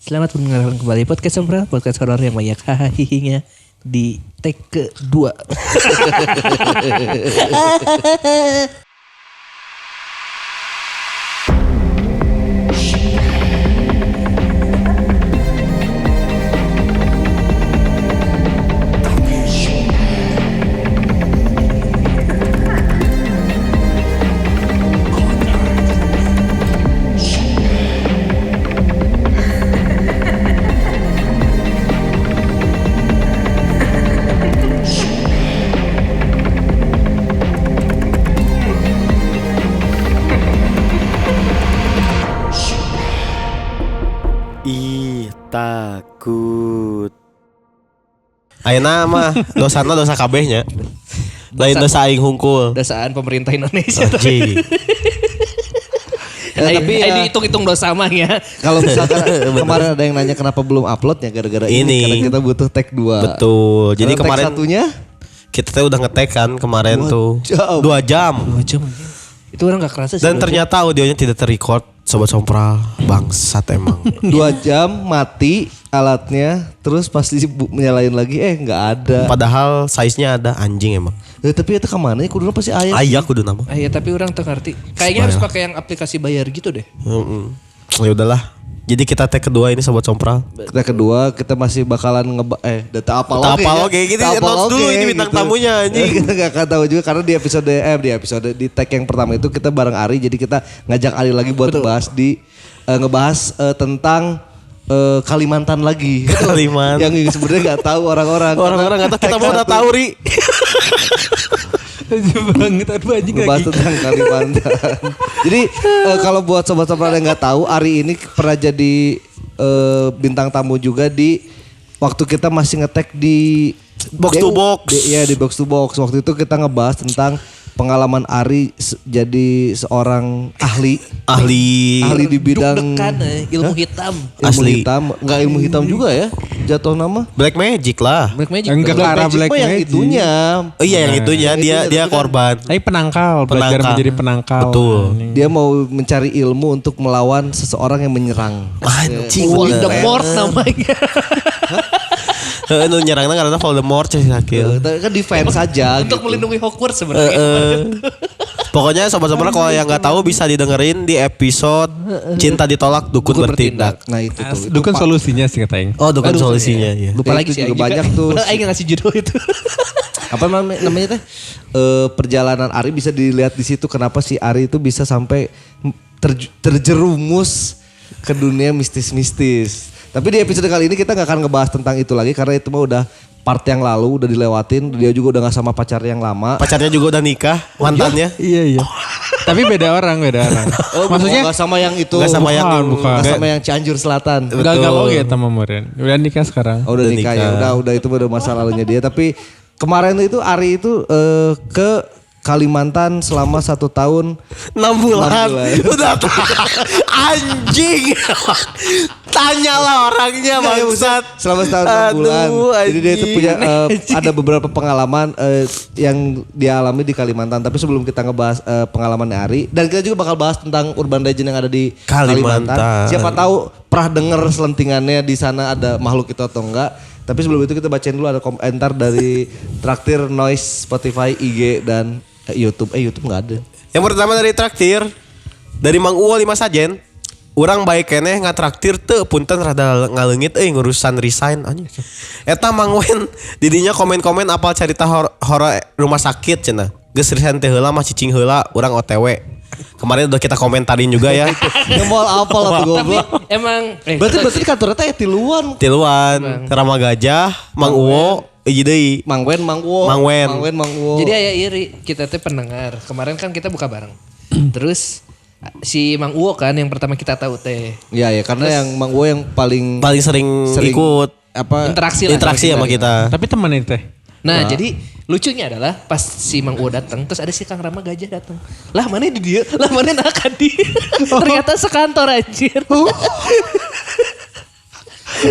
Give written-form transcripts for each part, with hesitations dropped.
Selamat mendengarkan kembali podcast Sombra, podcast horor yang banyak hahihinya di take kedua. Takut. Ayeuna mah dosana dosa kabehnya. Lain dosa aing hungkul. Dosaan pemerintah Indonesia. Anjing. Tapi hitung-hitung dosa mah ya. Kalau misalkan kemarin ada yang nanya kenapa belum upload ya gara-gara ini karena kita butuh tag 2. Betul. Jadi karena kemarin tag satunya kita tuh udah ngetek kan kemarin 2 jam. 2 jam. Itu orang gak kerasa sih. Dan ternyata audionya tidak terrecord. Sobat Sompral bangsat emang. 2 jam mati alatnya, terus pasti menyalain lagi nggak ada. Padahal size-nya ada anjing emang. Tapi itu kemana ya? Kudu pasti ayah. Ayah kudu nama. Iya tapi orang tuh ngerti. Kayaknya harus pakai yang aplikasi bayar gitu deh. Ya udahlah. Jadi kita tag kedua ini Sobat Sompral. Kita kedua kita masih bakalan data apa lagi gitu. Announce dulu ini bintang tamunya anjing. Kita gak akan tahu juga karena di tag yang pertama itu kita bareng Ari, jadi kita ngajak Ari lagi buat ngebahas tentang Kalimantan lagi. Kalimantan. Yang sebenarnya nggak tahu orang-orang. Orang-orang nggak tahu, kita mau udah tahu Ri. Banget aduh anjing ngebahas tentang Kalimantan. Jadi kalau buat sobat-sobat yang nggak tahu, Ari ini pernah jadi bintang tamu juga di waktu kita masih ngetek di Box to Box. Iya di Box to Box. Waktu itu kita ngebahas tentang pengalaman Ari jadi seorang ahli di bidang ilmu hitam. Asli. Enggak ilmu hitam juga ya. Jatuh nama Black Magic lah. Black Magic. Enggak ke arah Black yang Magic. itunya. Oh iya yang itunya dia korban. Tapi penangkal, belajar menjadi penangkal. Betul. Dia mau mencari ilmu untuk melawan seseorang yang menyerang. Anjing. Voldemort namanya. Nu nyerangna karena Voldemort sih sakit. Kan defense saja Untuk gitu. melindungi Hogwarts sebenarnya. Pokoknya sobat-sobat kalau yang nggak tahu bisa didengerin di episode Cinta Ditolak Dukun Bertindak. Nah itu tuh. Dukun solusinya sih kata Aing. Oh dukun solusinya ya. Lupa lagi Itu sih juga banyak tuh. Aing ngasih judul itu. Apa namanya teh? Perjalanan Ari bisa dilihat di situ kenapa si Ari itu bisa sampai terjerumus ke dunia mistis-mistis. Tapi di episode kali ini kita gak akan ngebahas tentang itu lagi karena itu mah udah part yang lalu udah dilewatin. Dia juga udah gak sama pacar yang lama. Pacarnya juga udah nikah, mantannya. Iya. Tapi beda orang. Maksudnya gak sama yang itu. Gak sama yang bukan. Gak sama yang Cianjur Selatan. Gagal oke sama Moren. Udah nikah sekarang. Oh, udah nikah ya. Udah itu udah masa lalunya dia. Tapi kemarin itu Ari itu ke Kalimantan selama 1 tahun 6 bulan. Udah anjing. Tanyalah orangnya bangsat. Selama setahun 6 bulan. Jadi dia itu punya ada beberapa pengalaman yang dia alami di Kalimantan. Tapi sebelum kita ngebahas pengalaman Ari, dan kita juga bakal bahas tentang urban legend yang ada di Kalimantan. Siapa tahu pernah denger selentingannya di sana ada makhluk itu atau enggak. Tapi sebelum itu kita bacain dulu ada komentar dari Traktir, Noise, Spotify, IG dan YouTube. YouTube enggak ada. Yang pertama dari Traktir dari Mang Uwo 5 sajen. Urang baik keneh ngatraktir teu punten rada ngaleungit ngurusan resign anjing. Eta Mang Wen didinya komen-komen apal cerita horor rumah sakit cenah. Geus resign teh heula mah cicing heula urang OTW. Kemarin udah kita komentarin juga ya. Ngemol apal atuh goblok. Emang Berarti kantor eta tiluan. Rama Gajah, Mang Uwo, hiji deui. Mang Wen. Mang Wen. Jadi aya iri kita teh pendengar. Kemarin kan kita buka bareng. Terus si Mang Uwo kan yang pertama kita tahu teh. Iya ya karena yang Mang Uwo yang paling sering ikut interaksi sama kita. Tapi teman ini teh. Nah, jadi lucunya adalah pas si Mang Uwo datang, terus ada si Kang Rama Gajah datang. Lah mana di dia? Lah mana nak dia? Ternyata sekantor anjir.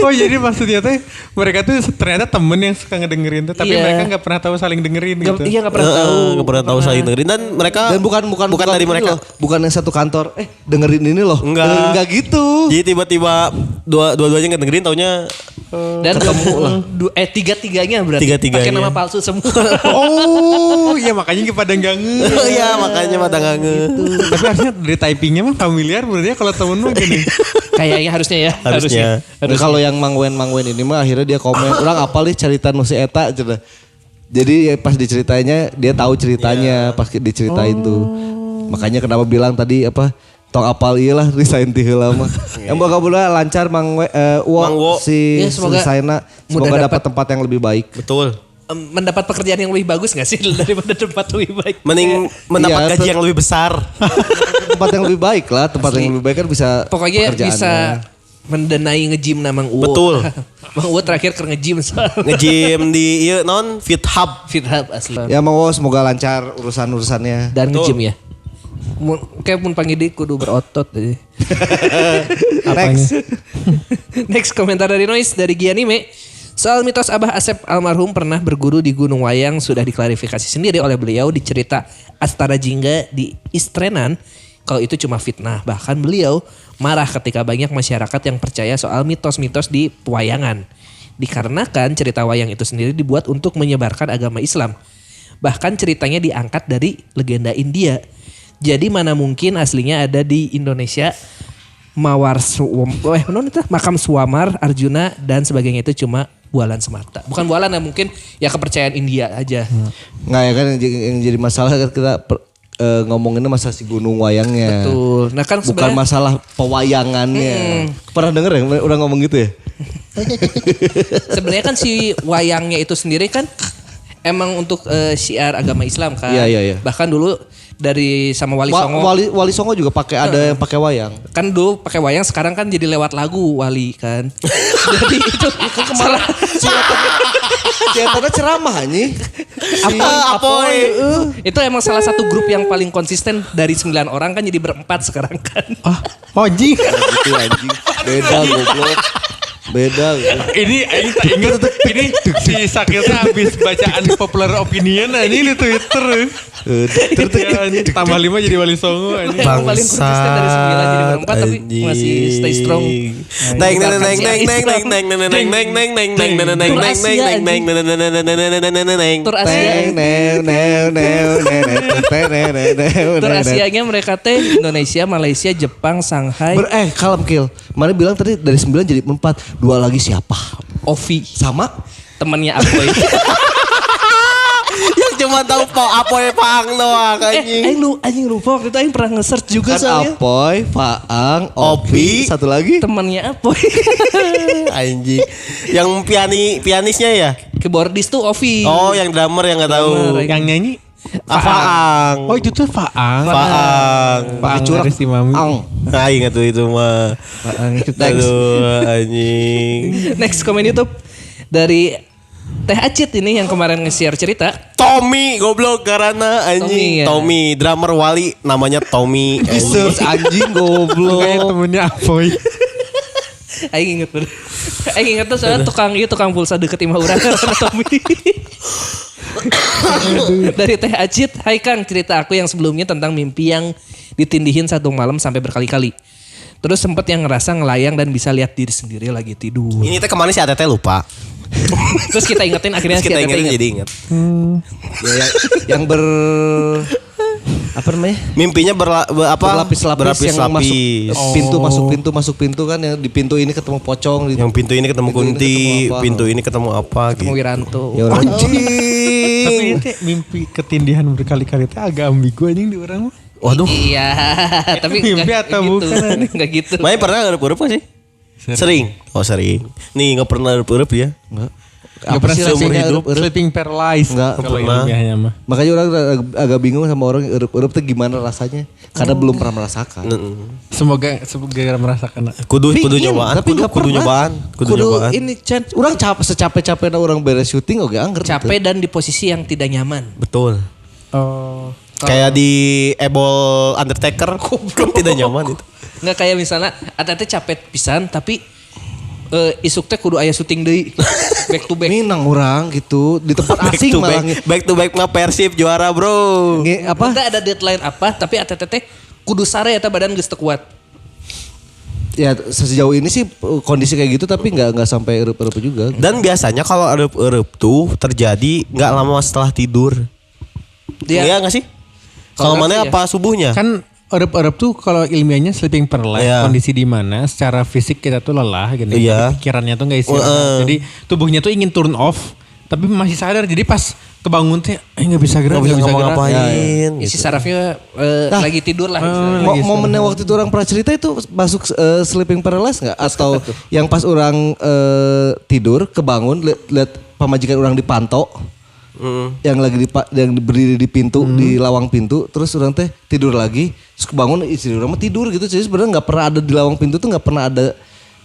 Oh jadi maksudnya teh mereka tuh ternyata temen yang suka ngedengerin tuh, tapi Iya. mereka nggak pernah tahu saling dengerin gitu. Iya nggak pernah tahu. Nggak pernah tahu saling dengerin dan mereka Dan bukan dari ini mereka. loh, bukan yang satu kantor. Dengerin ini loh. Enggak. Enggak gitu. Jadi tiba-tiba dua-duanya nggak dengerin taunya Dan tiga-tiganya berarti Tiga-tiganya. pakai nama palsu semua. Oh, ya makanya pada nggak nge. Iya makanya pada nggak nge. Tapi harusnya dari typingnya mah familiar berarti ya kalau temen lu gini. Kayaknya harusnya ya. Harusnya. Nah, kalau yang Mangwen ini mah akhirnya dia komen, orang apa nih cerita nu si eta cenah. Jadi pas diceritainnya dia tahu ceritanya pas diceritain tuh. Makanya kenapa bilang tadi apa tong apal iyalah resign ti heula mah. Yang moga-moga lancar Mang Wo. si Ya, semoga resigna mudah semoga dapat dapat tempat yang lebih baik. Betul. Mendapat pekerjaan yang lebih bagus gak sih daripada tempat lebih baik? Mending mendapat Iya, gaji yang lebih besar. Tempat yang lebih baik lah, tempat yang lebih baik kan bisa Pokoknya pekerjaannya. bisa mendanai nge-gym nama Mang Uwo. Betul. Mang Uwo terakhir ke nge-gym soalnya. Nge-gym di ieu non Fit Hub. Fit Hub asli. Ya mau semoga lancar urusan-urusannya. Dan Betul. nge-gym ya. Kayak pun panggil kudu berotot aja. Next. Next komentar dari Noise dari Gianime. Soal mitos Abah Asep almarhum pernah berguru di Gunung Wayang sudah diklarifikasi sendiri oleh beliau di cerita Astara Jingga di Istrenan. Kalau itu cuma fitnah. Bahkan beliau marah ketika banyak masyarakat yang percaya soal mitos-mitos di pewayangan. Dikarenakan cerita wayang itu sendiri dibuat untuk menyebarkan agama Islam. Bahkan ceritanya diangkat dari legenda India. Jadi mana mungkin aslinya ada di Indonesia makam Suamar, Arjuna dan sebagainya itu cuma bualan semata. Bukan bualan ya mungkin ya kepercayaan India aja. Nggak ya kan yang jadi masalah kan kita ngomonginnya masalah si gunung wayangnya. Betul. Nah kan Bukan sebenarnya masalah pewayangannya. Pernah denger ya udah ngomong gitu ya? sebenarnya kan si wayangnya itu sendiri kan emang untuk syiar agama Islam kan. Iya. Bahkan dulu dari sama Wali Songo. Wali Songo juga ada yang pakai wayang. Kan dulu pakai wayang sekarang kan jadi lewat lagu Wali kan. Jadi itu salah. Ceritanya ceramah anjing. Itu emang salah satu grup yang paling konsisten dari 9 orang kan jadi berempat sekarang kan. Oh jing. Gitu anjing. Beda goblok. Beda gitu. Ini tak ingat ini si Sakilnya habis bacaan popular opinion ini di Twitter. Ya, ini tambah 5 jadi Wali Songo ini. Emang paling konsisten dari 9 jadi berempat tapi masih stay strong. Tur Asia. Tur Asianya mereka teh Indonesia, Malaysia, Jepang, Shanghai, Kalem Kil. Mana bilang tadi dari 9 jadi 4. 2 lagi siapa? Ovi, Sama? temannya Apoy. Yang cuma tahu Apoy Paang doang anjing. Anjing lupa waktu itu aing pernah nge-search juga Kan soalnya. Apoy, Faang, Opi. Opi, satu lagi. Temannya Apoy. Anjing. Yang pianisnya ya? Keyboardis tuh Ovi. Oh, yang drummer yang enggak tahu. Yang nyanyi Faang. Oh itu tuh Faang. Faang. Faang Curang. dari si Mami. Ang. Ah, ingat tuh itu mah. Aduh, anjing. Next komen YouTube dari Teh Acit ini yang kemarin nge-share cerita. Tommy goblok karena Tommy, anjing. ya. Tommy, drummer Wali namanya Tommy. Search anjing goblok. Kayak temennya Apoy. Aing inget bener. Aing inget tuh soalnya tukang pulsa deket imah urang karena Tommy. Dari Teh Acit, hai Kang, cerita aku yang sebelumnya tentang mimpi yang ditindihin satu malam sampai berkali-kali. Terus sempet yang ngerasa ngelayang dan bisa lihat diri sendiri lagi tidur. Ini teh kemana si Atete lupa. Terus kita ingetin akhirnya Terus kita si Atete ingetin inget. jadi inget. Ya, yang apa namanya? Mimpinya Berlapis-lapis yang berlapis-lapis. masuk pintu kan yang di pintu ini ketemu pocong Yang pintu ini ketemu Pintu ini kunti, ketemu apa? pintu ini ketemu apa Ketemu gitu. Wiranto. Ya orang Tapi ini mimpi ketindihan berkali-kali itu agak ambigu anjing di orang mah. Waduh. Iya, tapi Mimpi nggak atau gitu. bukan? Nggak gitu. Makanya pernah ngerup-ngerup gak sih? Sering. Oh sering. Nih gak pernah ngerup-ngerup ya? Gak pernah sih seumur rasanya hidup erup-erup? sleeping paralyzed. Enggak Kalau pernah. ilmiahnya mah. Makanya orang agak bingung sama orang erup-erup tuh gimana rasanya. Karena belum pernah merasakan. Semoga merasakan. Kudu Pingin, nyobaan, tapi nggak kudu pernah. nyobaan, kudu nyobaan. ini Chan, Orang secapek-capeknya orang beres syuting oke angger. capek dan di posisi yang tidak nyaman. Betul. Oh. Kayak di Ebol Undertaker kan tidak nyaman itu. Nggak kayak misalnya Atete capek pisan tapi isuk teh kudu aya syuting deui. Back to back. Minang orang gitu di tempat Back asing to malah. back to back mah Persib juara bro. Apa? Apa? Ada deadline apa? Tapi ATT teh kudu sare eta badan geus teu kuat. Ya sejauh ini sih kondisi kayak gitu tapi nggak sampai erup-erup juga. Dan biasanya kalau erup-erup tuh terjadi nggak lama setelah tidur. Dia Iya nggak sih? Kalau Kalau mana iya. apa subuhnya? Kan erup-erup tuh kalau ilmiahnya sleeping paralysis, Iya. kondisi di mana secara fisik kita tuh lelah gini. Iya. Jadi pikirannya tuh nggak istirahat. Jadi tubuhnya tuh ingin turn off tapi masih sadar. Jadi pas kebangun teh nggak bisa gerak, Nggak bisa gerak. ngapa-ngapain. isi sarafnya lagi tidur lah. istilahnya. Momennya waktu itu orang pernah cerita itu masuk sleeping paralysis nggak? Atau yang pas orang tidur kebangun lihat pemajikan orang dipantau. Yang lagi yang berdiri di pintu di lawang pintu terus orang teh tidur lagi terus kebangun istri orang mah tidur gitu jadi sebenarnya nggak pernah ada di lawang pintu tuh nggak pernah ada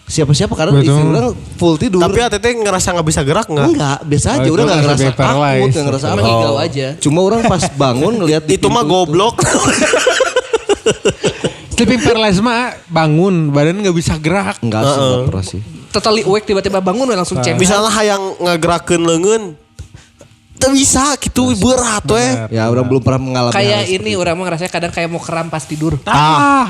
siapa-siapa karena Betul. istri orang full tidur. Tapi ATT ngerasa nggak bisa gerak nggak? enggak biasa aja Oh, udah itu nggak ngerasa sleeping paralysis. takut nggak ngerasa Emang apa. higau aja. Cuma orang pas bangun ngelihat di Itu mah pintu goblok. Sleeping paralysis mah bangun badan nggak bisa gerak. enggak sih enggak pernah sih. Totally awake tiba-tiba bangun we langsung ceng. Misalnya hayang ngegerakeun leungeun. Teu bisa gitu berat we. Ya orang belum pernah mengalami Kayak hal ini orang mah ngerasa kadang kayak mau kram pas tidur.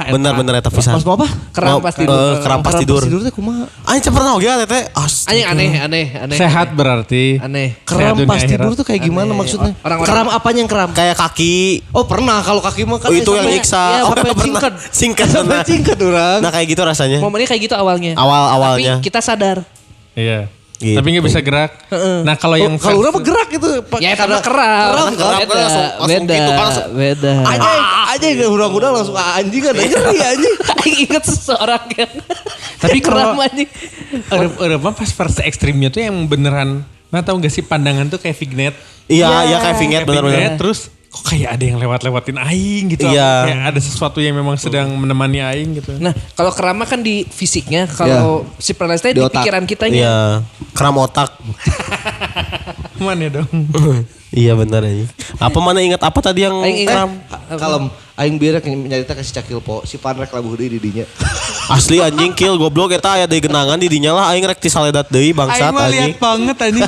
Bener-bener eta pisan. Mas mau apa? Kram pas tidur. Kram pas tidur. Tidur teh kumaha? Aing pernah oge ATT. Anjing aneh. Sehat berarti. Aneh. Kram Sehat pas dunia tidur akhirat. tuh kayak gimana maksudnya? Orang-orang- Kram apanya yang kram? Kayak kaki. Oh pernah kalau kaki mah kan Oh, itu yang sampai- nyiksa. Iya, Oh, sampai pernah. singkat. Singkat sampai benar. singkat orang. Nah kayak gitu rasanya. Momennya kayak gitu awalnya. Awalnya. Tapi kita sadar. Iya. Gitu. Tapi nggak bisa gerak. Nah kalau yang Kalau orang mah gerak itu. Ya karena kram. Kram kan langsung gitu kan langsung. Beda. Aja udah langsung anjing kan ngeri anjing. Aing inget seseorang yang Tapi kalau kram anjing. Erup mah pas versi ekstrimnya tuh yang beneran. Nah tahu gak sih pandangan tuh kayak Vignet. Iya kayak Vinget bener-bener. Terus kok kayak ada yang lewat-lewatin aing gitu. Iya. Kayak ada sesuatu yang memang sedang menemani aing gitu. Nah, kalau kram mah kan di fisiknya, kalau si paralysis Di di otak. pikiran kitanya. Iya. Kram otak. Mana dong? Iya benar aja. Apa mana ingat apa tadi yang Aing ingat. kram? Kalem. Aing birek nyarita kasih cakil po. Si Pan rek labuh deui di dinya. Asli anjing kill goblok eta aya deui genangan di dinya lah aing rek ti saledat deui bangsat Aing mah anjing. lihat banget anjing.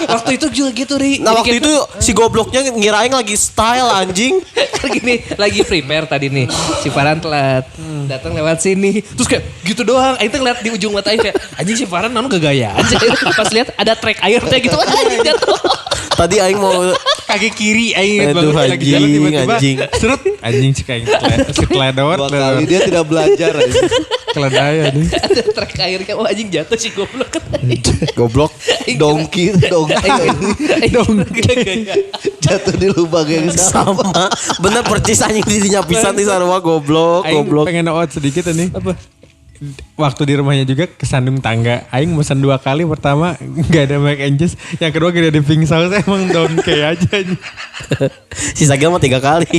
Waktu itu juga gitu, Ri. Nah Jadi waktu kita- itu si gobloknya ngira aing lagi style anjing. kan gini lagi prepare tadi nih si Farhan telat datang lewat sini terus kayak gitu doang Aing tuh ngeliat di ujung mata Aing kayak anjing si Farhan namun gaya aja pas lihat ada trek air teh gitu anjing jatuh Tadi aing mau Kaki kiri aing inget Aduh, banget lagi jalan anjing, tiba-tiba anjing. serut anjing si kayak si keledot. Dua kali dia tidak belajar anjing. Keledai anjing. ada trek airnya oh anjing jatuh si goblok kan goblok. Dongki jatuh di lubang yang sama. Sama. Bener percis anjing di dinya pisan di sarua goblok, Aing goblok. pengen out sedikit nih. Apa? Waktu di rumahnya juga kesandung tangga. Aing pesan 2 kali. Pertama gak ada mac and cheese. Yang kedua gak ada pink sauce. Emang down kayak aja. Si Sagil mah 3 kali.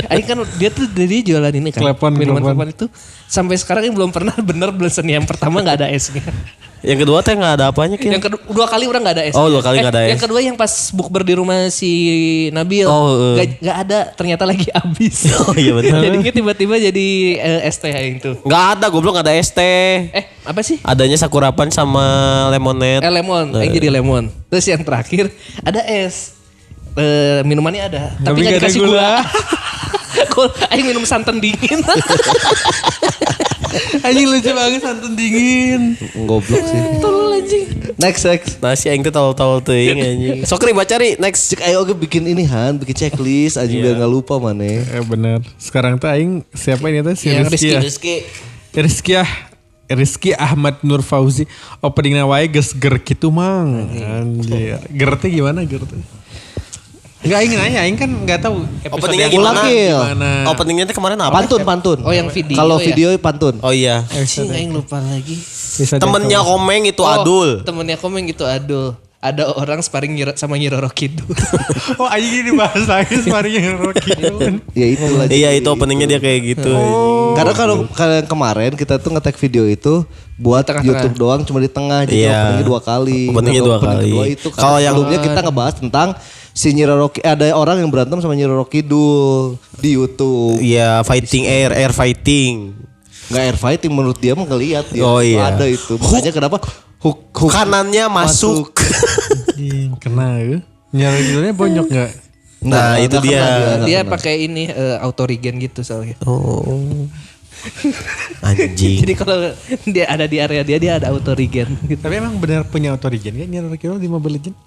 Aing kan dia tuh dari jualan ini kan Klepon, minuman klepon. klepon itu sampai sekarang Aing belum pernah bener blesen yang pertama nggak ada esnya Yang kedua teh enggak ada apanya yang Kin. kedua 2 kali orang nggak ada es. 2 kali nggak ada es. Yang kedua yang pas bukber di rumah si Nabil. Oh, Nggak ada ternyata lagi habis. Oh, iya benar. Jadinya tiba-tiba jadi es teh yang itu. Enggak ada goblok enggak ada es teh. Apa sih? Adanya sakurapan sama lemonade. Lemon, yang jadi lemon. Terus yang terakhir ada es. Minumannya ada, tapi nggak nggak ada dikasih gula. Aing minum santan dingin. Anjing lucu banget santan dingin. Goblok sih. Tolol anjing. Next. Nah si aing teh tahu-tahu teuing anjing. Sok Ri baca Ri next. Cek ayo oke bikin ini Han, bikin checklist aja biar nggak lupa mana. Bener. Sekarang tuh Aing siapa ini tuh? Si Yang Rizky. Ya. Rizky Ahmad Nur Fauzi. Openingnya wae geus ger kitu mang. Anjir. Ger teh gimana ger teh? Enggak Aing nanya, Aing kan enggak tahu episode Openingnya yang gimana? gimana. Openingnya teh kemarin apa? Pantun. Oh yang video. Kalau ya? video pantun. Oh iya. Anjing Aing lupa lagi. Bisa Temennya Komeng itu Oh, Adul. Temennya Komeng itu Adul. Ada orang sparring sama Nyiro Kidul. Oh Aing ini bahas lagi semarin yang Rocky. Ya itu lah. Iya itu openingnya dia kayak gitu. Karena kalau kemarin kita tuh nge-tag video itu buat Tengah-tengah. YouTube doang cuma di tengah jadi Iya. openingnya 2 kali. Openingnya Nah, 2 opening kali. kedua itu Kalau kalau yang- sebelumnya kita ngebahas tentang si Nyiroroki ada orang yang berantem sama Nyiroro Kidul di YouTube. Iya fighting air fighting. nggak air fighting menurut dia mah ngelihat dia. Oh, iya. Ada itu. Makanya kenapa hook Kanannya masuk. Anjing, kena ya. Nyari gilanya bonyok enggak? Nah, itu nggak dia. kena Dia pakai ini auto regen gitu soalnya. Oh. Anjing. Jadi kalau dia ada di area dia ada auto regen gitu. Tapi emang benar punya auto regen kan nyari kilo di Mobile Legends?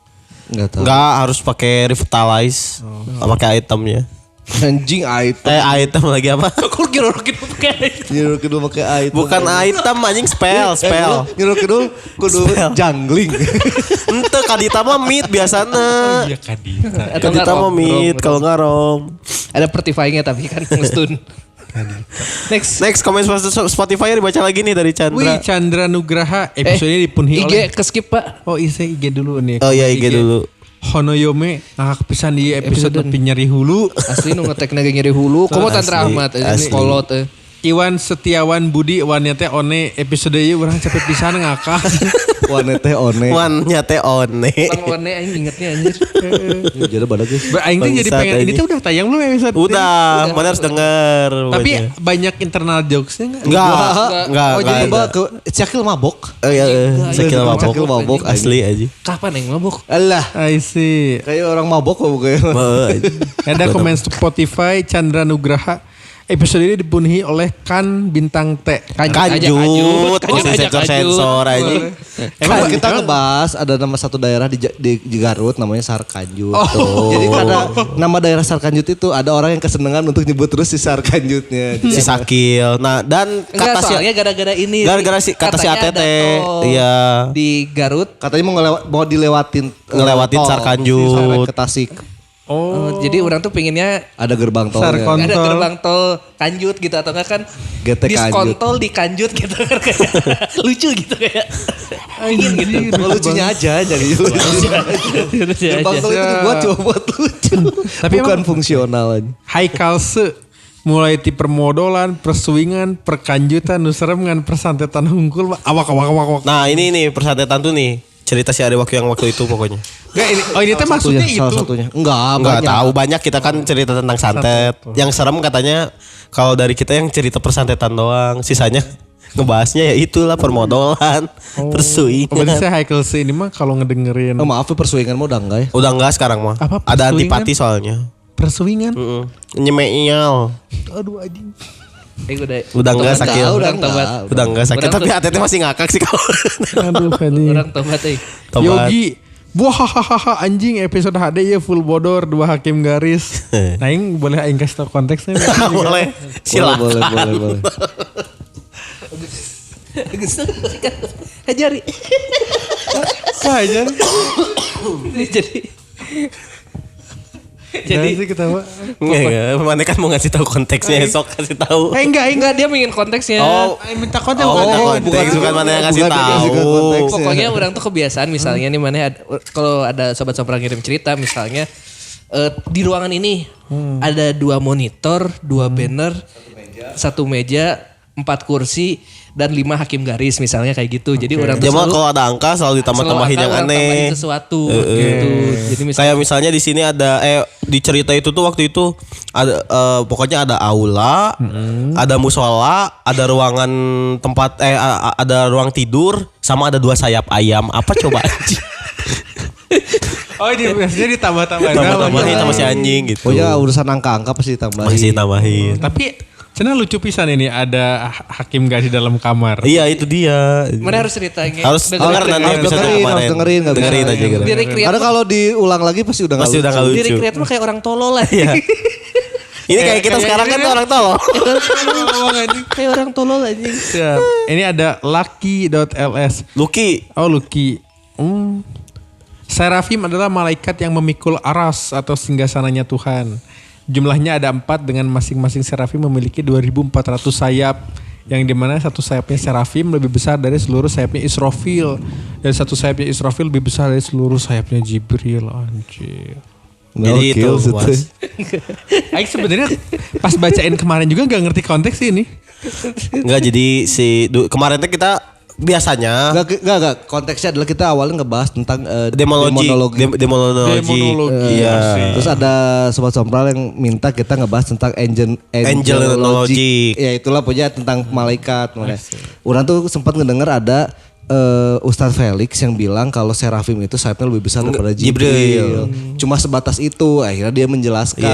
Enggak tahu. Enggak harus pakai revitalize. Pakai itemnya. Anjing item. Item lagi apa? Kok kira-kira pakai Nyuruh kedua pakai item. Bukan item anjing spell. Nyuruh kedua kudu jungling. Ente kadita mah mid biasana. Iya kadita. Atau Kadita nggak mah rom, mid rom. kalau nggak rom. Ada pertifyingnya tapi kan ngestun. Next. Komen Spotify dibaca lagi nih dari Wih, Chandra. Chandra Nugraha episode ini dipenuhi IG oleh keskip Pak. Oh iya IG dulu nih. Oh iya IG dulu. Honoyome ngakak pisan di episode tapi nyari hulu. Asli nu ngetek nage nyeri hulu. Komo Tantra Asli, Ahmad asli. kolot Iwan Setiawan Budi wanita one episode ieu urang capek pisan ngakak. Wanete one. Wannya teh one. Bang Wane aing ingetnya anjir. Jadi badak guys. Aing tuh jadi Bangsat pengen ini aja. tuh udah tayang belum episode? Udah, mana harus denger. Tapi pokoknya. banyak internal jokesnya enggak? Enggak. Oh jadi ada. coba ke Cakil mabok. Oh iya, Cakil Cakil mabok. mabok Asli aja. Kapan yang mabuk? Alah. I see. Kayak orang mabok kok kayak. Mau aja. Ada komen Spotify Chandra Nugraha. Episode ini dipenuhi oleh Kan Bintang T. Kanjut, sensor aja. Emang kita ngebahas ada nama satu daerah di Garut namanya Sarkanjut. Jadi ada nama daerah Sarkanjut itu ada orang yang kesenangan untuk nyebut terus si Sarkanjutnya. Si Sakil. Nah, dan Enggak kata si soalnya gara-gara ini. Gara-gara kata si katanya ATT. ada tol Iya. Di Garut. Katanya mau dilewatin Ngelewatin tol, Sarkanjut. sampai ke Tasik. Jadi orang tuh pengennya Ada gerbang tolnya. Sarkon. ada Kontol. gerbang tol Kanjut gitu atau enggak kan GT diskontol di Kanjut gitu kan kayak lucu gitu kayak ingin gitu. Oh, lucunya aja jadi gerbang tol itu dibuat cuma buat lucu. Tapi bukan emang- fungsional aja. Haikalse mulai ti permodolan, persuingan, perkanjutan, nu serem ngan persantetan hungkul awak. Nah, ini nih persantetan tuh nih. Cerita si Arewak yang waktu itu pokoknya. Enggak ini ini teh maksudnya itu. Salah satunya. Enggak Enggak banyak. tahu banyak kita kan cerita tentang santet. Yang serem katanya kalau dari kita yang cerita persantetan doang, sisanya ngebahasnya ya itulah permodolan, Berarti persuingan. saya Haikalse ini mah kalau ngedengerin Oh, maaf ya persuingan mau udah enggak ya? Udah enggak sekarang mah. Apa, Ada persuingan? antipati soalnya. persuingan. Nyemeial. Aduh anjing. Udah enggak Tobat, sakit. Orang tobat. Udah enggak sakit Orang tapi tuh- ATT masih ngakak sih kalau. Aduh anjing. Orang tobat Tobat. Yogi Wah anjing episode HD ya full bodor 2 hakim garis. Nah ini boleh aing kasih tau konteksnya. Boleh. Silakan. Boleh. Hajari. Wah aja. Jadi sih ketawa. Enggak, mana kan mau ngasih tahu konteksnya esok kasih tahu. enggak dia ingin konteksnya. Aing minta konteks Oh, bukan. konteks bukan mana yang ngasih bukan dikasih tahu. konteks. Pokoknya orang tuh kebiasaan misalnya nih mana kalau ada sobat-sobat ngirim cerita misalnya di ruangan ini ada 2 monitor, 2 banner, 1 meja, 4 kursi dan 5 hakim garis misalnya kayak gitu. Jadi orang tuh Cuma kalau ada angka selalu ditambah-tambahin yang tambahin aneh. sesuatu gitu. Jadi misalnya Kayak misalnya di sini ada di cerita itu tuh waktu itu ada pokoknya ada aula, ada musola, ada ruangan tempat ada ruang tidur sama ada 2 sayap ayam. Apa coba anjing? Oh ini biasanya ditambah-tambahin. Tambah-tambahin sama si anjing gitu. Pokoknya urusan angka-angka pasti ditambahin. Masih tambahin. Tapi cina lucu pisan ini ada hakim garis dalam kamar. Iya itu dia. mana harus ceritanya. Harus Dengerin denger nanti dulu. episode dengerin, kemarin. harus dengerin, nggak bisa. Dengerin aja gitu. Di recreate Karena kalau diulang lagi pasti udah Pasti udah nggak di lucu. recreate mah kayak orang tolol lah. Iya. Ini kayak kita sekarang kan tuh orang tolol. Kayak orang tolol aja. Siap. Ini ada lucky.ls. Lucky. Oh Lucky. Serafim adalah malaikat yang memikul aras atau singgasananya Tuhan. Jumlahnya ada 4 dengan masing-masing serafim memiliki 2.400 sayap. Yang dimana satu sayapnya serafim lebih besar dari seluruh sayapnya Israfil. Dan satu sayapnya Israfil lebih besar dari seluruh sayapnya Jibril. Anjir. Jadi itu Mas. Aing sebenarnya pas bacain kemarin juga gak ngerti konteks ini. Enggak jadi kemarin tuh kita biasanya Enggak. Konteksnya adalah kita awalnya ngebahas tentang demonologi. Iya. Terus ada sobat sompral yang minta kita ngebahas tentang Angelology. Ya itulah pokoknya tentang malaikat. Orang tuh sempat ngedenger ada Ustadz Felix yang bilang kalau serafim itu sayapnya lebih besar daripada Jibril. Cuma sebatas itu. Akhirnya dia menjelaskan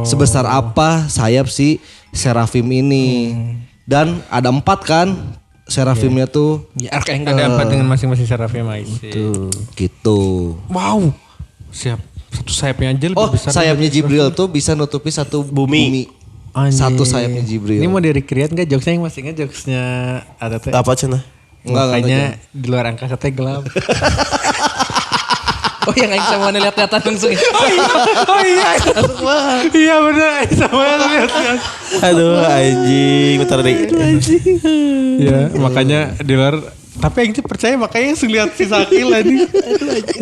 sebesar apa sayap si serafim ini. Dan ada 4 kan serafimnya tuh. Ya, Archangel. Ada 4 dengan masing-masing serafim aja. Gitu. Wow. Siap. Satu sayapnya aja lebih Oh, besar. sayapnya Jibril tuh bisa nutupi satu bumi. Anjir. Satu sayapnya Jibril. Ini mau di-recreate enggak jokesnya yang masih ingat jokesnya ada tuh. Apa cenah? Makanya di luar angkasa teh gelap. Oh yang aing sama lihat-lihatan langsung ya. Oh iya. Iya benar sama lihat. Aduh anjing, bentar deh. Ya, makanya di luar tapi yang percaya makanya langsung lihat si Sakil anjing.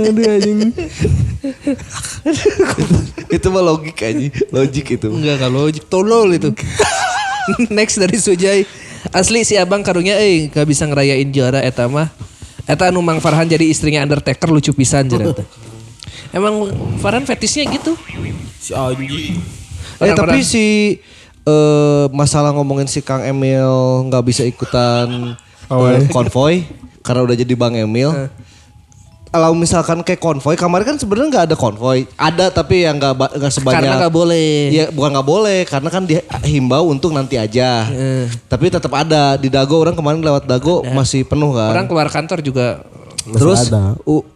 Aduh anjing. Itu mah logik aja. Logik itu. Enggak logik. Tolol itu. Next dari Sujai. Asli si abang karunya gak bisa ngerayain juara eta mah. Eta anu Mang Farhan jadi istrinya Undertaker lucu pisan jeung eta. Emang Farhan fetisnya gitu. Si anjing. Tapi si masalah ngomongin si Kang Emil nggak bisa ikutan konvoy karena udah jadi Bang Emil. Kalau misalkan kayak konvoy kemarin kan sebenarnya nggak ada konvoy, ada tapi yang nggak sebanyak. Karena nggak boleh. Ya bukan nggak boleh, karena kan dihimbau untuk nanti aja. Tapi tetap ada di Dago, orang kemarin lewat Dago masih penuh kan. Orang keluar kantor juga. Terus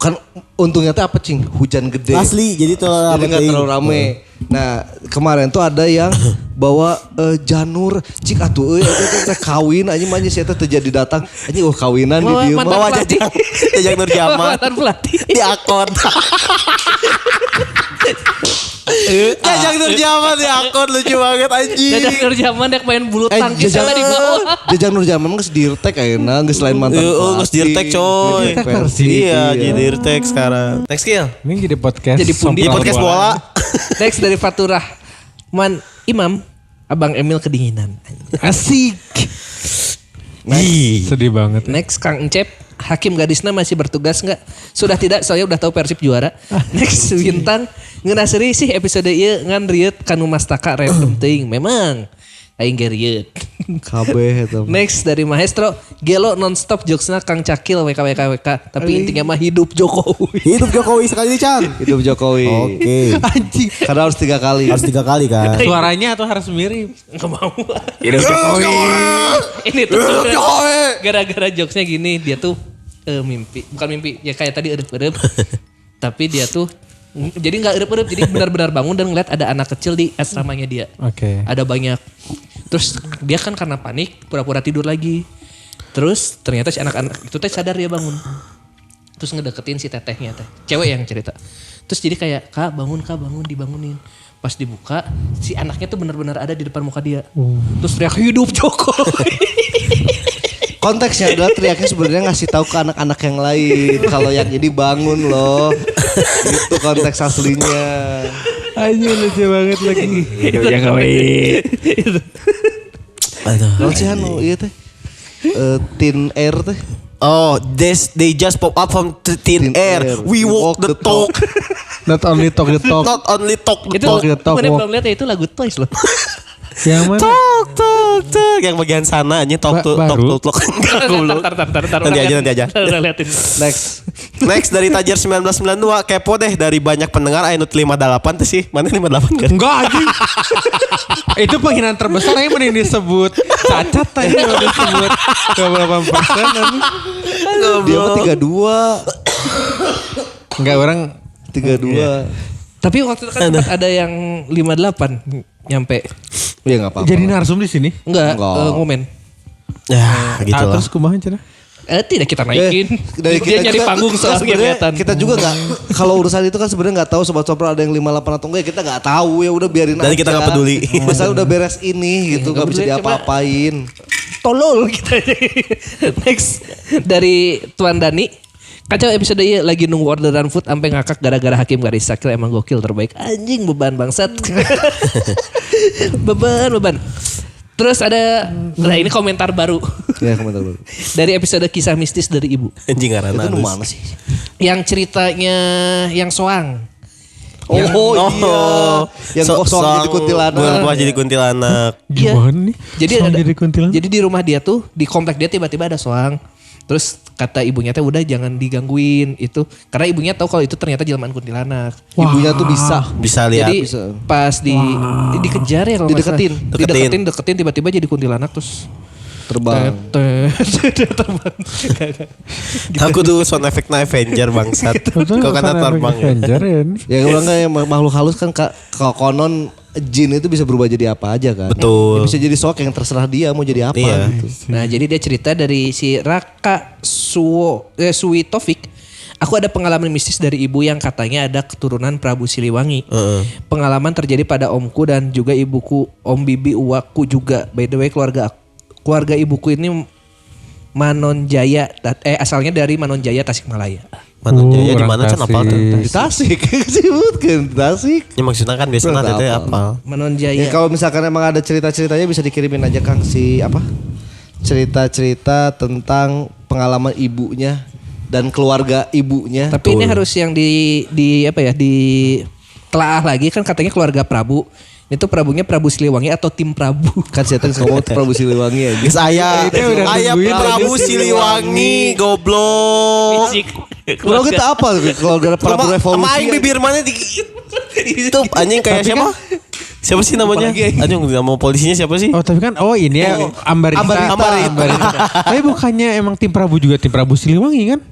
kan untungnya tuh apa cing, hujan gede. Asli, jadi nggak terlalu rame. Nah kemarin tuh ada yang bawa janur, cik atuh teh kawin aja mah saya terjadi datang aja kawinan di dieu bawa jajang Nur Jamal di akun. Jajang Nur Jamal di akun lucu banget anjing. Jajang Nur Jamal dek main bulu tangkis di bawah. Jajang Nur Jamal geus dirtek ayeuna geus lain mantan. Geus dirtek coy. Iya, jadi dirtek sekarang. Next skill. Ini jadi podcast. Jadi pundi Di podcast bola. Next dari Faturah Man Imam, Abang Emil kedinginan. Asik. Sedih banget. Next Kang Encep, Hakim Gadisna masih bertugas nggak? Sudah tidak, saya udah tahu Persib juara. Next Bintang, ngeunaseri sih episode ieu ngan riet kanu mastaka random teuing. Memang aing ge riet. Kabeh eta. Next dari Maestro, Gelo nonstop jokesna Kang Cakil WK. Tapi intinya mah hidup Jokowi. Hidup Jokowi sekali Chan. Hidup Jokowi. Oke. Anjing. Karena harus 3 kali. Harus 3 kali kan. Suaranya atau harus mirip? Nggak mau. Hidup Jokowi. Ini tuh gara-gara jokesnya gini, dia tuh bukan mimpi, ya kayak tadi erup-erup. Tapi dia tuh jadi nggak erup-erup, jadi benar-benar bangun dan ngeliat ada anak kecil di asramanya dia. Oke. Ada banyak. Terus dia kan karena panik pura-pura tidur lagi. Terus ternyata si anak-anak itu teh sadar dia bangun. Terus ngedeketin si tetehnya teh. Cewek yang cerita. Terus jadi kayak, Kak bangun, dibangunin. Pas dibuka, si anaknya tuh benar-benar ada di depan muka dia. Terus teriak hidup Jokowi. Konteksnya adalah teriaknya sebenarnya ngasih tahu ke anak-anak yang lain kalau yang ini bangun loh. Itu konteks aslinya. Anjir lucu banget lagi. Hidup Jokowi. Kalau sih anu iya teh. Thin Air teh. Oh, they just pop up from thin air. We walk the talk. Not only talk the talk. Not only talk the Itu talk. mana belum lihat ya, itu lagu Twice loh. Yang mana? Tok. Yang bagian sana aja tok. Tar. Nanti aja. Udah liatin. Next Dari Tajer 1992 kepo deh dari banyak pendengar anu 58 tuh sih. Mana 58 kan? Enggak anjing. Itu penghinaan terbesar yang mending disebut cacat aja udah disebut 28% anjing. dia mah 32. Enggak orang 32. Tapi waktu itu kan sempat ada yang 58 nyampe. Ya enggak apa-apa. jadi narsum di sini. Enggak, Enggak. ngomen. Ya, gitu lah. Terus kumaha cenah? Tidak kita naikin. Dari Dia nyari juga- panggung kan soalnya sebenarnya kelihatan. kita juga nggak kalau urusan itu kan sebenarnya nggak tahu sobat sopra ada yang 58 atau enggak ya kita nggak tahu ya udah biarin Dan kita nggak peduli. Masalah udah beres ini gitu nggak bisa peduli, diapa-apain. Tolol kita. Next dari Tuan Dani. Kacau episode ini lagi nunggu orderan food sampai ngakak gara-gara Hakim Garis Sakil emang gokil terbaik. Anjing beban bangsat. beban. Terus ada, nah ini komentar baru Ya komentar baru. dari episode kisah mistis dari ibu. Anjing ngaranna. Itu nu mana sih? Yang ceritanya yang soang. Oh, iya. Yang kosong jadi kuntilanak. Berubah jadi kuntilanak. Iya. Gimana nih? Jadi Soang ada, jadi kuntilanak? jadi di rumah dia tuh di komplek dia tiba-tiba ada soang. Terus kata ibunya teh udah jangan digangguin itu karena ibunya tahu kalau itu ternyata jelmaan kuntilanak. Ibunya tuh bisa. Bisa lihat. Iya, Jadi pas dikejar ya kalau nggak salah. Dideketin tiba-tiba jadi kuntilanak terus Terbang. terbang. Aku tuh sound effect-nya Avenger bangsat. Kau kata terbang ya. Avenger ya. Ya orang kan yang makhluk halus kan kalau konon jin itu bisa berubah jadi apa aja kan. Betul. Ya, bisa jadi sok yang terserah dia mau jadi apa Iya. gitu. Nah jadi dia cerita dari si Raka Suwi Taufik. Aku ada pengalaman mistis dari ibu yang katanya ada keturunan Prabu Siliwangi. Pengalaman terjadi pada omku dan juga ibuku, om bibi uwaku juga. By the way keluarga ibuku ini Manonjaya, asalnya dari Manonjaya Tasikmalaya. Manonjaya di orang mana kan Tasik. apal tuh? Di Tasik disebutkan Tasik. Ya maksudnya kan biasanya Berapa ada apal? apal. Manonjaya. Ya kalau misalkan emang ada cerita-ceritanya bisa dikirimin aja Kang si apa? Cerita-cerita tentang pengalaman ibunya dan keluarga ibunya. Tapi ini harus yang di apa ya di telaah lagi kan katanya keluarga Prabu. Itu Prabunya Prabu Siliwangi atau tim Prabu. Kan saya ngomong Prabu Siliwangi aja. Geus aya udah nungguin Prabu Siliwangi goblok. Kalau kita apa keluarga Prabu Revolusi? Sama aing bibir mana di itu anjing kayak siapa? Siapa sih namanya? Anjing nama polisinya siapa sih? Oh tapi kan ini ya Ambarita. Ambarita. Tapi bukannya emang tim Prabu juga tim Prabu Siliwangi kan?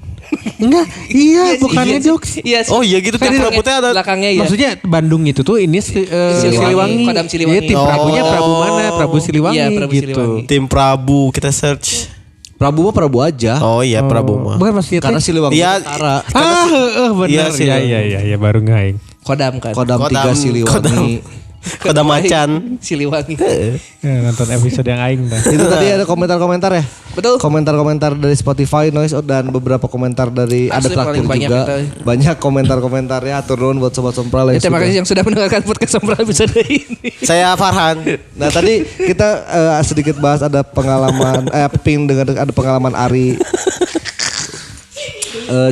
Enggak, iya bukannya jokes. Iya. Oh iya gitu tim Prabu teh ada. Belakangnya ya. Maksudnya Bandung itu tuh ini Siliwangi. Kodam Siliwangi. Iya, tim Prabunya Prabu mana? Prabu Siliwangi Iya, Prabu gitu. Siliwangi. Tim Prabu kita search. Prabu mah Prabu aja. Oh iya Prabu mah. Bukan maksudnya Karena Siliwangi Iya. utara. benar. Iya, Iya baru ngaing. Kodam kan. Kodam 3 Siliwangi. Kodam macan. Siliwangi. Ya, nonton episode yang aing dah. Itu tadi ada komentar-komentar ya? Betul. Komentar-komentar dari Spotify, Noise dan beberapa komentar dari Asli ada traktir paling banyak juga. kita. Banyak komentar-komentarnya. Atur nuhun buat sobat Sompral Ya, terima kasih yang sudah mendengarkan podcast Sompral episode ini. Saya Farhan. Nah tadi kita sedikit bahas ada pengalaman ping dengan ada pengalaman Ari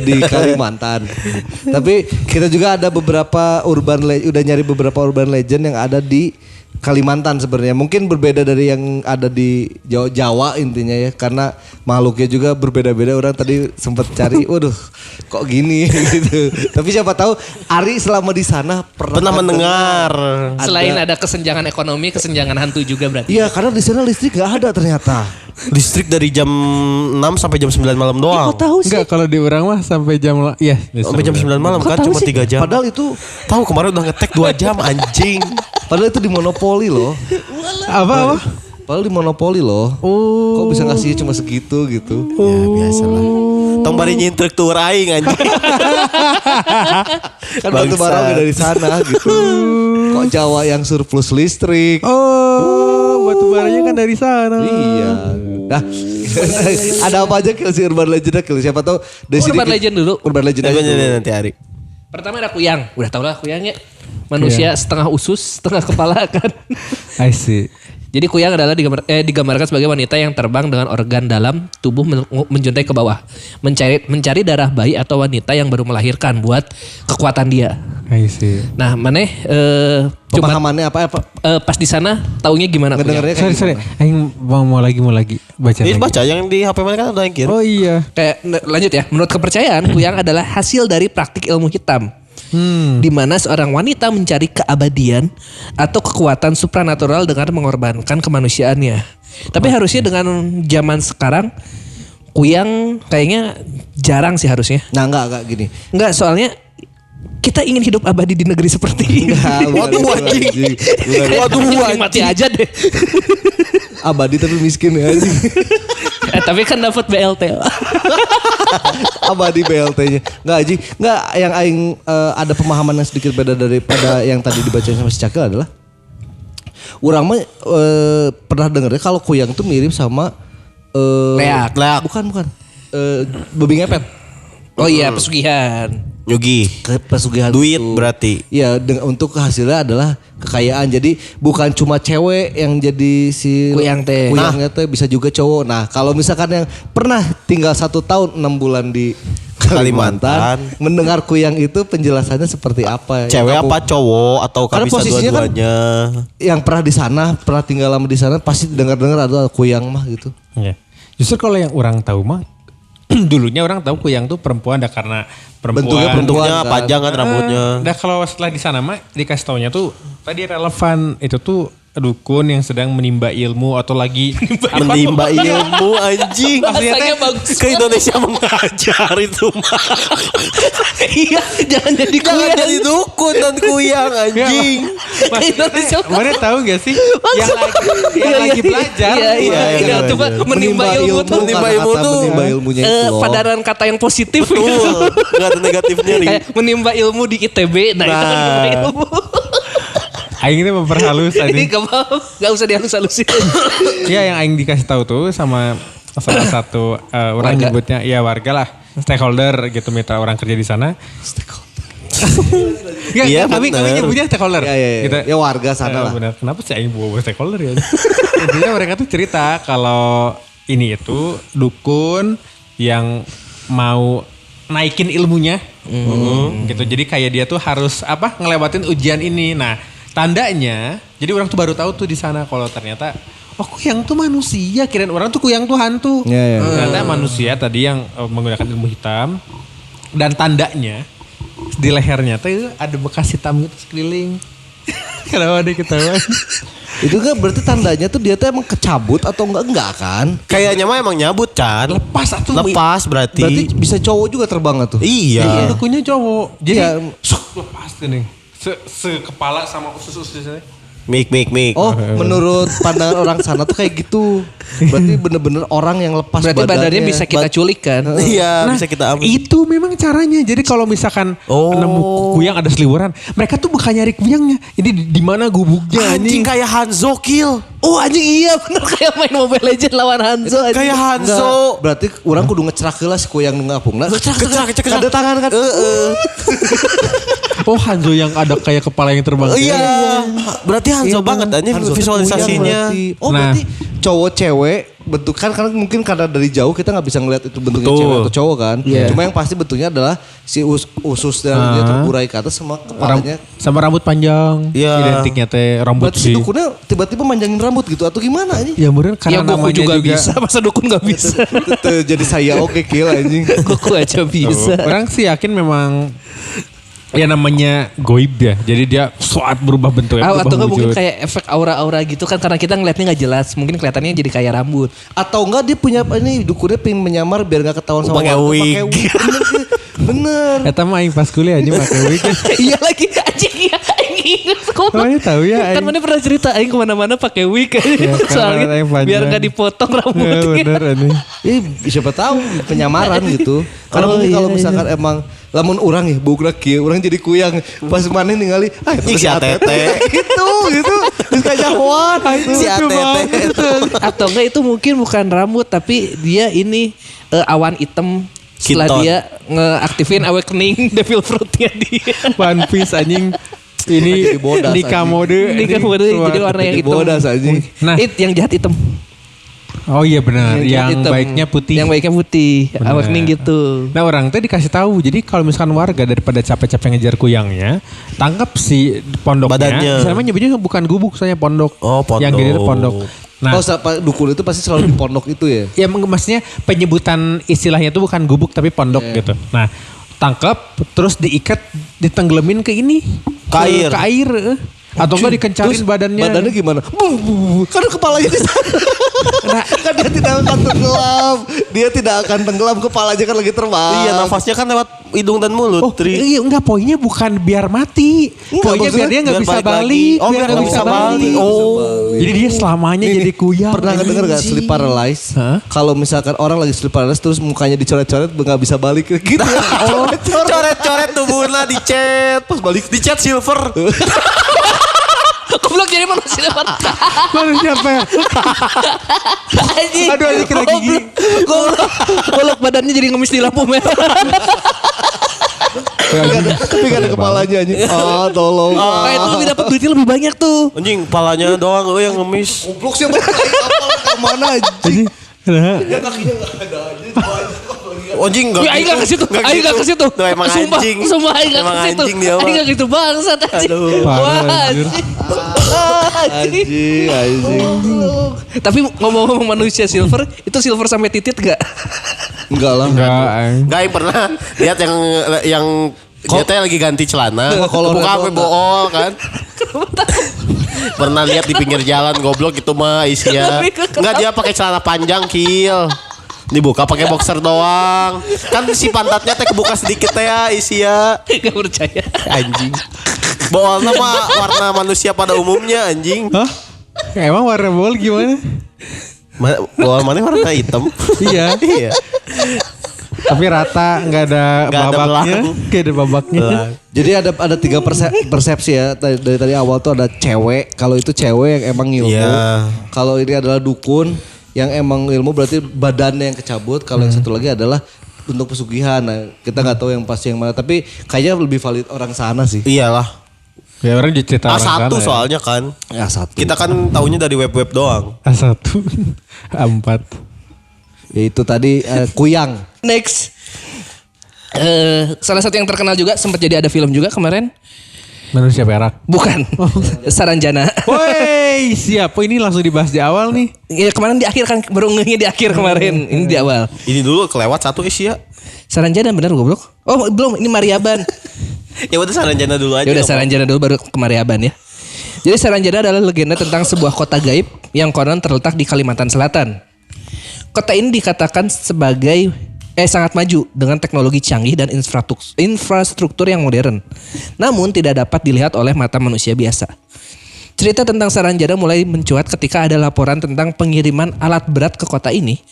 di Kalimantan. Tapi kita juga ada beberapa udah nyari beberapa urban legend yang ada di Kalimantan sebenarnya. Mungkin berbeda dari yang ada di Jawa intinya ya. Karena makhluknya juga berbeda-beda. Orang tadi sempat cari, waduh kok gini gitu. Tapi siapa tahu Ari selama di sana Pernah mendengar. Selain ada kesenjangan ekonomi, kesenjangan hantu juga berarti. Iya karena di sana listrik gak ada ternyata. Listrik dari jam 6 sampai jam 9 malam doang. Kok tahu sih? Enggak kalau di orang mah sampai jam iya. Sampai jam 9 malam Kok kan tahu cuma sih? 3 jam. Padahal itu Kemarin udah ngetek 2 jam anjing. Padahal itu di monopoli loh. Apa? Padahal di monopoli loh. Kok bisa ngasih cuma segitu gitu. Ya biasalah. Tong bari nyintrek tuh aing anjing. Kan batu bara udah dari sana gitu. Kok Jawa yang surplus listrik. Oh, batu baranya kan dari sana. Iya. Nah, ada apa aja Kill si Urban Legend Kill? Siapa tahu dari sini Urban Legend dulu. Urban Legend Jago aja dulu. nanti hari. Pertama ada kuyang. Udah tau lah kuyangnya. Manusia setengah usus, setengah kepala kan. I see. Jadi kuyang adalah digambarkan sebagai wanita yang terbang dengan organ dalam tubuh menjuntai ke bawah. Mencari darah bayi atau wanita yang baru melahirkan buat kekuatan dia. I see. Nah maneh coba Pemahamannya apa? pas di sana taunya gimana kuyang? Ngedengernya kayak Sorry. Aing mau lagi baca Ini lagi. baca yang di HP mana kan udah yang kirim. Oh iya. Kayak lanjut ya. Menurut kepercayaan kuyang adalah hasil dari praktik ilmu hitam. Di mana seorang wanita mencari keabadian atau kekuatan supranatural dengan mengorbankan kemanusiaannya. Tapi harusnya dengan zaman sekarang kuyang kayaknya jarang sih harusnya. Nah enggak gini. Enggak, soalnya kita ingin hidup abadi di negeri seperti ini. Waduh anjing. Waduh, mati aja deh. Abadi tapi miskin ya anjing. Tapi kan dapat BLT. Abadi BLT-nya. Enggak anjing. Enggak yang aing ada pemahaman yang sedikit beda daripada yang tadi dibacain sama si Cakil adalah urang mah pernah dengar kalau kuyang tuh mirip sama Leak. Bukan. Babi ngepet. Oh iya, pesugihan. Nyugi. Pesugihan Duit itu. berarti. Iya, untuk hasilnya adalah kekayaan. Jadi bukan cuma cewek yang jadi si Kuyang teh. Kuyangnya teh bisa juga cowok. Nah, kalau misalkan yang pernah tinggal 1 tahun 6 bulan di Kalimantan, mendengar kuyang itu penjelasannya seperti apa? Cewek apa cowok atau Karena bisa posisinya kan- dua-duanya? Yang pernah di sana, pernah tinggal lama di sana pasti dengar-dengar ada kuyang mah gitu. Iya. Justru kalau yang orang tahu mah dulunya orang tahu kuyang tuh perempuan dah karena perempuan. Bentuknya kan. panjang kan rambutnya. Dah kalau setelah di sana mah dikasih taunya tuh tadi relevan itu tuh dukun yang sedang menimba ilmu atau lagi Menimba ilmu anjing. Bahasanya bagus. Ke Indonesia mengajar itu mah. Iya, jangan jadi Jangan kuyang. jadi dukun dan kuyang anjing. Indonesia. Mana tahu gak sih yang lagi belajar? Iya, iya, iya, iya. Itu Pak, menimba ilmu tuh. Menimba ilmu kata tuh. menimba ilmunya itu loh. Padaran kata yang positif. Tuh, enggak ada negatifnya nih. Kayak menimba ilmu di ITB. Nah, itu kan menimba ilmu. Aing itu memperhalus Ini tadi. gak usah dihalus-halusin. Iya yang Aing dikasih tahu tuh sama salah satu orang Warga. nyebutnya ya warga lah stakeholder gitu mitra orang kerja di sana. Stakeholder. Iya, kami bener. nyebutnya stakeholder. Ya, ya, ya. Gitu. Ya warga sana lah. Benar. Kenapa sih Aing bawa stakeholder ya? Intinya mereka tuh cerita kalau ini itu dukun yang mau naikin ilmunya gitu. Jadi kayak dia tuh harus ngelewatin ujian ini. Nah, tandanya jadi orang tuh baru tahu tuh di sana kalau ternyata kuyang tuh manusia. Kirain orang tuh kuyang tuh hantu. Iya, iya. Ternyata manusia tadi yang menggunakan ilmu hitam dan tandanya di lehernya tuh ada bekas hitam gitu sekeliling. Kenapa dia ketawa? Itu kan berarti tandanya tuh dia tuh emang kecabut atau enggak kan? Kayaknya mah emang nyabut Chan. Lepas atuh. Lepas berarti. Berarti bisa cowok juga terbang tuh. Iya. Dukunnya cowok. Jadi Iya. sok lepas tuh nih. Sekepala sama usus-ususnya. Mik. Oh, menurut pandangan orang sana tuh kayak gitu. Berarti bener-bener orang yang lepas Berarti badannya bisa kita culik kan. Iya, bisa kita ambil. Itu memang caranya. Jadi kalau misalkan nemu kuyang ada seliweran, mereka tuh bukan nyari kuyangnya. Ini di mana gubuknya Anjing anjing. kayak Hanzo kill. Oh anjing iya bener kayak main Mobile Legends lawan Hanzo anjing. Kayak Hanzo. Enggak, berarti orang kudu ngecerak heula si kuyang nu ngapungna. Kecak. Ada tangan kan. Oh Hanzo yang ada kayak kepala yang terbang. Iya. Berarti Hanzo banget anjing Hanzo visualisasinya. berarti. Oh Nah. berarti cowok cewek bentuk kan karena mungkin karena dari jauh kita nggak bisa ngeliat itu bentuknya Betul. cewek atau cowok kan. Iya. Cuma yang pasti bentuknya adalah si usus dan dia terburai ke atas sama kepalanya. Sama rambut panjang. Iya. Identiknya teh rambut Berarti si sih. dukunnya tiba-tiba manjangin rambut gitu atau gimana aja? Ya bener Ya karena Goku namanya juga bisa, masa dukun gak bisa. Jadi saya oke kill anjing. Goku aja bisa. Orang sih yakin memang ya namanya goib ya. Jadi dia saat berubah bentuk Ah, berubah atau nggak mungkin wujud. kayak efek aura-aura gitu kan karena kita ngeliatnya nggak jelas, mungkin kelihatannya jadi kayak rambut. Atau enggak dia punya ini dukunnya pengen menyamar biar nggak ketahuan sama Pakai warga, wig. pakai wig. Bener sih. Bener. Eta mah aing pas kuliah aja pakai wig. Iya lagi anjing iya anjing. Namanya tahu ya, Kan aing. mana pernah cerita aing kemana-mana pakai wig Ya, soalnya karena aing panjang. biar nggak dipotong Ya, rambutnya. bener aneh. Siapa tahu penyamaran gitu. Karena Oh, mungkin iya, kalau iya. misalkan emang lamun orang ya bugra kieu, orang jadi kuyang. Pas mana ningali, Ih, si Atete. gitu. Terus kayak jahwan gitu. Si Atete. Atau enggak itu mungkin bukan rambut tapi dia ini awan hitam setelah Kinton. dia ngeaktifin awakening devil fruitnya dia. One Piece anjing. Ini Jadi bodas, nikah anjing. mode. Ini kan anjing. jadi warna yang Jadi hitam. bodas anjing. Nah. Yang jahat hitam. Oh iya benar. Yang hitam. baiknya putih. Yang baiknya putih. Benar. Awakening gitu. Nah orang teh dikasih tahu. Jadi kalau misalkan warga daripada capek-capek ngejar kuyangnya, tangkap si pondoknya. Badannya. Misalnya nyebutnya bukan gubuk, soalnya pondok. Oh, pondok. Yang gede itu pondok. Nah, Oh, dukun itu pasti selalu di pondok itu ya. ya maksudnya penyebutan istilahnya itu bukan gubuk tapi pondok gitu. Nah, tangkap terus diikat, ditenggelamin ke ini. Ke air. Ke air. Atau enggak dikencarin Terus badannya. Badannya gimana? Kan kepalanya di sana. Kan dia tidak akan tenggelam. Dia tidak akan tenggelam, kepalanya kan lagi terbang. Iya, nafasnya kan lewat hidung dan mulut. Oh iya enggak, poinnya bukan biar mati. Enggak, Poinnya biar dia nggak biar bisa balik lagi. balik. Oh, biar nggak bisa balik. Oh. Jadi dia selamanya jadi kuyang. Pernah ngedenger gak sleep paralysis? Hah? Kalau misalkan orang lagi sleep paralysis terus mukanya dicoret-coret nggak bisa balik gitu. Oh, coret-coret tubuhnya dicet. Pas balik dicet silver. Goblok jadi manusia lewat. Manusia apa ya? Anjing. Aduh, anjing kena gigi. Goblok badannya jadi ngemis di lampu merah. Tapi gak ada kepalanya anjing. Ah, tolong. Nah itu lebih dapat duitnya lebih banyak tuh. Anjing palanya doang yang ngemis. Goblok siapa kapal ke mana anjing? Nah, Ya kakinya gak ada anjing. Anjing enggak. Ya aing gak ke situ. Aing gak ke situ. Tuh emang Sumpah, anjing. Sumpah aing gak Emang ke situ. anjing dia mah. Aing gak gitu bangsat anjing. Parah, Wah, anjir. anjing. Anjing. Tapi ngomong-ngomong manusia silver, itu silver sampai titit gak? Enggak lah. enggak. Enggak yang pernah lihat yang dia teh lagi ganti celana. Kalau Buka Red sampai bool kan. Pernah lihat di pinggir jalan goblok itu mah Isia. Enggak dia pakai celana panjang kill. Dibuka pakai boxer doang. Kan si pantatnya teh kebuka sedikit teh ya Isia. Gak percaya. Anjing. Boolnya mah warna manusia pada umumnya anjing. Hah? Emang warna bol gimana? Bool mana warna hitam. Iya. Iya. Tapi rata, nggak ada Nggak ada babaknya. belang. Nggak ada babaknya. Jadi ada tiga persepsi ya dari tadi awal tuh ada cewek. Kalau itu cewek yang emang ilmu. Iya. Kalau ini adalah dukun yang emang ilmu berarti badannya yang kecabut. Kalau yang satu lagi adalah untuk pesugihan. Nah, kita nggak tahu yang pasti yang mana. Tapi kayaknya lebih valid orang sana sih. Iyalah. Ya orang cerita orang A1 sana ya. soalnya kan. Ya satu. Kita kan taunya dari web-web doang. A1. A4. Ya, itu tadi kuyang. Next. Salah satu yang terkenal juga sempat jadi ada film juga kemarin. Manusia perak. Bukan. Saranjana. Woi, siap. Oh, ini langsung dibahas di awal nih. Ya kemarin di akhir kan baru ngehnya di akhir kemarin. Ini di awal. Ini dulu kelewat satu Asia. Saranjana bener goblok. Oh belum ini Mariaban. Ya udah Saranjana dulu aja. Ya udah Saranjana dulu baru ke Mariaban ya. Jadi Saranjana adalah legenda tentang sebuah kota gaib yang konon terletak di Kalimantan Selatan. Kota ini dikatakan sebagai sangat maju dengan teknologi canggih dan infrastruktur yang modern. Namun tidak dapat dilihat oleh mata manusia biasa. Cerita tentang Saranjana mulai mencuat ketika ada laporan tentang pengiriman alat berat ke kota ini.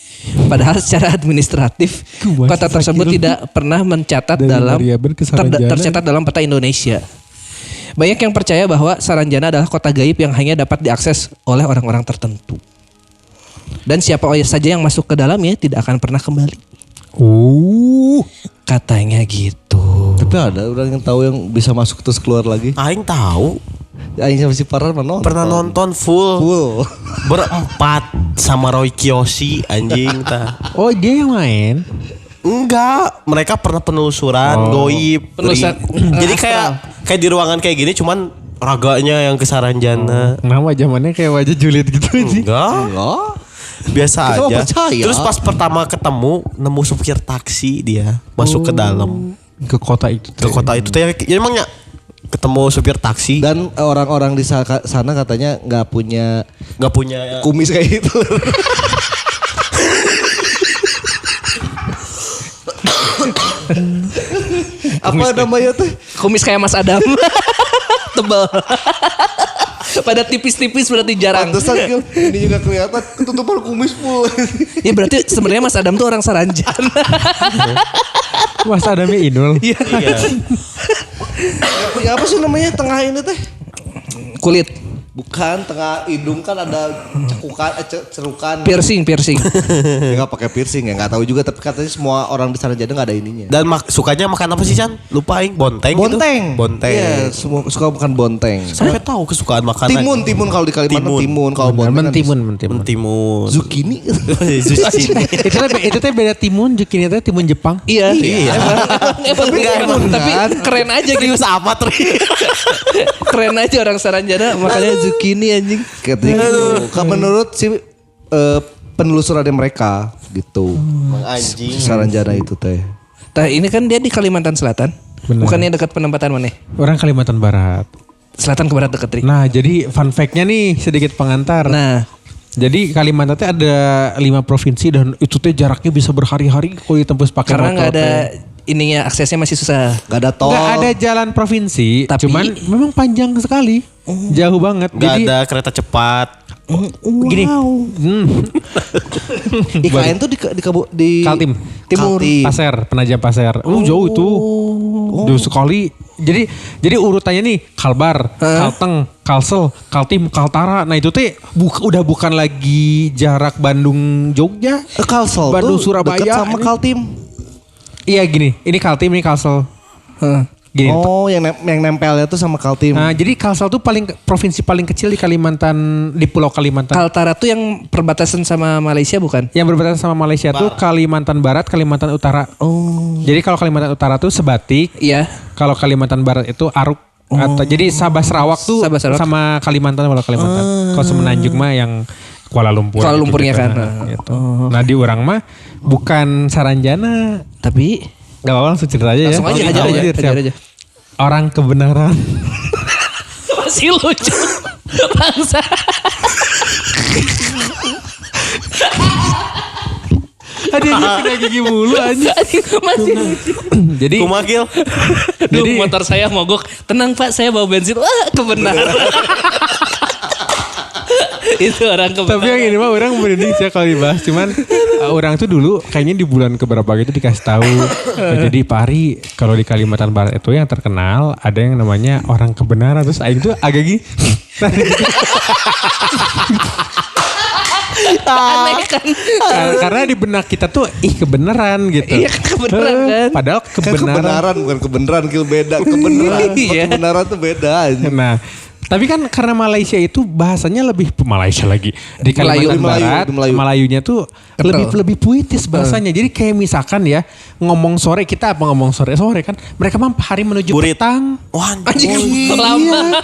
Padahal secara administratif kota tersebut tidak pernah mencatat Dari dalam Mariaban ke Saranjana. tercatat dalam peta Indonesia. Banyak yang percaya bahwa Saranjana adalah kota gaib yang hanya dapat diakses oleh orang-orang tertentu. Dan siapa saja yang masuk ke dalamnya tidak akan pernah kembali. Katanya gitu. Tapi ada orang yang tahu yang bisa masuk terus keluar lagi. Aing tahu. Aing sama si Farhan Pernah nonton full. Full. Berempat sama Roy Kiyoshi anjing tah. Oh, dia yang main. Enggak, mereka pernah penelusuran goib. Penelusuran Jadi kayak di ruangan kayak gini cuman raganya yang ke Saranjana. Nama zamannya kayak wajah julid gitu sih. Enggak. Biasa Kita mah aja. percaya. Terus pas pertama ketemu nemu supir taksi dia masuk ke dalam Ke kota itu. ke kota itu teh. Ya emangnya ketemu supir taksi Dan orang-orang di sana katanya nggak punya nggak punya kumis kayak gitu. Apa namanya tuh? Kumis kayak Mas Adam. Tebal. Pada tipis-tipis berarti jarang. Pantesan Gil. Ini juga kelihatan ketutupan kumis full. Ya berarti sebenarnya Mas Adam tuh orang Saranjana. Mas Adamnya Inul. Iya. Nggak punya apa sih namanya tengah ini teh? Kulit. Bukan tengah hidung kan ada cekukan, cerukan. Piercing. Ya nggak pakai piercing ya nggak tahu juga tapi katanya semua orang di sana jadi nggak ada ininya. dan sukanya makan apa sih Chan? Lupa Aing bonteng gitu? Bonteng. Iya, semua suka makan bonteng. Sampai tahu kesukaan makanan. Timun kalau di Kalimantan timun, kalau bonteng kan Mentimun. Mentimun. zucchini. Zucchini. itu teh beda timun, zucchini teh timun Jepang. Iya. Emang Tapi kan? keren aja gitu. Serius amat Ri. Keren aja orang Saranjana makanya zucchini anjing. Katanya gitu. Kan menurut si penelusurannya mereka gitu. Anjing. Saranjana itu teh. Nah ini kan dia di Kalimantan Selatan. Benar. Bukannya dekat penempatan mana? Orang Kalimantan Barat. Selatan ke barat dekat Tri. Nah, jadi fun fact-nya nih sedikit pengantar. Nah, Jadi Kalimantan teh ada 5 provinsi dan itu teh jaraknya bisa berhari-hari kalau ditembus pakai karena motor. nggak ada teh. ininya aksesnya masih susah. Gak ada tol. Nggak ada jalan provinsi, Tapi- cuman memang panjang sekali. Jauh banget. Gak Jadi ada kereta cepat. gini. IKN tuh di Kaltim. Timur. Pasir, Penajam Pasir. Jauh itu. Jauh sekali. Jadi urutannya nih Kalbar, Kalteng, Kalsel, Kaltim, Kaltara. Nah itu teh udah bukan lagi jarak Bandung Jogja. Kalsel Bandung tuh Surabaya dekat sama ini. Kaltim. Iya gini, ini Kaltim, ini Kalsel. Gini. Oh, yang nempelnya tuh sama Kaltim. Nah, jadi Kalsel tuh provinsi paling kecil di Pulau Kalimantan. Kaltara tuh yang perbatasan sama Malaysia bukan? Yang berbatasan sama Malaysia tuh Kalimantan Barat, Kalimantan Utara. Oh. Jadi kalau Kalimantan Utara tuh Sebatik, Iya. kalau Kalimantan Barat itu Aruk. Atau jadi Sabah Sarawak tuh Sabah Sarawak. sama Kalimantan. Kalau Semenanjung mah yang Kuala Lumpur. Kuala Lumpurnya kan. Gitu. Nah di orang mah bukan Saranjana. Tapi Gak apa-apa langsung cerita aja langsung ya. aja, hajar aja. Orang kebenaran. Masih lucu. Bangsa. Tadi dia kena gigi mulu aja. Masih lucu. Jadi Kumakil. Duh, motor saya mogok. Tenang Pak, saya bawa bensin. Wah, kebenaran. Itu orang kebenaran. tapi yang ini mah orang merinding sih kalau dibahas. Cuman orang tuh dulu kayaknya di bulan keberapa gitu dikasih tahu. Jadi Pak Ari kalau di Kalimantan Barat itu yang terkenal ada yang namanya orang kebenaran. Terus aing tuh agak gini. Aneh kan. Karena di benak kita tuh kebenaran gitu. Iya, kebenaran kan. Padahal Kebenaran bukan kebenaran, beda. Kebenaran. Iya. Kebenaran tuh beda. Nah, tapi kan karena Malaysia itu bahasanya lebih Malaysia lagi. Di Kalimantan Barat, Melayunya tuh lebih puitis bahasanya. Jadi kayak misalkan ya, ngomong sore sore kan. Mereka mah hari menuju Burit. petang. Wah, Anjing lama.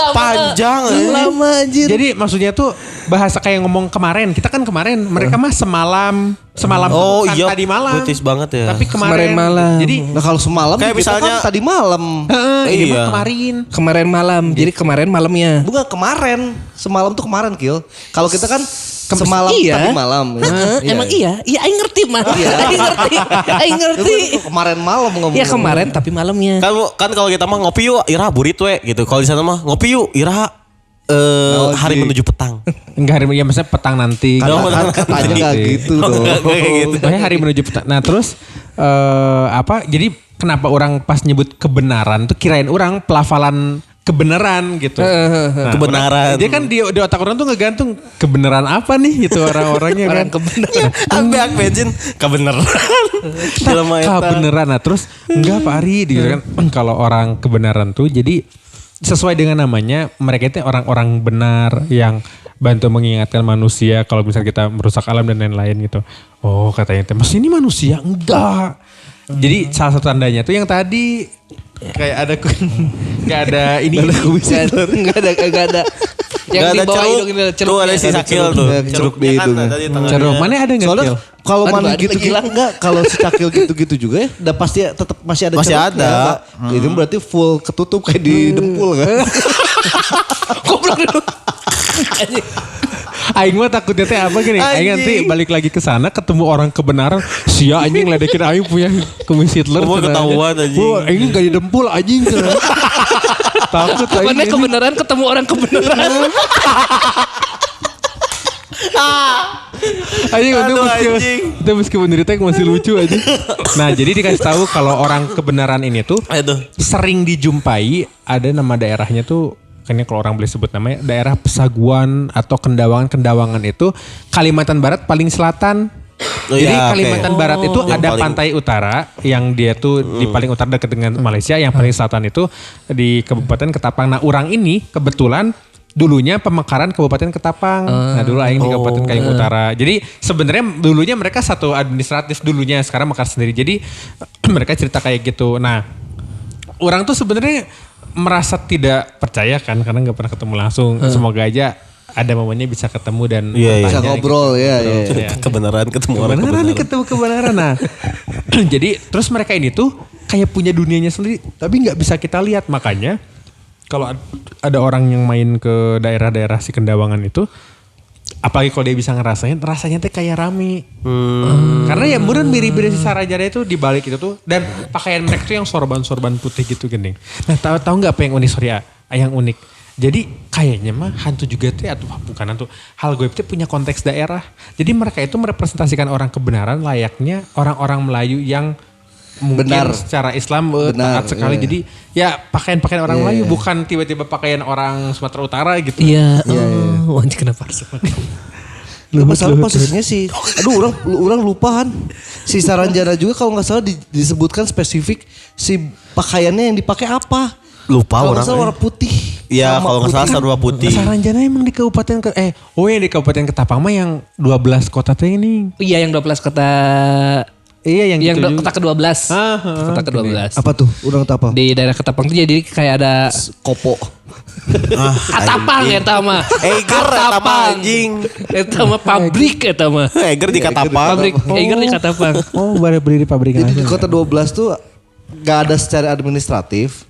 panjang. Lama anjir. Jadi maksudnya tuh bahasa kayak ngomong kemarin. Kita kan kemarin, mereka mah semalam Oh bukan iya, tadi malam. puitis banget ya. Tapi Kemarin kemarin malam. Jadi Nah kalau semalam Kayak kita misalnya- kan tadi malam. ini mah Iya. kemarin. Kemarin malam. Jadi kemarin malamnya. Bukan kemarin. Semalam tuh kemarin Kil. Kalau kita kan semalam iya. tadi malam. Ya. Heeh, emang iya. Iya, aing ngerti mah. Aing ngerti. Kemarin malam ngomong. Ya kemarin tapi malamnya. Kan kalau kita mah ngopi yuk, Ira burit we gitu. Kalau di sana mah ngopi yuk, Ira hari menuju petang. Enggak hari ya maksudnya petang nanti. Katanya gak gitu dong. Nggak kayak gitu. Pokoknya hari menuju petang. Nah terus jadi kenapa orang pas nyebut kebenaran tuh kirain orang pelafalan kebenaran gitu. Nah, Kebenaran. Dia kan di otak orang tuh ngegantung kebenaran apa nih gitu orang-orangnya kan. Orang kebenaran. Ambil bensin kebenaran. Jelema eta. Kebenaran. Nah terus enggak Pak Ari gitu kan. Kalau orang kebenaran tuh jadi sesuai dengan namanya mereka itu orang-orang benar yang bantu mengingatkan manusia kalau misalnya kita merusak alam dan lain-lain gitu. Oh katanya mas ini manusia enggak. Jadi salah satu tandanya tuh yang tadi kayak ada nggak ada ini Enggak ada. Yang Nggak di ada bawah ceruk. hidung ini ada ceruk. Tuh ada si Sakil tuh. ceruk di Ceruknya kan hidungnya. ada di tengahnya. ceruk mana ada nggak Soalnya Kil? kalau Aduh, mana ada gitu lagi lah. enggak kalau si cakil gitu-gitu juga ya udah pasti tetap masih ada Masih ceruknya. ada. Itu berarti full ketutup kayak di dempul kan. Goblok dulu. Aing mah takutnya teh apa gini? Aing nanti balik lagi ke sana ketemu orang kebenaran. Sia anjing ledekin Aing punya kumis Hitler. Oh, cenah. ketahuan, anjing. Oh, Aing gak didempul anjing. cenah. Takut Aing. Mana kebenaran ketemu orang kebenaran. Anjing itu Aduh, meskipun anjing. itu meskipun cerita masih lucu aja. Nah jadi dikasih tahu kalau orang kebenaran ini tuh Aduh. sering dijumpai ada nama daerahnya tuh kayaknya kalau orang boleh sebut namanya daerah Pesaguan atau Kendawangan itu Kalimantan Barat paling selatan. Oh, Jadi iya, oke. Kalimantan Barat itu Yang ada paling- pantai utara yang dia tuh di paling utara dekat dengan Malaysia, yang paling selatan itu di Kabupaten Ketapang. Nah, orang ini kebetulan dulunya pemekaran Kabupaten Ketapang. Nah, dulu aing di Kabupaten Kayung Utara. Jadi sebenarnya dulunya mereka satu administratif dulunya, sekarang mekar sendiri. Jadi mereka cerita kayak gitu. Nah, orang tuh sebenarnya merasa tidak percaya kan karena nggak pernah ketemu langsung. Semoga aja ada momennya bisa ketemu dan Iya, iya. Bisa bertanya ngobrol ya. Iya. Kebenaran ketemu orang Kebenaran nih kebenaran. ketemu kebenaran. Nah, jadi terus mereka ini tuh kayak punya dunianya sendiri, tapi nggak bisa kita lihat. Makanya kalau ada orang yang main ke daerah-daerah si Kendawangan itu, apalagi kalau dia bisa ngerasain, rasanya teh kayak rame. Karena ya murun mirip-mirip si Sarajara itu di balik itu tuh, dan pakaian mereka tuh yang sorban-sorban putih gitu gini. Nah, tahu nggak apa yang unik Surya? Yang unik. Jadi kayaknya mah hantu juga tuh atau bukan hantu, hal goib tuh punya konteks daerah. Jadi mereka itu merepresentasikan orang kebenaran layaknya orang-orang Melayu yang mungkin Benar. secara Islam Benar, taat sekali. iya. Jadi ya pakaian-pakaian orang Melayu bukan tiba-tiba pakaian orang Sumatera Utara gitu. Iya. Oh, anjing kenapa harus Masalah posisinya sih. Aduh orang lupahan. Si Saranjana juga kalau nggak salah disebutkan spesifik si pakaiannya yang dipakai apa. Lupa Kalau orang. nggak salah warna putih. Iya, kalau nggak salah sarua putih. Saranjana emang di kabupaten yang di kabupaten Ketapang mah yang 12 kota teh ini. Iya yang 12 kota. Iya yang gitu Kota ke-12. Kota ke-12. Apa tuh? Urang apa? Di daerah Ketapang itu jadi kayak ada Kopo. Katapang eta mah. Eiger eta mah anjing. Eta mah pabrik eta mah. Eiger di Katapang. Pabrik Eiger di Katapang. Oh, baru beli di pabrikan Jadi di aja. kota 12 tuh gak ada secara administratif.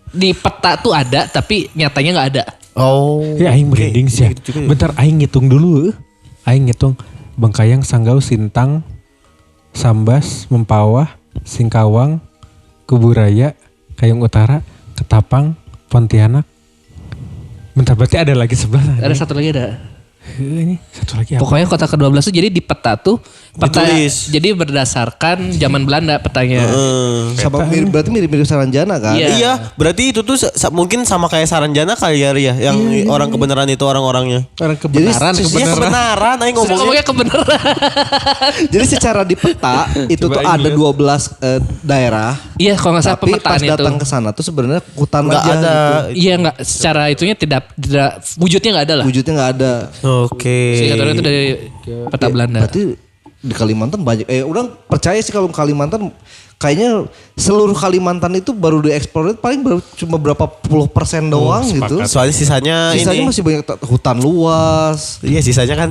Di peta tuh ada tapi nyatanya nggak ada. Oh. Ya aing merinding sih. Bentar aing ngitung dulu. Aing ngitung Bengkayang, Sanggau, Sintang, Sambas, Mempawah, Singkawang, Kuburaya, Kayong Utara, Ketapang, Pontianak. Bentar berarti ada lagi 11. Ada satu lagi ada. Ini satu lagi apa? Pokoknya kota ke-12 tuh jadi di peta tuh Ditulis. jadi berdasarkan zaman Belanda petanya. Sama berarti mirip-mirip Saranjana kan? Iya. Iya, berarti itu tuh mungkin sama kayak Saranjana kali ya, yang orang kebenaran itu orang-orangnya. Orang kebenaran, Jadi, Iya kebenaran, aing ngomongnya. Ngomongnya kebenaran. Jadi secara di peta itu Coba tuh ada ingat. 12 daerah. Iya kalau nggak salah Tapi pas pemetaan itu. datang ke sana tuh sebenarnya hutan Nggak aja ada. Iya nggak secara itunya tidak wujudnya nggak ada lah. gitu. Wujudnya nggak ada. Oke. Singkatannya itu dari peta Belanda. Berarti di Kalimantan banyak. Orang percaya sih kalau Kalimantan kayaknya seluruh Kalimantan itu baru dieksplor paling baru cuma berapa puluh % doang gitu. Soalnya sisanya Sisanya ini. masih banyak hutan luas. Iya, sisanya kan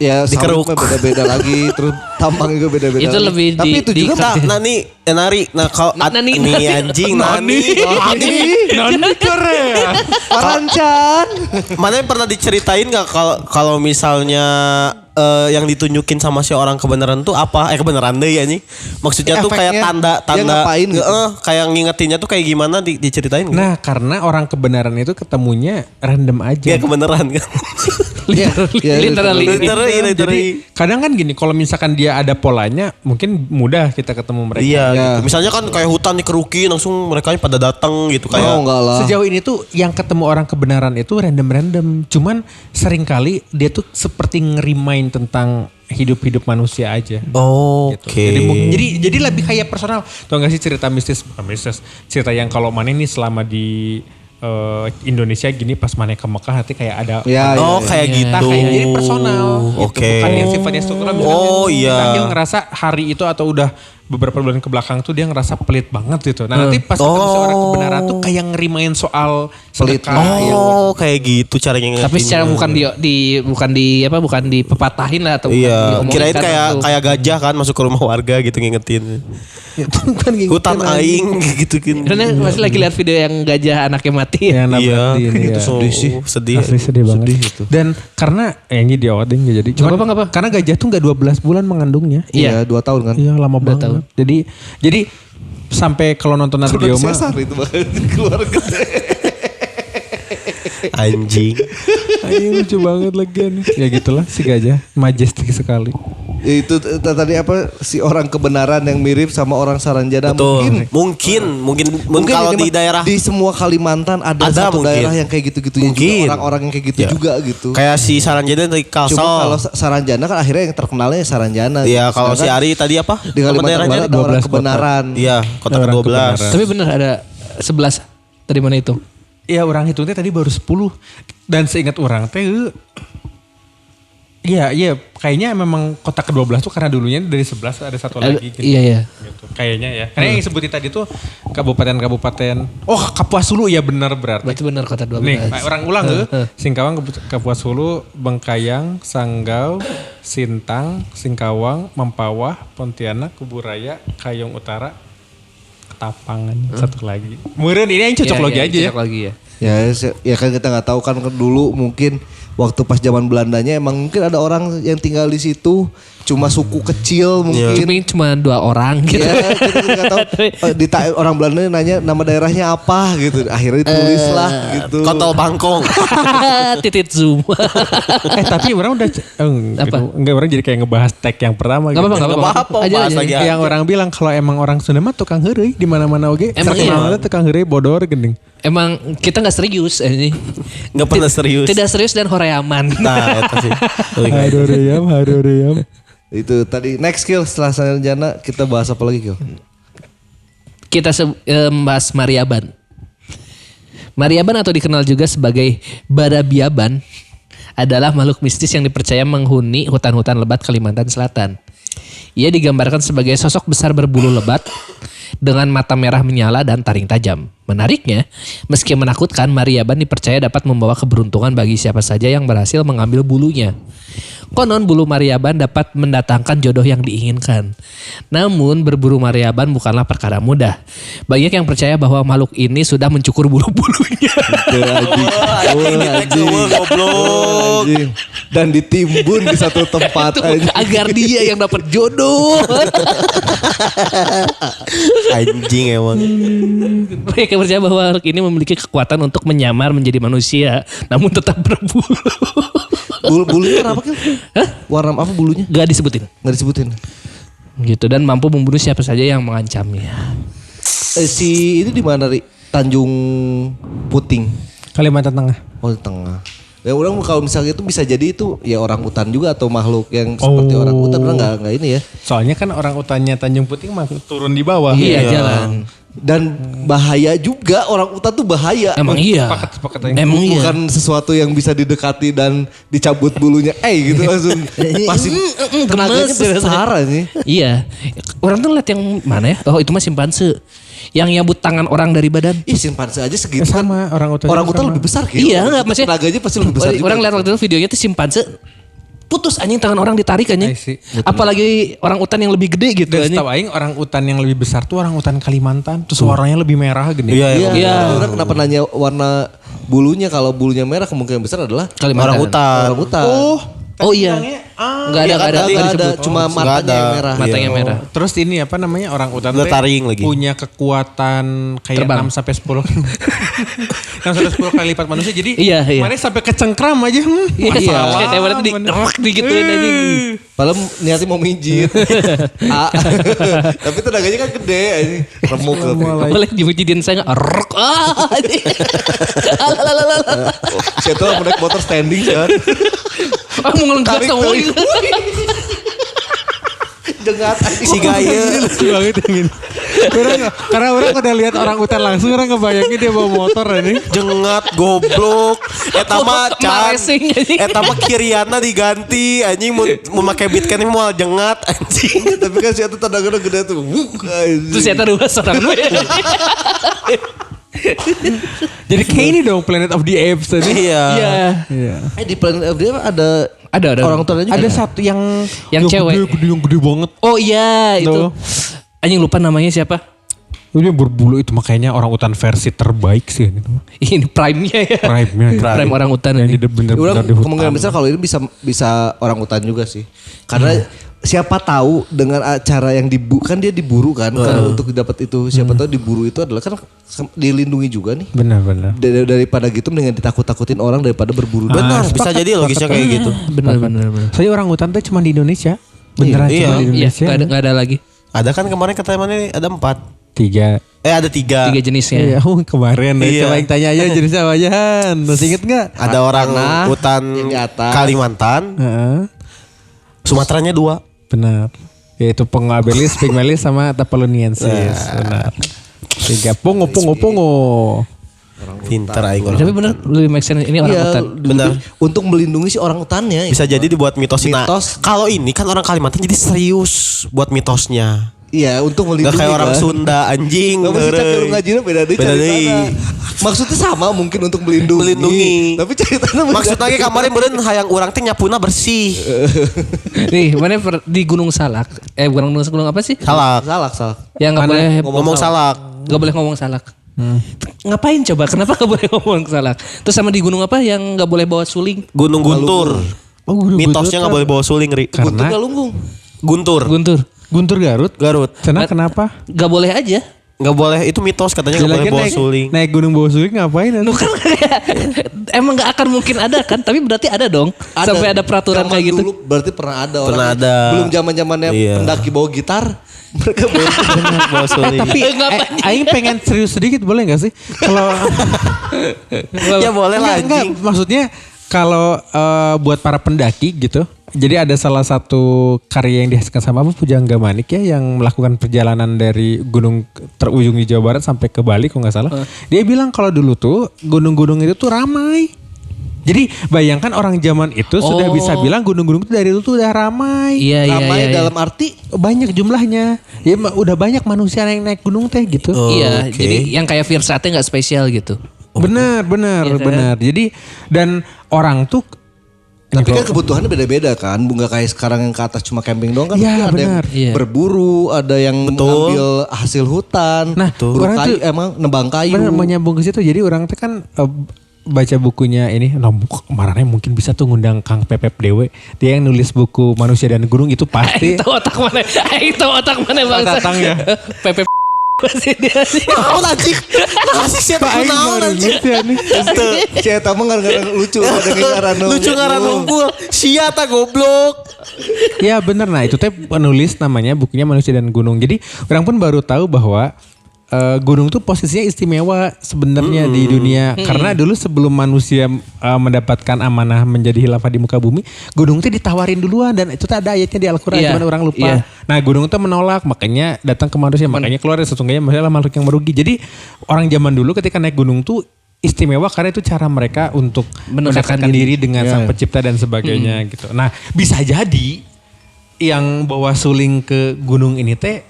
Ya Dikeruk. sawit mah beda-beda lagi. Terus tambang juga beda-beda Itu lagi. lebih Tapi di- itu di- juga Nani, Nari. Nah, kalau Nani. nih anjing Nani. Nani Korea. Parancan. Mana yang pernah diceritain nggak kalau misalnya yang ditunjukin sama si orang kebenaran tuh apa? Kebenaran deh ya nih. Maksudnya tuh kayak Efeknya, tanda-tanda. dia ngapain gitu? Kayak ngingetinnya tuh kayak gimana diceritain nggak? Nah, karena orang kebenaran itu ketemunya random aja. Ya kebenaran kan. Literally. Literally. Kadang kan gini, kalau misalkan dia ada polanya, mungkin mudah kita ketemu mereka. Iya. Ya. Gitu. Misalnya kan kayak hutan dikeruki langsung mereka pada datang gitu kayak. Oh enggak lah. Sejauh ini tuh yang ketemu orang kebenaran itu random-random. Cuman seringkali dia tuh seperti ngerimain tentang hidup-hidup manusia aja. Oke. Jadi lebih kayak personal. Tau gak sih cerita mistis, bukan mistis, cerita yang kalau mana nih selama di Indonesia gini pas mana ke Mekah nanti kayak ada Ya, Oh ya, kayak Iya. gitu. Nah, kayak jadi personal gitu. Oke. Bukan yang sifatnya struktural. Misalnya Oh, iya. Dia ngerasa hari itu atau udah beberapa bulan ke belakang tuh dia ngerasa pelit banget gitu. Nah nanti pas ketemu seorang kebenaran tuh kayak ngerimain soal Pelit. sedekah. Oh kayak gitu caranya Tapi secara ngingetinnya. bukan dipepatahin lah atau Iya, bukan kirain diomongin atau- kayak gajah kan masuk ke rumah warga gitu ngingetin. Kan gitu Hutan kan. aing gitu kan. Karena masih lagi lihat video yang gajah anaknya mati. Yang nabrak Iya, di ini itu ya. sedih sih. Sedih. Asli sedih banget. Dan karena ini dia awet nggak jadi. Cuman Nggak apa-apa. karena gajah tuh nggak 12 bulan mengandungnya. Iya 2 tahun kan. Iya lama banget. tahun. Jadi sampai kalau nonton video mah Sesar itu bahkan keluar gede. Anjing. ayo lucu banget lagi nih. Ya gitulah si gajah majestic sekali. Ya, itu tadi apa si orang kebenaran yang mirip sama orang Saranjana Betul. Mungkin kalau ini di mah daerah di semua Kalimantan ada Ada satu mungkin. daerah yang kayak gitu-gitunya juga, Mungkin. orang-orang yang kayak gitu Ya. juga gitu. kayak si Saranjana dari Kalsel. Cuma kalau Saranjana kan akhirnya yang terkenalnya Saranjana. Iya, kalau si Sedangkan Ari tadi apa? di Kalimantan daerahnya? Barat ada orang 12 kota. kebenaran. Iya, kota Orang ke-12. kebenaran. Tapi bener ada 11 dari mana itu? Iya orang hitungnya tadi baru 10. Dan seingat orang teh iya kayaknya memang kota ke-12 tuh karena dulunya dari 11 ada satu lagi gitu. Iya. Gitu. Kayaknya ya. Karena yang disebutin tadi tuh kabupaten-kabupaten. Oh Kapuas Hulu ya benar berarti. Berarti bener kota 12. Nih, orang ulang Singkawang, Kapuas Hulu, Bengkayang, Sanggau, Sintang, Singkawang, Mempawah, Pontianak, Kuburaya, Kayong Utara, Ketapangan, satu lagi. Meureun ini yang cocok logi aja ya. Cocok lagi ya. Ya kan kita nggak tahu kan dulu mungkin waktu pas zaman Belandanya emang mungkin ada orang yang tinggal di situ cuma suku kecil mungkin. Ini cuma 2 orang gitu. Ya, kita nggak tahu. Orang Belanda nanya nama daerahnya apa gitu. Akhirnya ditulis lah gitu. Kontol Bangkong. Titit zoom. Tapi orang udah Apa? enggak orang jadi kayak ngebahas tag yang pertama Gak gitu. apa-apa, Nggak apa-apa, Aja, bahas aja. lagi. Yang orang bilang kalau emang orang Sunda mah tukang heureuy di mana-mana oge. Emang Terkenal iya? tukang heureuy bodor gending. Emang kita nggak serius ini. Nggak pernah serius. Tidak serius dan horeaman. Nah, itu sih. Haru Riam. Itu tadi next kill setelah sarjana kita bahas apa lagi kill? Kita membahas Mariaban. Mariaban atau dikenal juga sebagai Barabiaban adalah makhluk mistis yang dipercaya menghuni hutan-hutan lebat Kalimantan Selatan. Ia digambarkan sebagai sosok besar berbulu lebat dengan mata merah menyala dan taring tajam. Menariknya, meski menakutkan, Mariaban dipercaya dapat membawa keberuntungan bagi siapa saja yang berhasil mengambil bulunya. Konon bulu Mariaban dapat mendatangkan jodoh yang diinginkan. Namun berburu Mariaban bukanlah perkara mudah. Banyak yang percaya bahwa makhluk ini sudah mencukur bulu-bulunya. Goblok. Dan ditimbun di satu tempat aja. Agar dia yang dapat jodoh. Anjing emang. Mereka percaya bahwa makhluk ini memiliki kekuatan untuk menyamar menjadi manusia, namun tetap berbulu. Bulunya warna apa kill? Hah? Warna apa bulunya? Gak disebutin. Nggak disebutin. Gitu, dan mampu membunuh siapa saja yang mengancamnya. Si ini di mana Ri? Tanjung Puting. Kalimantan Tengah. Oh di tengah. Ya orang kalau misalnya itu bisa jadi itu ya orang hutan juga atau makhluk yang seperti orang hutan. Orang nggak ini ya. Soalnya kan orang utannya Tanjung Puting mah turun di bawah. Iya, jalan. Dan bahaya juga, orang hutan tuh bahaya. Emang iya. Sepakat. Emang iya. Bukan sesuatu yang bisa didekati dan dicabut bulunya. Gitu langsung. Pasti tenaganya Gemes. besar nih. Iya. Orang tuh lihat yang mana ya? Oh, itu mah simpanse. Yang nyabut tangan orang dari badan. Ih simpanse aja segitu kan. Sama orang utan. Orang hutan lebih besar gitu. Iya, enggak maksudnya. Tenaganya pasti lebih besar juga. Orang lihat waktu itu videonya tuh simpanse putus anjing, tangan orang ditarik anjing. I see. Apalagi orang utan yang lebih gede gitu Dan anjing. setahu aing orang utan yang lebih besar tuh orang utan Kalimantan. Terus warnanya lebih merah gini. Iya, Iya. Iya. Orang kenapa nanya warna bulunya? Kalau bulunya merah kemungkinan besar adalah Kalimantan. Orang hutan. orang hutan. Oh iya. Enggak ada, Nggak ada, cuma Nggak matanya ada. yang merah. matanya Iya. merah. Terus ini apa namanya orang utan Udah teh taring lagi. punya kekuatan kayak Terbang. 6 sampai 10 6 sampai 10 kali lipat manusia. Jadi Iya, iya. kemarin sampai kecengkram aja. Iya, kayak tewet di rek digituin anjing. Padahal niatnya mau mijit. Ah. Tapi tenaganya kan gede ini. Remuk. Boleh dimujidin saya nggak? Rek. Anjing. Alalala. Saya tuh mau naik motor standing kan. Ah, mau ngelengkap Tarik, sama tarik. Dengat anjing. Si gaya. Lucu banget yang ini. Karena orang udah lihat orang hutan langsung, orang ngebayangin dia bawa motor ini. Jengat goblok. Eta mah can. Racing, anjing. Eta mah kiriana diganti anjing mau make beat kan mau jengat anjing. Tapi kan si itu tenaganya gede tuh. Terus saya tahu orang gue. Jadi kayak ini dong Planet of the Apes tadi. Iya. Iya. Di Planet of the Apes ada Ada. orang tuanya juga. Ada satu yang cewek. yang gede banget. Oh iya itu. Tuh. Anjing lupa namanya siapa. Ini berbulu itu makanya orang utan versi terbaik sih gitu. Ini prime-nya ya. Prime-nya. Prime orang hutan Yang ini. di bener-bener Orang di hutan. kemungkinan besar kalau ini bisa orang hutan juga sih. Karena siapa tahu dengan acara yang kan dia diburu kan karena untuk dapat itu siapa tahu diburu itu adalah kan dilindungi juga nih. Benar-benar. Daripada gitu dengan ditakut-takutin orang daripada berburu. Benar, bisa sepakat, jadi logisnya kayak gitu. Benar. Soalnya orang hutan tuh cuma di Indonesia. Beneran Iya. cuma di Iya, Indonesia. nggak ada lagi. Ada kan kemarin kata mana ada 4. 3. Ada 3. 3 jenisnya. Iya, kemarin deh. Iya. Coba yang tanya aja jenisnya apa aja Han. Masih inget gak? Ada orang Tanah, hutan yang di atas. Kalimantan, Heeh. Sumateranya 2. Benar. Yaitu Pongabelis, Pygmelis sama Tapaloniensis. Benar. 3 pongo. Pintar aing orang. Tapi benar lebih make sense ini orang Iya, hutan. Benar. Untuk melindungi si orang hutannya. Bisa jadi dibuat mitos. Nah, Mitos. kalau ini kan orang Kalimantan jadi serius buat mitosnya. Iya, untuk melindungi. Gak kayak orang kan. Sunda anjing. Tapi si heureuy. cak ngajinya beda deh Beda ceritana. deui. Maksudnya sama mungkin untuk melindungi. Tapi ceritanya beda. Maksudnya ge kemarin beureun hayang urang teh nyapuna bersih. Nih, mana di Gunung Salak. Gunung apa sih? Salak. Salah. Yang nggak boleh Ngomong salak. nggak boleh ngomong salak. Ngapain coba? Kenapa nggak boleh ngomong salak? Terus sama di gunung apa yang nggak boleh bawa suling? Gunung Guntur. Oh, Gunung Mitosnya nggak boleh bawa suling, Ri. Guntur Karena Galunggung. Guntur. Guntur. Guntur Garut. Garut. Kenapa? Nggak boleh aja. nggak boleh, itu mitos katanya Ya, nggak boleh lagian bawa suling. naik gunung bawa suling ngapain? Lu kan kayak emang gak akan mungkin ada kan, tapi berarti ada dong. Sampai ada peraturan Zaman kayak gitu. Dulu berarti pernah ada orang. Pernah yang ada. Belum zaman-zamannya Iya. pendaki bawa gitar. Mereka bawa Bawa suling. Tapi aing pengen serius sedikit boleh gak sih? Kalau Ya boleh lah enggak, anjing. maksudnya kalau buat para pendaki gitu. Jadi ada salah satu karya yang dihasilkan sama Pujangga Manik ya yang melakukan perjalanan dari gunung terujung di Jawa Barat sampai ke Bali kalau nggak salah. Dia bilang kalau dulu tuh gunung-gunung itu tuh ramai. Jadi bayangkan orang zaman itu sudah bisa bilang gunung-gunung itu dari dulu tuh udah ramai. Iya, iya, ramai iya, iya. dalam arti Banyak jumlahnya. Ya udah banyak manusia yang naik gunung teh gitu. Iya, Oke. jadi yang kayak Virsate nggak spesial gitu. Benar, Iya kan? benar. Jadi dan orang tuh tapi kan kebutuhannya beda-beda kan. Bunga kayak sekarang yang ke atas cuma camping doang kan. Iya, Mungkin ada yang benar. Iya. berburu, ada yang mengambil hasil hutan. Nah, buru orang kayu, tuh- emang nebang kayu. benar menyambung ke situ. Jadi orang tuh kan baca bukunya ini, marahnya mungkin bisa tuh ngundang Kang Pepep Dewe. Dia yang nulis buku Manusia dan Gunung itu pasti. Itu otak mana? Itu otak mana bangsa? Tatang ya. Pepe sih dia sih. Naon anjing? Ngasih siapa Aing naon baru anjing? gitu ya nih. Si Eta mah ngarang lucu. Ada ngaran Lucu ngaran unggul. Sia ta goblok. Ya bener, nah itu teh penulis namanya bukunya Manusia dan Gunung. Jadi orang pun baru tahu bahwa gunung tuh posisinya istimewa sebenarnya di dunia. Karena dulu sebelum manusia mendapatkan amanah menjadi khilafah di muka bumi, gunung tuh ditawarin duluan dan itu tuh ada ayatnya di Al-Quran, Iya, cuman orang lupa. iya. Nah gunung tuh menolak, makanya datang ke manusia, makanya keluar sesungguhnya manusia adalah makhluk yang merugi. Jadi orang zaman dulu ketika naik gunung tuh istimewa karena itu cara mereka untuk Mendekatkan mendekatkan diri dengan Iya. sang pencipta dan sebagainya gitu. Nah bisa jadi yang bawa suling ke gunung ini teh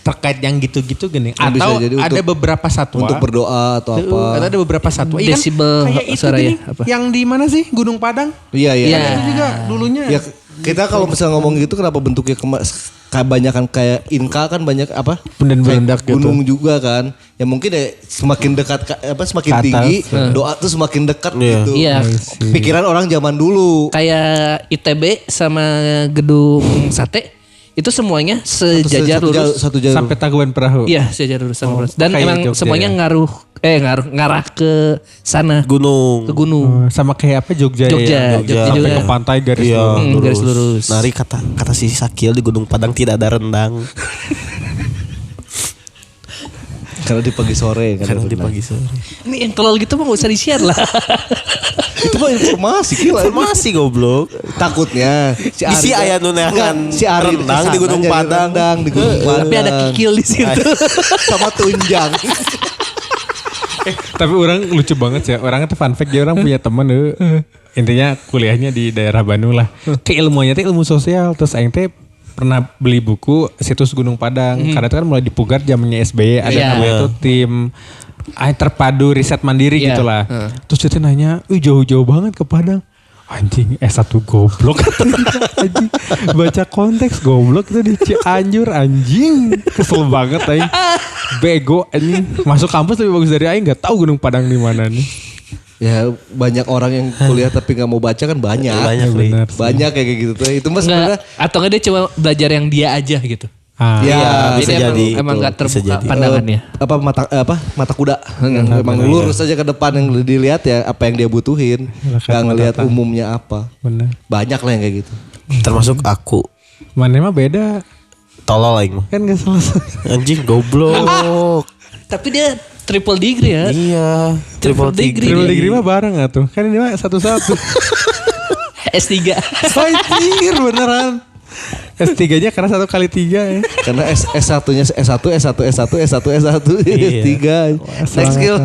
terkait yang gitu-gitu gini. Bisa Atau jadi ada untuk- beberapa satwa. Untuk berdoa atau apa. Ada beberapa satwa. Iya kan? Desibel Kayak itu suara ya, gini, apa? yang di mana sih? Gunung Padang. Iya, iya. Iya. iya. Itu juga dulunya. Ya kita kalau misalnya ngomong gitu kenapa bentuknya kebanyakan kayak Inka kan banyak apa? Benden-belendak Kayak gitu. gunung juga kan. Ya mungkin ya semakin dekat semakin Ke atas. tinggi doa tuh semakin dekat Iya. gitu. Iya. Pikiran orang zaman dulu. Kayak ITB sama gedung sate itu semuanya sejajar lurus. Satu jalur. Sampai Tangkuban Perahu. Iya, sejajar lurus sama lurus. Dan kayak emang Jogja semuanya ya? ngarah ke sana, Gunung. ke gunung. Sama kayak apa Jogja, Jogja, ya. Jogja Sampai juga. ke pantai garis Iya, lurus. garis lurus. Nari kata si Sakil di Gunung Padang tidak ada rendang. Karena di pagi sore kan. Karena di pagi sore. Ini yang tolol gitu mah gak usah di-share lah. Itu mah informasi gila. Informasi goblok. Takutnya si Isi aya nu neangan si Ari rendang di kesana Gunung nyari Padang. rendang di Gunung Padang. Tapi ada kikil di situ. Sama tunjang. Tapi orang lucu banget sih. Orang itu fun fact dia orang punya temen intinya kuliahnya di daerah Bandung lah. Keilmuannya tuh ilmu sosial. Terus aing teh pernah beli buku situs Gunung Padang. Karena itu kan mulai dipugar zamannya SBY. Ada Iya. namanya tuh tim terpadu riset mandiri Iya. gitulah. Terus dia tuh nanya, jauh-jauh banget ke Padang. Anjing S1 goblok. Anjing baca konteks goblok itu di Cianjur anjing. Kesel banget aing. Bego anjing. Masuk kampus lebih bagus dari aing, enggak tahu Gunung Padang di mana nih. Ya banyak orang yang kuliah tapi nggak mau baca kan banyak. Banyak, Li. benar. Banyak kayak gitu tuh. Itu mas sebenarnya. Enggak, atau enggak dia cuma belajar yang dia aja gitu. Ah, Ya, Iya, bisa Jadi jadi. emang gak Bisa terbuka jadi. pandangannya. Mata kuda. Memang lurus saja ke depan yang dilihat ya apa yang dia butuhin. Gak ngelihat umumnya apa. benar. Banyak lah yang kayak gitu. Termasuk aku. Mana mah beda. Tolol aing mah. Kan gak selesai. Anjing goblok. Tapi dia triple degree ya. Iya, Triple degree. Triple degree mah bareng gak tuh? Kan ini mah satu-satu. S3. Anjir beneran. S3-nya karena 1 kali 3 ya. Karena S1-nya S1, S1, S1, S1, S1, S3. Next skill.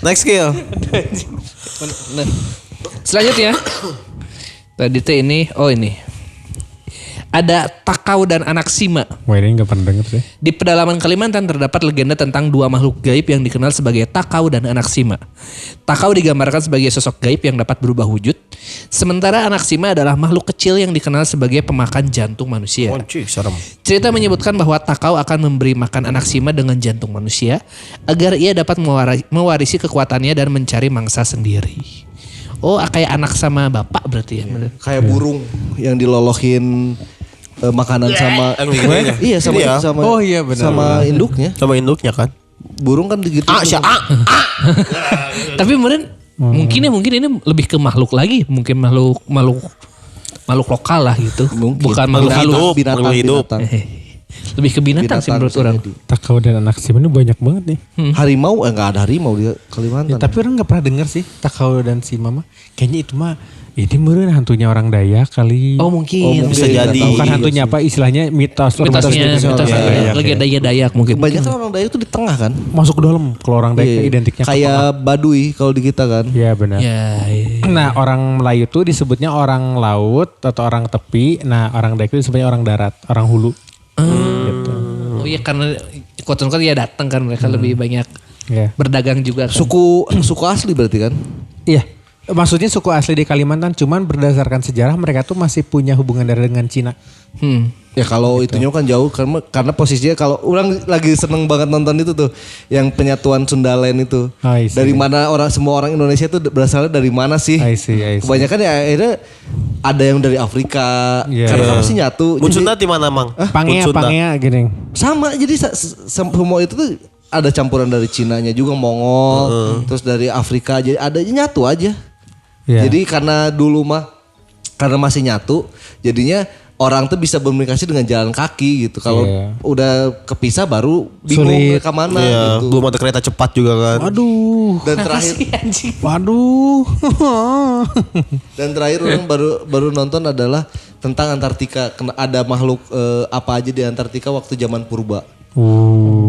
Next skill. Nah, selanjutnya tadi teh ini, ini ada Takau dan Anaksima. Wah ini gak pernah denger sih. Di pedalaman Kalimantan terdapat legenda tentang dua makhluk gaib yang dikenal sebagai Takau dan Anaksima. Takau digambarkan sebagai sosok gaib yang dapat berubah wujud, sementara Anaksima adalah makhluk kecil yang dikenal sebagai pemakan jantung manusia. Anjing serem. Cerita menyebutkan bahwa Takau akan memberi makan Anaksima dengan jantung manusia agar ia dapat mewarisi kekuatannya dan mencari mangsa sendiri. Oh, kayak anak sama bapak berarti ya. bener. Kayak burung yang dilolohin makanan sama Iya. iya sama Iya. sama Oh iya, benar, sama benar. induknya. Sama induknya kan. Burung kan gitu. Tapi mungkin ini lebih ke makhluk lagi, mungkin makhluk lokal lah gitu. Mungkin. Bukan makhluk halus. Makhluk hidup. Lebih ke binatang sih menurut orang. Takau dan anak Sim ini banyak banget nih. Harimau enggak ada harimau di Kalimantan. Ya, tapi orang nggak pernah denger sih Takau dan si Mama. Kayaknya itu mah ini meureun hantunya orang Dayak kali. Oh mungkin. Bisa jadi. Bukan hantunya apa istilahnya mitos Mitosnya Dayak. legenda Dayak mungkin. Kebanyakan orang Dayak itu di tengah kan. Masuk ke dalam kalau orang Dayak Iya. identiknya ke kayak Baduy kalau di kita kan. Iya benar. Ya, iya. Nah orang Melayu tuh disebutnya orang laut atau orang tepi. Nah orang Dayak itu disebutnya orang darat, orang hulu. Gitu. Oh iya karena kuatan kan ya datang kan mereka lebih banyak Ya. berdagang juga kan. Suku asli berarti kan. Iya. Maksudnya suku asli di Kalimantan cuman berdasarkan sejarah mereka tuh masih punya hubungan darah dengan Cina. Ya kalau itunya kan jauh karena posisinya kalau orang lagi seneng banget nonton itu tuh yang penyatuan Sundaland itu. I see. Dari mana semua orang Indonesia itu berasalnya dari mana sih? I see. Kebanyakan ya akhirnya ada yang dari Afrika. Iya. Karena pasti nyatu. Muncuna di mana, Mang? Pangea gini. Sama jadi semua itu tuh ada campuran dari Cinanya juga Mongol, terus dari Afrika jadi ada nyatu aja. Iya. Jadi karena dulu karena masih nyatu, jadinya orang tuh bisa berkomunikasi dengan jalan kaki gitu. Kalau Iya. udah kepisah baru bingung Sulit. mereka mana Iya, gitu. belum ada kereta cepat juga kan. Aduh. Dan terakhir Waduh. orang baru nonton adalah tentang Antartika. Ada makhluk apa aja di Antartika waktu zaman purba.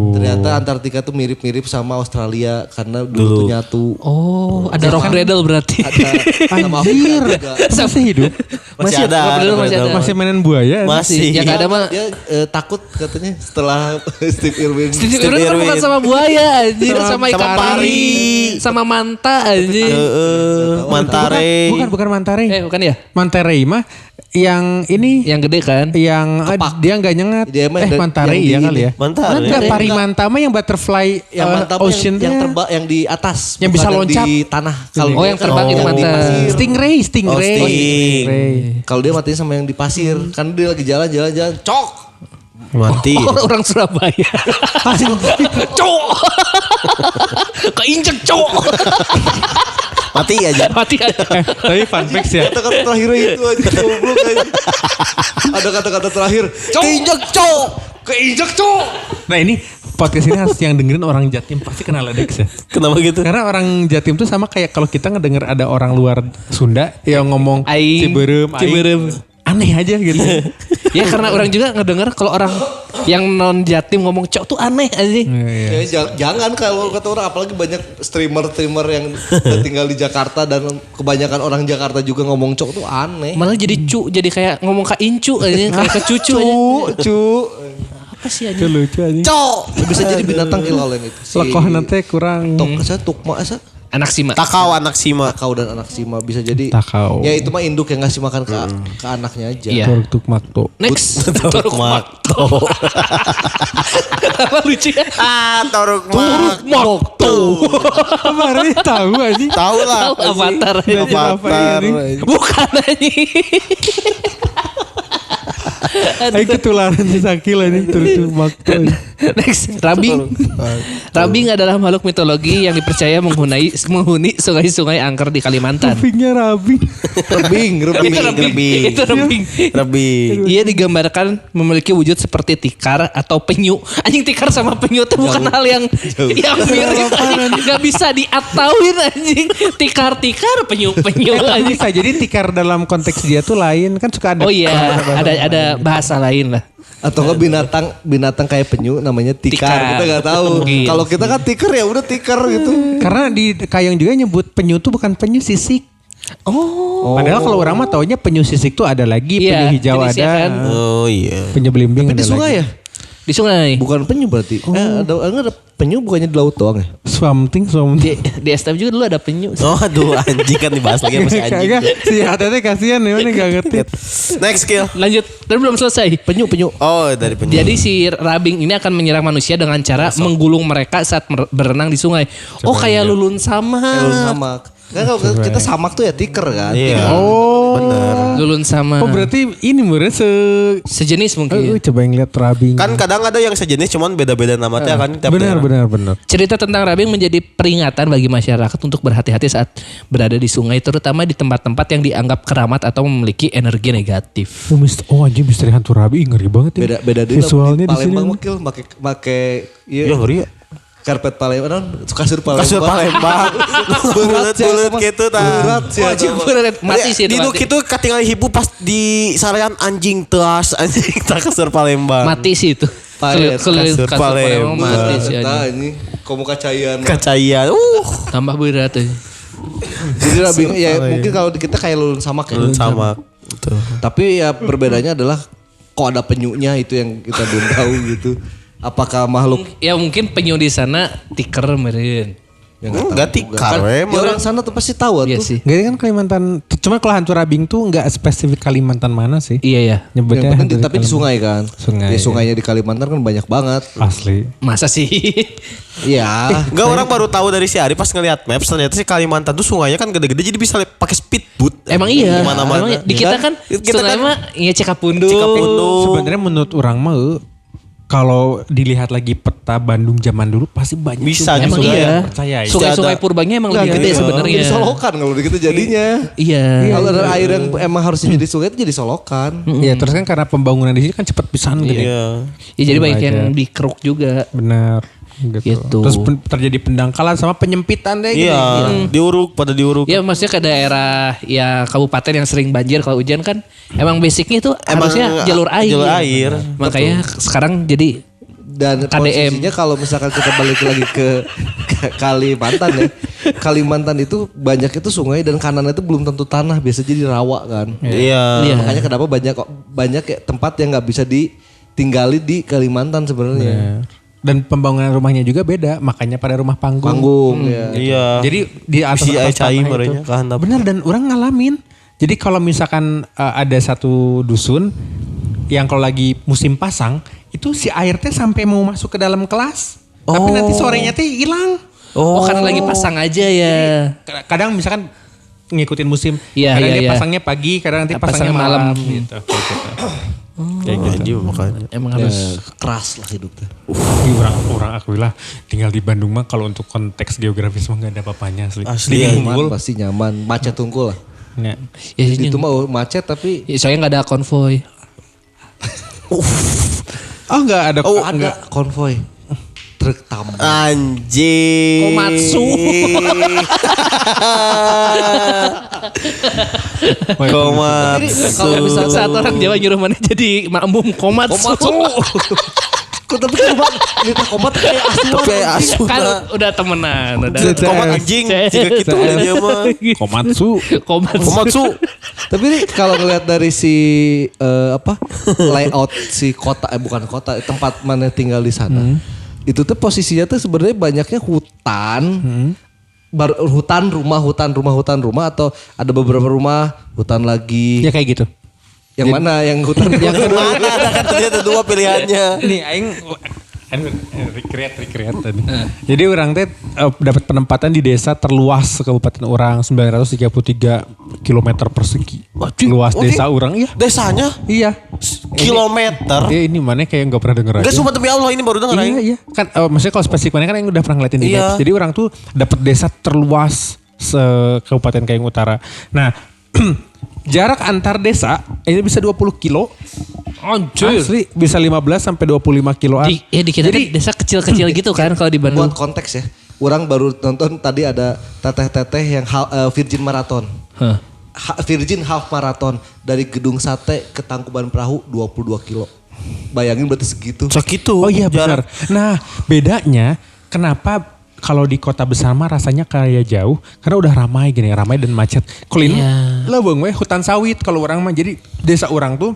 Ternyata Antartika tuh mirip-mirip sama Australia karena dulu tuh nyatu. Oh, ada rock cradle berarti. Ada sama Afrika juga. Masih hidup. Masih ada. rock cradle masih ada. Masih mainan buaya. Masih. Yang ada mah Dia takut katanya setelah Steve Irwin. Steve Irwin kan bukan sama buaya anjir, sama ikan sama pari, pari. sama manta anjir. Mantare. Bukan Mantare. Bukan ya? Mantare mah yang ini Yang gede kan? yang dia nggak nyengat. Dia mah Mantare yang di ya ini. kali ya. Mantare. Enggak Parimanta mah yang butterfly Yang mantap ocean yang tuh. terbang yang di atas, Yang bisa bukan loncat. di tanah. Oh, yang terbang itu yang di mantap. pasir. Stingray. Oh, sting. Kalau dia matinya sama yang di pasir, kan dia lagi jalan, cok. Mati. Orang Surabaya. Cok. Keinjek cok. Mati aja. Mati aja. Tapi fun facts ya. Kata-kata terakhirnya itu aja goblok aja. Ada kata-kata terakhir, Keinjek cok. Keinjek cok. Nah ini podcast ini harus yang dengerin orang Jatim pasti kenal Ledex ya. Kenapa gitu? Karena orang Jatim tuh sama kayak kalau kita ngedenger ada orang luar Sunda yang ngomong Aing, Ciberem, Ciberem. aneh aja gitu. Ya karena orang juga ngedenger kalau orang yang non Jatim ngomong cok tuh aneh anjing. Ya, jangan kalau kata orang, apalagi banyak streamer yang tinggal di Jakarta dan kebanyakan orang Jakarta juga ngomong cok tuh aneh. Malah jadi jadi kayak ngomong ke incu anjing, kayak ke cucu anjing. Cu. Apa sih Itu anjing? lucu aja. Cok. Bisa jadi binatang kilalen itu. Lekohna teh kurang. Tukma asa. Anak sima. Takau anak sima. Takau dan anak sima bisa jadi. Takau. Ya itu mah induk yang ngasih makan ke anaknya aja. Iya. Toruk tuk makto. Next. Toruk makto. Apa lucu ya? Toruk makto. Kemarin tahu aja. Tahu lah. Tahu Avatar. Avatar. Bukan anjing. Ayo ketularan si Sakil ini turut makto. Next, Rabing. Rabing adalah makhluk mitologi yang dipercaya menghuni sungai-sungai angker di Kalimantan. Kupingnya rabing. Itu Rabing. Rabing. Ia digambarkan memiliki wujud seperti tikar atau penyu. Anjing tikar sama penyu itu bukan hal yang mirip. Gak bisa diatauin anjing. Tikar penyu anjing. Bisa jadi tikar dalam konteks dia tuh lain kan suka ada. Oh iya, ada bahasa lain lah. Atau enggak binatang kayak penyu namanya tikar. Tikar. Kita nggak tahu. Mungkin. Kalau kita kan tikar ya udah tikar gitu. Karena di Kayang juga nyebut penyu tuh bukan penyu sisik. Oh. Padahal kalau orang mah taunya penyu sisik tuh ada lagi, Iya, penyu hijau jenisnya ada, kan. Oh iya. penyu belimbing Tapi ada di sungai lagi. ya? Di sungai. Bukan penyu berarti. Ada penyu bukannya di laut doang ya? Something. Di STM juga dulu ada penyu. Oh aduh anjing kan dibahas lagi sama si anjing. Kagak, si Atete kasihan ya, ini gak ngerti. Next skill. Lanjut, tapi belum selesai. Penyu. Oh dari penyu. Jadi si Rabing ini akan menyerang manusia dengan cara menggulung mereka saat berenang di sungai. Oh kayak lulun sama. Samak. Kan kalau kita samak tuh ya tikar kan. Iya. Tikar. Bener. Lulun sama Oh berarti ini meureun sejenis mungkin. coba yang lihat rabing. Kan kadang ada yang sejenis cuman beda-beda nama teh kan tiap benar daerah. benar. Cerita tentang rabing menjadi peringatan bagi masyarakat untuk berhati-hati saat berada di sungai, terutama di tempat-tempat yang dianggap keramat atau memiliki energi negatif. Oh anjing misteri hantu rabing ngeri banget ya. Beda di visualnya di sini. Palembang wakil make Ya ngeri ya. karpet Palembang, kasur Palembang. Kasur Palembang. Bulet-bulet gitu tah. Berat sih. Anjing beneran mati sih Di itu. nu kitu katingal hibu pas di sarean anjing teas anjing tak kasur Palembang. Mati sih itu. Paret, Kasur kasur Palembang Palembang. mati sih Nah anjing. ini komu kacayan. Kacayan. Tambah berat aja. Jadi rabing ya mungkin kalau kita kayak lulun samak ya. Sama. Betul. Tapi ya perbedaannya adalah kok ada penyunya itu yang kita belum tahu gitu. Apakah makhluk Ya mungkin penyu di sana tiker meureun. yang Enggak tikar we. ya orang sana tuh pasti tahu Iya tuh. sih. Enggak kan Kalimantan. Cuma kalau hantu rabing tuh enggak spesifik Kalimantan mana sih? Iya ya. Nyebutnya Yang penting hantu tapi di sungai kan. Sungai, Ya, sungainya di Kalimantan kan banyak banget. Asli. Masa sih? Iya. Enggak orang baru tahu dari si Ari pas ngeliat maps ternyata si Kalimantan tuh sungainya kan gede-gede jadi bisa pakai speedboat. Emang iya. Mana-mana. Emang iya. Di kita kan Kita sungai kan mah iya Cikapundung. Sebenarnya menurut orang mah kalau dilihat lagi peta Bandung zaman dulu pasti banyak Bisa sungai Emang juga iya. ya. Percaya ya. Sungai-sungai Ada. Purbanya emang Nggak, lebih gede gitu. sebenarnya. Jadi solokan kalau gitu jadinya. Iya. Kalau ada air yang emang harusnya jadi sungai itu jadi solokan. Iya terus kan karena pembangunan di sini kan cepet pisan gitu. Iya. Ya jadi banyak Wajar. yang dikeruk juga. Benar. Gitu. Gitu. Terus terjadi pendangkalan sama penyempitan deh gitu. Iya, diuruk pada diuruk. Ya maksudnya ke daerah ya kabupaten yang sering banjir kalau hujan kan emang basicnya itu Emang harusnya jalur air. jalur air. Makanya sekarang jadi Dan KDM. posisinya kalau misalkan kita balik lagi ke Kalimantan ya. Kalimantan itu banyak itu sungai dan kanannya itu belum tentu tanah, biasa jadi rawa kan. Iya. Iya. Makanya kenapa banyak ya tempat yang nggak bisa ditinggali di Kalimantan sebenarnya. Dan pembangunan rumahnya juga beda, makanya pada rumah panggung. Panggung ya. Iya. Jadi di atas Bisi atas cai tanah merenya, itu. kehandap. Benar dan orang ngalamin. Jadi kalau misalkan ada satu dusun yang kalau lagi musim pasang itu si air teh sampai mau masuk ke dalam kelas, tapi nanti sorenya teh hilang. oh karena lagi pasang aja ya. Kadang misalkan ngikutin musim, Iya, kadang iya, dia iya. pasangnya pagi, kadang nanti Pasangnya pasangnya malam, malam. gitu. Kayak gitu. Iya makanya. Emang Ya, harus keras lah hidupnya. Ih, orang akuilah tinggal di Bandung mah kalau untuk konteks geografis mah gak ada apa-apanya asli. Asli, Di ya. Unggul. Pasti nyaman, macet tungkul lah. Ya. ya ini. Itu mah macet tapi Ya, soalnya nggak ada konvoy. Oh enggak ada. oh ada konvoy truk tambang. Anjing. Komatsu. Komatsu. Kalau misalkan Saat orang Jawa nyuruh mana jadi makmum komatsu. Kok tapi komat, ini teh komat kayak asuhan. Tapi asuh. Kan udah temenan. Udah. Komat anjing. Jika gitu dia mah. Komatsu. Komatsu. Tapi nih kalau ngeliat dari si layout si kota bukan kota tempat mana tinggal di sana. Itu tuh posisinya tuh sebenarnya banyaknya hutan. Hutan rumah atau ada beberapa rumah hutan lagi. Ya kayak gitu. Yang mana yang hutan yang Mana ada kan ternyata dua pilihannya. Nih aing recreate tadi. Jadi orang teh dapat penempatan di desa terluas Kabupaten Orang 933 km persegi. Luas desa orang iya. Desanya Iya. kilometer. Ya ini mana kayak nggak pernah denger Enggak aja. sumpah demi Allah ini baru denger Iya aing. iya. Kan maksudnya kalau spesifik mana kan yang udah pernah ngeliatin di Iya. Maps. Jadi orang tuh dapat desa terluas se Kabupaten Kayong Utara. Nah, jarak antar desa ini bisa 20 kilo. Anjir. Asli bisa 15 sampai 25 kiloan. Di kita kan desa kecil-kecil gitu kan kalau di Bandung. buat konteks ya. Orang baru nonton tadi ada teteh-teteh yang Virgin Marathon. Hah. Virgin Half Marathon dari Gedung Sate ke Tangkuban Perahu 22 kilo. Bayangin berarti segitu. Segitu. Oh iya benar. jarak. Nah bedanya kenapa kalau di kota besar mah rasanya kayak jauh karena udah ramai gini, ramai dan macet. Kalau ini Iya. leuweung we hutan sawit kalau orang mah. Jadi desa orang tuh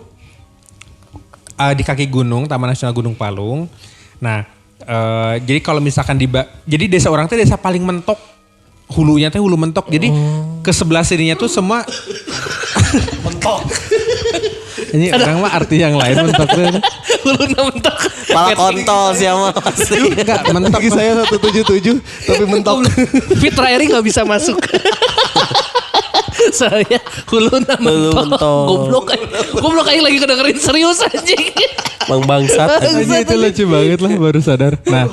di kaki gunung, Taman Nasional Gunung Palung. Nah, jadi kalau misalkan jadi desa orang tuh desa paling mentok. Hulunya teh hulu mentok. Jadi ke sebelah sininya tuh semua mentok. Ini orang mah arti yang lain mentok tuh. Uluna mentok. Pala kontol siapa pasti. Enggak, mentok. Gigi saya 177 tapi mentok. Fitra Eri gak bisa masuk. Saya huluna mentok. Goblok aing lagi kedengerin serius anjing. Bang bangsat. Aja itu lucu banget lah baru sadar. Nah,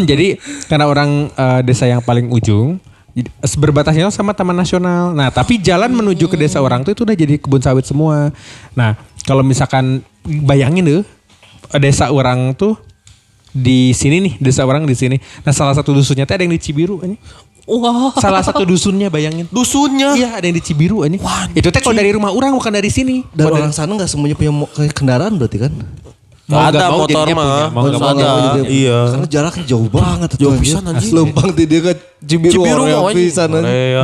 jadi karena orang desa yang paling ujung berbatasnya sama Taman Nasional. Nah, tapi jalan menuju ke desa orang tuh itu udah jadi kebun sawit semua. Nah, kalau misalkan bayangin deh desa orang tuh di sini nih, desa orang di sini. Nah, salah satu dusunnya tuh ada yang di Cibiru ini. Wah. Salah satu dusunnya bayangin. Dusunnya. Iya, ada yang di Cibiru ini. Itu teh kalau dari rumah orang bukan dari sini. Dan orang sana nggak semuanya punya kendaraan berarti kan? Ada motor jadinya mah. punya. Mau nggak mau ada. Dia- Iya. Karena jaraknya jauh banget. Jauh pisan, anjing. Lempang di dia ke Cibiru, Cibiru Oreo mau anjing. pisan, anjing. Iya,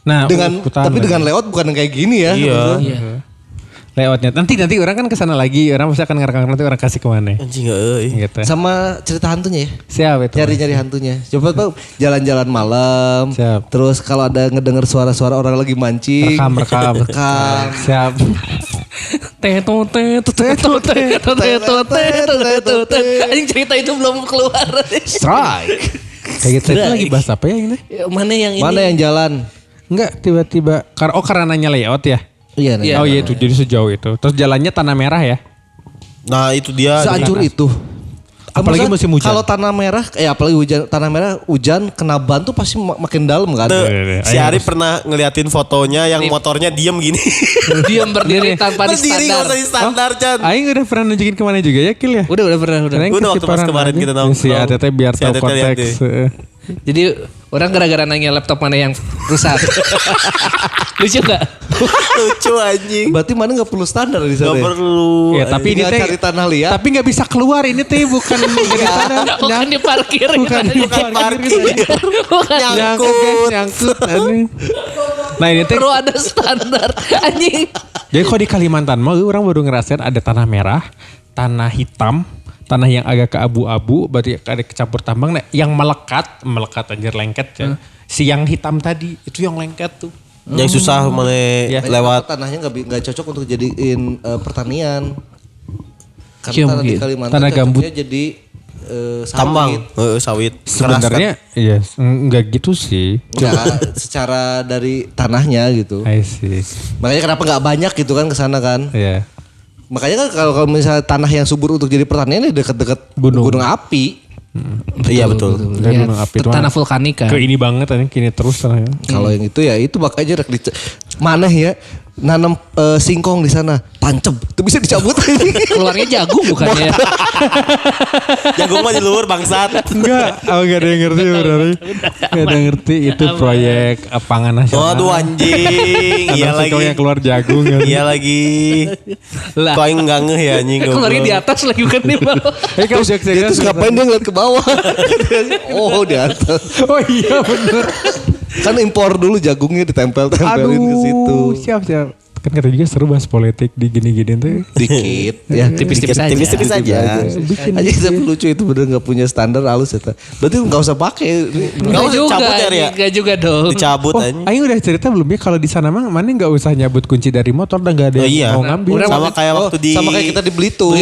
Nah, Dengan hutan tapi lah. dengan lewat bukan yang kayak gini ya. Iya. Iya. Lewatnya. Nanti orang kan kesana lagi. Orang pasti akan ngerekam nanti orang kasih kemana. Anjing euy. Gitu. Sama cerita hantunya ya. Siap itu. Nyari-nyari hantunya. Coba tahu jalan-jalan malam. Siap. Terus kalau ada ngedenger suara-suara orang lagi mancing. Rekam. Rekam. Siap. Anjing cerita itu belum keluar. Strike. Kayak gitu. Itu lagi bahas apa ya ini? Mana yang ini? Mana yang jalan? Enggak, tiba-tiba. Karena nanya layout ya? Iya nih. Oh iya itu. Jadi sejauh itu. Terus jalannya tanah merah ya? Nah, itu dia. Sehancur itu. Apalagi Maksudnya musim hujan. Kalau tanah merah, apalagi hujan, tanah merah hujan kena ban tuh pasti makin dalam kan. Tuh, si Ayo, Ari pernah ngeliatin fotonya yang motornya diem gini. Diam berdiri tanpa di Berdiri nggak standar. usah di standar, Chan. Aing udah pernah nunjukin kemana juga ya Kil ya? Udah pernah. Aing Udah waktu pas kesiparan kemarin aja. kita nongkrong. Si ATT biar Si tahu ATT lihat konteks. deh. Jadi orang gara-gara nanya laptop mana yang rusak. Lucu gak? Lucu anjing. Berarti mana nggak perlu standar di sana. Gak ya? perlu. Ya tapi ini Tinggal teh cari tanah liat. Tapi nggak bisa keluar ini teh bukan dari sana. Bukan di parkir. Bukan Bukan parkir. Bukan. Nyangkut. Anjing. Nah ini teh Perlu ada standar. Anjing. jadi kalau di Kalimantan mah orang baru ngerasain ada tanah merah, tanah hitam, tanah yang agak keabu-abu, berarti ada kecampur tambang. Nah, yang melekat anjir lengket ya. Si yang hitam tadi itu yang lengket tuh. Yang susah mana Ya. Lewat tanahnya nggak cocok untuk jadiin pertanian. Karena Iya, tanah di mungkin. Kalimantan Tanah cocoknya gambut. jadi tambang. sawit. Sawit. Sebenarnya iya enggak gitu sih. Nggak, secara dari tanahnya gitu. I see. Makanya kenapa nggak banyak gitu kan ke sana kan? Iya. Makanya kan kalau misalnya tanah yang subur untuk jadi pertanian ini dekat-dekat Gunung. api. Iya betul. Dan gunung api itu Tanah vulkanik kan. Ke ini banget anjing kini terus tanahnya. Kalau yang itu ya itu makanya rek mana ya nanam singkong di sana tancep itu bisa dicabut Keluarnya jagung bukannya. Jagung mah di luar bangsat. Enggak, enggak ada yang ngerti berarti. Enggak ada yang ngerti itu proyek pangan nasional. Waduh anjing. Iya Tanam lagi. singkong yang keluar jagung kan. Iya lagi. Lah. Kau yang nggak ngeh ya anjing. Keluarnya di atas lagi bukan di bawah. Kan dia terus ngapain dia ngeliat ke bawah oh di atas Oh iya bener. kan impor dulu jagungnya ditempel-tempelin ke situ Siap. Kan kata juga seru bahas politik di gini-gini tuh. dikit ya Tipis-tipis aja. Tipis-tipis aja. aja tapi lucu itu bener nggak punya standar halus ya berarti nggak usah pakai Enggak usah juga. cabut ya, Ria? Enggak juga dong. Dicabut Oh, anjing. Aing udah cerita belum ya kalau di sana mah mana nggak usah nyabut kunci dari motor dan nggak ada Oh, yang iya. mau ngambil. Udah, Sama kayak waktu di sama kayak kita di Belitung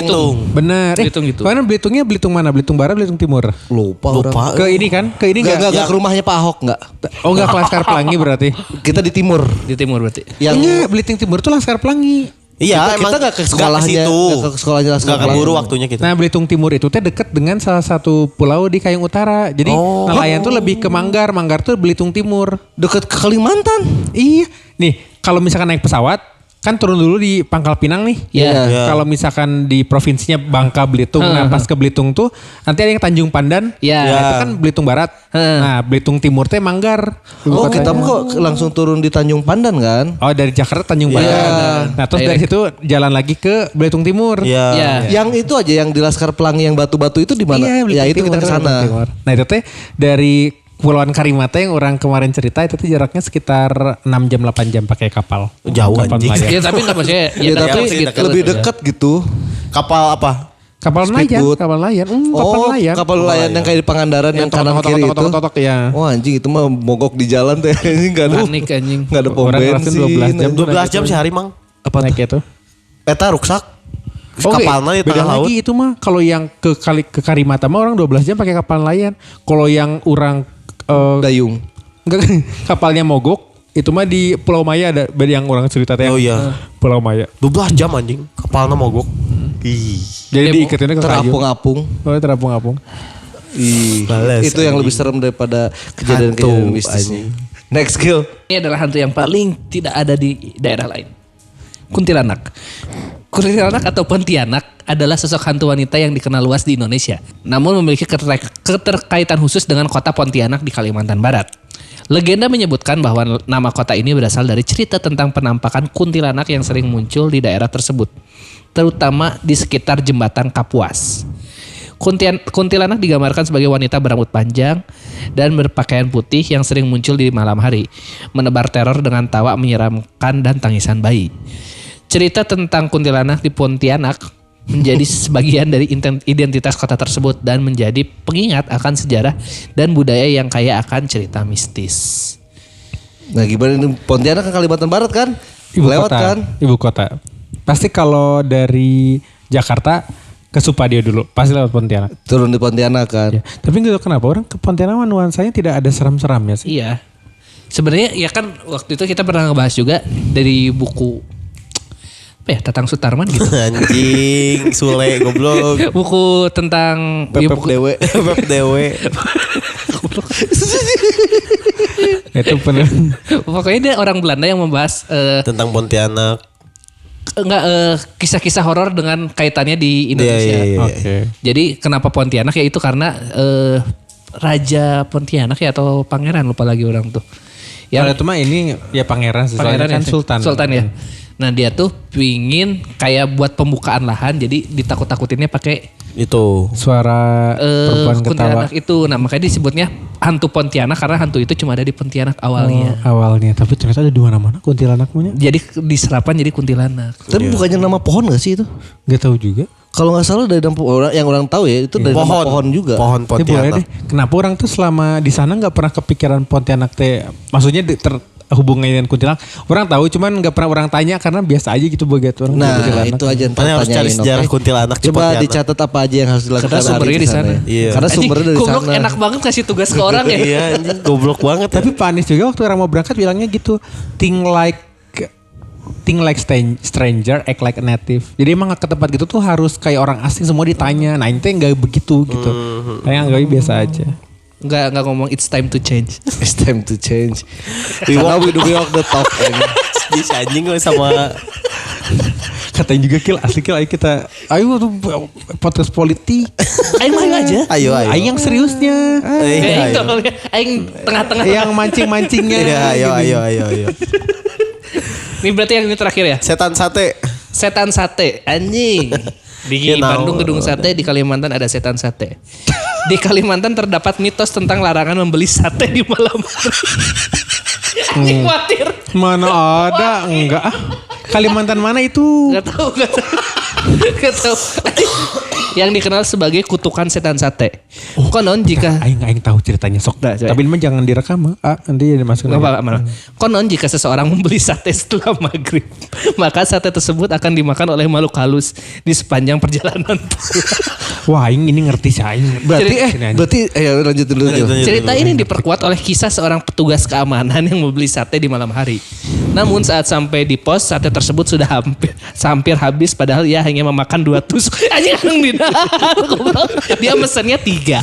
Bener. Belitung gitu. Mana Belitungnya Belitung mana? Belitung Barat, Belitung Timur. lupa Lupa. Ke ini kan? Ke ini nggak nggak? ke rumahnya Pak Ahok nggak Oh nggak ke Laskar Pelangi berarti? kita di timur Di timur berarti. yang Enggak, Belitung Timur tuh Laskar Pelangi. Iya, kita emang nggak ke sekolahnya situ. nggak ke sekolahnya Laskar Nggak keburu Pelangi. waktunya kita. Nah Belitung Timur itu teh deket dengan salah satu pulau di Kayung Utara. Jadi nelayan tuh lebih ke Manggar. Manggar tuh Belitung Timur. deket ke Kalimantan Iya. Nih kalau misalkan naik pesawat kan turun dulu di Pangkal Pinang nih. Iya. Iya. Kalau misalkan di provinsinya Bangka Belitung, nah pas ke Belitung tuh nanti ada yang Tanjung Pandan. Iya. Nah, itu kan Belitung Barat. Nah Belitung Timur teh Manggar. oh kita mah kok langsung turun di Tanjung Pandan kan Oh dari Jakarta Tanjung Pandan. Nah terus dari situ jalan lagi ke Belitung Timur. Iya. Iya. Yang itu aja yang di Laskar Pelangi yang batu-batu itu di mana? Iya, ya itu Belitung kita ke Timur, sana. Belitung Timur. Nah itu teh dari Kepulauan Karimata yang orang kemarin cerita itu tuh jaraknya sekitar 6 jam 8 jam pakai kapal. Jauh, kapal anjing. nelayan. Ya tapi enggak maksudnya. Ya, tapi segitu. lebih dekat gitu. Kapal apa? Kapal nelayan, Speedboat. kapal nelayan. Kapal Oh, nelayan. kapal nelayan yang kayak di Pangandaran yang kanan kiri itu. totok ya. Oh anjing itu mah mogok di jalan tuh ini enggak ada. Panik anjing. Enggak ada pom Orang ngerasain bensin. 12 jam. 12 jam sehari, Mang. Apa Naik itu. Eta ruksak. Oke, Kapalnya di beda tengah laut. lagi itu mah kalau yang ke Karimata mah orang 12 jam pakai kapal nelayan. Kalau yang orang Dayung. enggak kapalnya mogok Itu mah di Pulau Maya ada yang orang cerita teh. Oh iya. Pulau Maya. 12 jam anjing. Kapalnya mogok. Ih. Jadi diiketinnya ke kayu. Terapung-apung. Oh, terapung-apung. Bales, Itu yang anjing. lebih serem daripada kejadian-kejadian Hantu, mistisnya. anjing. Next skill. Ini adalah hantu yang paling tidak ada di daerah lain. Kuntilanak. Kuntilanak atau Pontianak adalah sosok hantu wanita yang dikenal luas di Indonesia. Namun memiliki keterkaitan khusus dengan kota Pontianak di Kalimantan Barat. Legenda menyebutkan bahwa nama kota ini berasal dari cerita tentang penampakan kuntilanak yang sering muncul di daerah tersebut. Terutama di sekitar jembatan Kapuas. Kuntilanak digambarkan sebagai wanita berambut panjang dan berpakaian putih yang sering muncul di malam hari, menebar teror dengan tawa menyeramkan dan tangisan bayi. Cerita tentang kuntilanak di Pontianak menjadi sebagian dari identitas kota tersebut dan menjadi pengingat akan sejarah dan budaya yang kaya akan cerita mistis. Nah gimana ini Pontianak kan Kalimantan Barat kan? Lewat kan? Ibu kota. Pasti kalau dari Jakarta ke Supadio dulu, pasti lewat Pontianak. Turun di Pontianak kan? Ya. Tapi nggak tahu kenapa orang ke Pontianak nuansanya tidak ada seram-seramnya sih. Iya. Sebenarnya ya kan waktu itu kita pernah ngebahas juga dari buku apa ya Tatang Sutarman gitu. Anjing, Sule goblok. Buku tentang PPDW. PPDW. Itu benar. Pokoknya dia orang Belanda yang membahas Tentang Pontianak. kisah-kisah horor dengan kaitannya di Indonesia. Iya. Oke. Jadi kenapa Pontianak ya itu karena Raja Pontianak ya atau pangeran lupa lagi orang tuh. Kalau itu mah ini ya pangeran Pangeran kan ya, sultan. Sultan ya. Nah dia tuh pingin kayak buat pembukaan lahan jadi ditakut-takutinnya pakai Itu. Suara perempuan ketawa. kuntilanak itu. Nah makanya disebutnya hantu Pontianak karena hantu itu cuma ada di Pontianak awalnya. Awalnya, tapi ternyata ada di mana-mana kuntilanaknya. Jadi di Serapan jadi kuntilanak. Tapi bukannya nama pohon gak sih itu? Gak tahu juga. Kalau nggak salah dari nama orang yang orang tahu ya itu dari nama pohon juga. Pohon Ya boleh Pontianak. deh. Kenapa orang tuh selama di sana nggak pernah kepikiran Pontianak teh? Maksudnya terhubungan dengan kuntilanak. Orang tahu, cuman nggak pernah orang tanya karena biasa aja gitu begitu orang. Nah kuntilanak. itu aja ntar Makanya harus cari tanyain, sejarah oke? kuntilanak di Coba Pontianak. dicatat apa aja yang harus dilakukan Karena sumbernya Ari di sana. ya. Iya. Karena sumbernya dari Goblok sana. enak banget kasih tugas ke orang ya. Iya anjing, goblok banget. Tapi Pak Anies juga waktu orang mau berangkat bilangnya gitu, think like stranger, act like a native. Jadi emang ke tempat gitu tuh harus kayak orang asing semua ditanya. Nah ini tuh nggak begitu gitu. Kayak nggak biasa aja. Nggak ngomong it's time to change. It's time to change. We walk the talk. Jadi si anjing gue sama Katanya juga asli ayo kita tuh podcast politik. Ayo main aja. ayo. Aing yang seriusnya. Ayo. Aing tengah-tengah. Yang mancing-mancingnya. Iya, ayo. Ini berarti yang ini terakhir ya. Setan sate. Setan sate anjing. Di Genau. Bandung gedung sate, di Kalimantan ada setan sate. Di Kalimantan terdapat mitos tentang larangan membeli sate di malam hari. Anjing khawatir. Mana ada? Enggak. Kalimantan mana itu? Gak tahu. Gak tahu. Yang dikenal sebagai kutukan setan sate. Konon jika Aing tahu ceritanya sok. Nah, coba. Tapi ini mah jangan direkam. Nanti dimasukin. Nggak apa-apa. Konon jika seseorang membeli sate setelah maghrib, maka sate tersebut akan dimakan oleh makhluk halus di sepanjang perjalanan. Wah, Aing ini ngerti sih Aing. Berarti lanjut dulu. Cerita ini diperkuat oleh kisah seorang petugas keamanan yang membeli sate di malam hari. Namun saat sampai di pos, sate tersebut sudah hampir habis padahal ia hanya memakan 2 tusuk. Anjing di dia mesennya 3.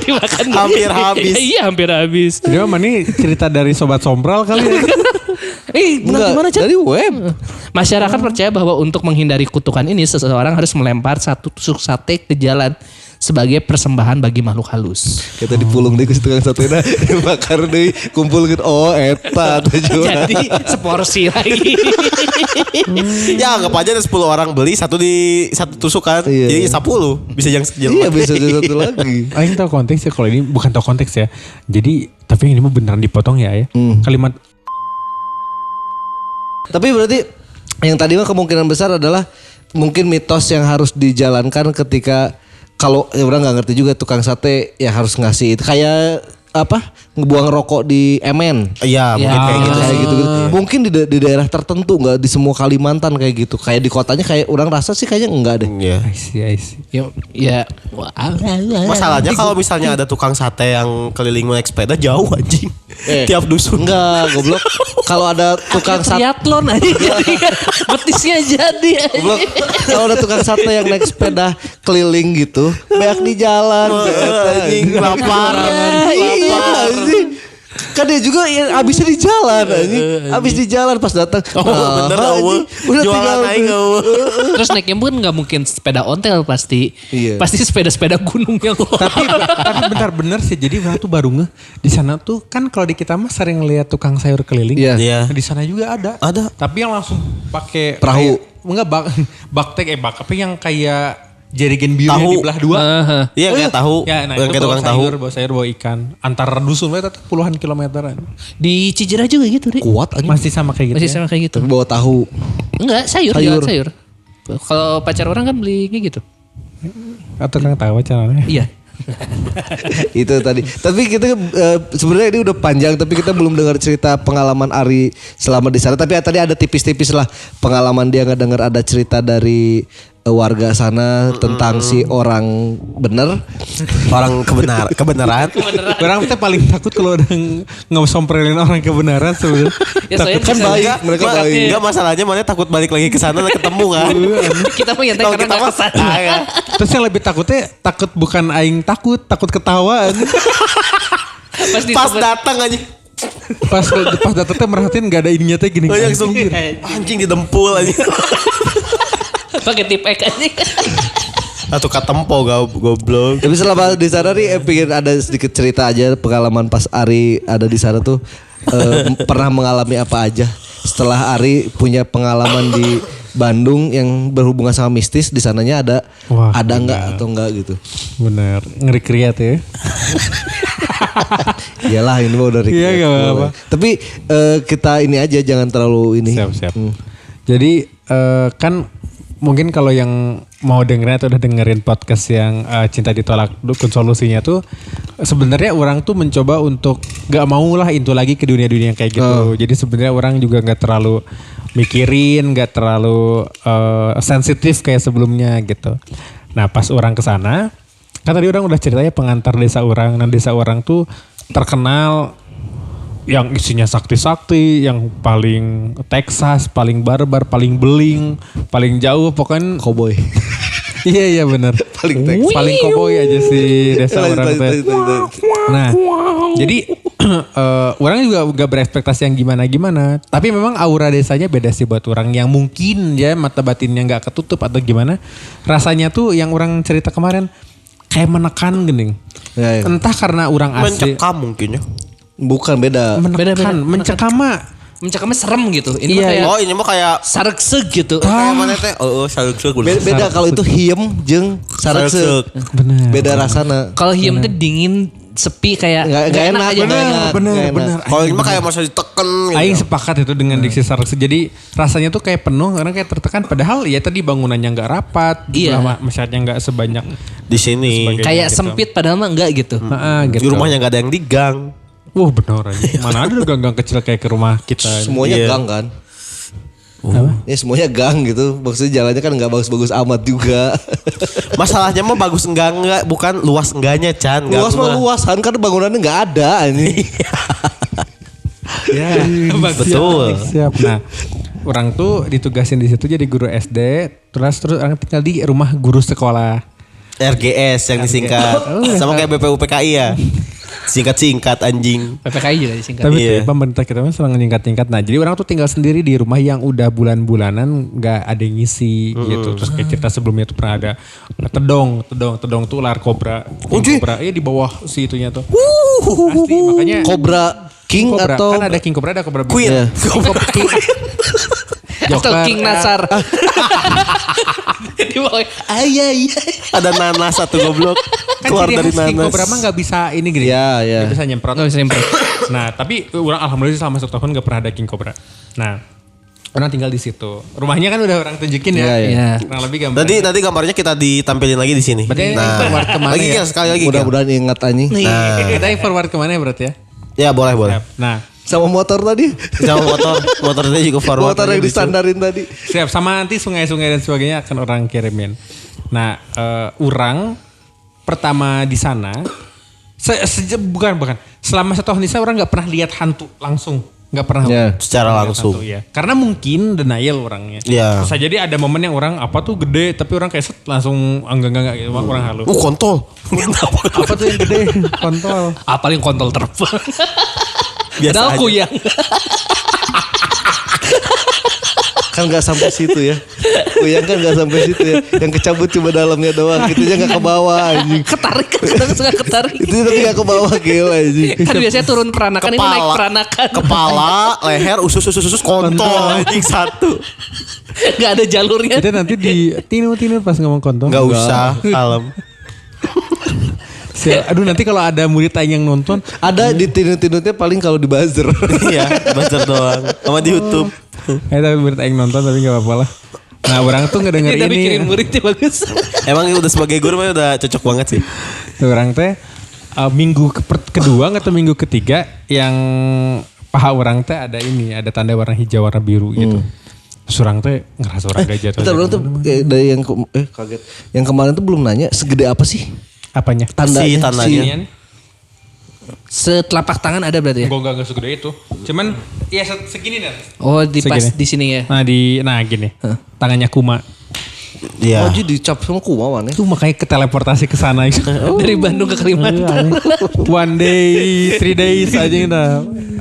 Dimakan Hampir habis. Iya, hampir habis. Dia mah ini cerita dari Sobat Sombral kali ya. Benar gimana, Chan? Dari web. Masyarakat percaya bahwa untuk menghindari kutukan ini seseorang harus melempar 1 tusuk sate ke jalan sebagai persembahan bagi makhluk halus. Kita dipulung deh ke tukang satena bakar deh kumpulkan eta tujuan. Jadi seporsi lagi. Ya anggap aja ada 10 orang beli satu tusuk kan. Iya. Jadi 10 bisa yang Iya bisa jadi satu lagi. Aing tahu konteks ya, kalau ini bukan tahu konteks ya. Jadi tapi ini mah beneran dipotong ya. Kalimat Tapi berarti yang tadi mah kemungkinan besar adalah mungkin mitos yang harus dijalankan ketika kalau ya orang nggak ngerti juga tukang sate ya harus ngasih itu kayak apa ngebuang rokok di Emen. Iya, mungkin kayak gitu. Kayak gitu. Mungkin di daerah tertentu nggak di semua Kalimantan kayak gitu. Kayak di kotanya kayak orang rasa sih kayaknya enggak deh. Iya. I see. Ya. Masalahnya kalau misalnya ada tukang sate yang keliling naik sepeda jauh anjing. Tiap dusun. Enggak, goblok. Kalau ada tukang sate, triathlon aja. Betisnya jadi. goblok. Kalau ada tukang sate yang naik sepeda keliling gitu, banyak di jalan. Anjing lapar. Iya, anjing. Kan dia juga ya, abisnya di jalan anjing. Abis di jalan pas datang. Bener anjing. Udah jualan tinggal naik Terus naiknya pun nggak mungkin sepeda ontel pasti. Iya. Pasti sepeda-sepeda gunung yang tapi bentar bener sih. Jadi orang tuh baru ngeh di sana tuh kan kalau di kita mah sering lihat tukang sayur keliling. Iya. Iya. Di sana juga ada. Ada. Tapi yang langsung pakai Perahu. Enggak baktek tapi yang kayak jerigen biru Tahu. yang dibelah dua. Iya kayak tahu. Ya, nah Yang itu kayak tukang tahu. bawa sayur, bawa ikan. Antar dusun itu puluhan kilometeran. di Cijerah juga gitu, Ri. kuat anjing. Masih sama kayak gitu. Masih ya? sama kayak gitu. Tapi bawa tahu. Enggak, sayur, Sayur. jualan sayur. Kalau pacar orang kan belinya gitu. Atau kan tahu caranya. Iya. Itu tadi. Tapi kita sebenarnya ini udah panjang tapi kita belum dengar cerita pengalaman Ari selama di sana. Tapi tadi ada tipis-tipis lah pengalaman dia nggak dengar ada cerita dari warga sana tentang si orang bener. Orang kebenaran. Orang kita paling takut kalau udah ngesompelin orang kebenaran sebenarnya. Ya soalnya Kan bisa- baik, mereka baik. Enggak masalahnya mana takut balik lagi ke sana ketemu kan. Kita mah nyantai Kalau karena kita nggak mah kesana. ya. Terus yang lebih takutnya takut bukan aing takut ketawa. Pas datang aja. pas datang merhatiin gak ada ininya teh gini. Langsung anjing didempul aja. Pakai tip ek aja. Atau katempo goblok. Tapi selama di sana nih pengen ada sedikit cerita aja pengalaman pas Ari ada di sana tuh pernah mengalami apa aja setelah Ari punya pengalaman di Bandung yang berhubungan sama mistis di sananya ada Wah, nggak atau enggak gitu. Bener, ngeri kriat ya. Iyalah ini mah udah Iya, request. nggak apa-apa. Tapi kita ini aja jangan terlalu ini. Siap. Jadi kan mungkin kalau yang mau dengerin atau udah dengerin podcast yang Cinta Ditolak Dukun Solusinya tuh sebenarnya orang tuh mencoba untuk gak mau lah into lagi ke dunia-dunia yang kayak gitu. Jadi sebenarnya orang juga gak terlalu mikirin, gak terlalu sensitif kayak sebelumnya gitu. Nah pas orang kesana, kan tadi orang udah ceritanya pengantar desa orang. Nah desa orang tuh terkenal yang isinya sakti-sakti, yang paling Texas, paling barbar, paling beling, paling jauh pokoknya Cowboy. iya benar. Paling cowboy aja sih desa orang teh. Nah, jadi orang juga gak berekspektasi yang gimana-gimana. Tapi memang aura desanya beda sih buat orang yang mungkin ya mata batinnya gak ketutup atau gimana. Rasanya tuh yang orang cerita kemarin kayak menekan gening. Ya, ya. Entah karena orang asli. Mencekam mungkin ya. Bukan beda. Menekan, mencekama. Mencekam serem gitu. Ini Iya, mah kayak Oh ini mah kayak sarek-seg gitu. kayak mana teh? Saruk-saruk. Beda kalau itu hiem jeung sareksek. Bener. Beda rasana. Kalau hiem tuh dingin, sepi kayak Nggak enak aja, nggak enak. bener. Nggak enak. Kalau ini mah kayak masa diteken gitu. Aing sepakat itu dengan diksi sarek. Jadi rasanya tuh kayak penuh karena kayak tertekan. Padahal ya tadi bangunannya nggak rapat, Iya. jumlah masyarakatnya nggak sebanyak. Di sini. Sebagai- kayak gitu. sempit padahal mah enggak gitu. Di Gitu. rumahnya nggak ada yang digang. Wah benar aja. Mana ada gang-gang kecil kayak ke rumah kita. Semuanya Iya. gang kan. Ya semuanya gang gitu. Maksudnya jalannya kan nggak bagus-bagus amat juga. Masalahnya mah bagus enggak bukan luas enggaknya Chan. Luas mah luasan kan bangunannya nggak ada ini. Ya, Betul. Siap. Nah, orang tuh ditugasin di situ jadi guru SD. Terus orang tinggal di rumah guru sekolah. RGS yang disingkat. Sama kayak BPUPKI ya. Singkat-singkat anjing. PPKI juga disingkat. Tapi Iya. pemerintah kita mah selalu nyingkat-nyingkat. Nah, jadi orang tuh tinggal sendiri di rumah yang udah bulan-bulanan nggak ada yang ngisi gitu. Terus kayak cerita sebelumnya tuh pernah ada tedong tuh ular kobra. Anjing. Kobra, iya di bawah si itunya tuh. Asli, makanya Cobra King Cobra. atau Kan ada king cobra, ada cobra Queen. Iya. Atau King Nasar. Di bawah. Ayah. Ada nanas satu goblok. kan Keluar ciri dari khas king nanas. cobra mah nggak bisa ini gini. Iya, iya. Nggak bisa nyemprot. Nggak bisa nyemprot. Nah, tapi orang alhamdulillah selama 1 tahun nggak pernah ada king cobra. Nah, orang tinggal di situ. Rumahnya kan udah orang tunjukin ya. Iya, iya. Kurang lebih gambar. Nanti gambarnya kita ditampilin lagi di sini. Berarti Nah, forward kemana lagi ya? sekali lagi. mudah-mudahan ingat anjing. Kita forward kemana ya berarti ya? Ya boleh. Nah, Sama motor tadi. Sama motornya juga forward. Motor yang distandarin tadi. siap sama nanti sungai-sungai dan sebagainya akan orang kirimin. Nah, orang pertama di sana bukan selama 1 tahun di sana orang nggak pernah lihat hantu langsung, nggak pernah. Ya. Secara lihat langsung. hantu, ya. Karena mungkin denial orangnya. Iya. Bisa jadi ada momen yang orang apa tuh gede tapi orang kayak langsung enggak orang halu. Kontol. Apa tuh yang gede? Kontol. Paling kontol terbang. Biasa Padahal aja. kuyang. Kan gak sampai situ ya. Kuyang kan gak sampai situ ya. Yang kecabut cuma dalamnya doang. Itunya gak ke bawah anjing. Ketarik kan kadang suka ketarik. Itu tapi gak ke bawah gila anjing. Kan biasanya turun peranakan ini naik peranakan. Kepala, leher, usus kontol anjing satu. Gak ada jalurnya. Kita nanti di tinu pas ngomong kontol. Enggak usah, kalem. Aduh nanti kalau ada murid aing yang nonton, Ada di tinut-tinutnya paling kalau di buzzer. Iya, buzzer doang. Sama di YouTube. tapi murid aing nonton tapi gak apa-apa lah. Nah orang tuh ngedenger Kita mikirin ini. muridnya bagus. Emang udah sebagai guru mah udah cocok banget sih. Orang teh minggu kedua atau minggu ketiga yang paha orang teh ada ini, ada tanda warna hijau warna biru gitu. Terus orang teh ngerasa orang gak jatuh. Bentar, orang tuh dari yang kaget. Yang kemarin tuh belum nanya segede apa sih Apanya? tandanya? tandanya. Inian. Setelapak tangan ada berarti ya? Enggak segede itu. Cuman ya segini dah. Oh di pas Segini. di sini ya. Nah gini. Tangannya Kuma. Iya. Oh jadi dicap sama kuah mana? Itu makanya keteleportasi ke sana. Dari Bandung ke Kalimantan. One day, 3 days aja udah.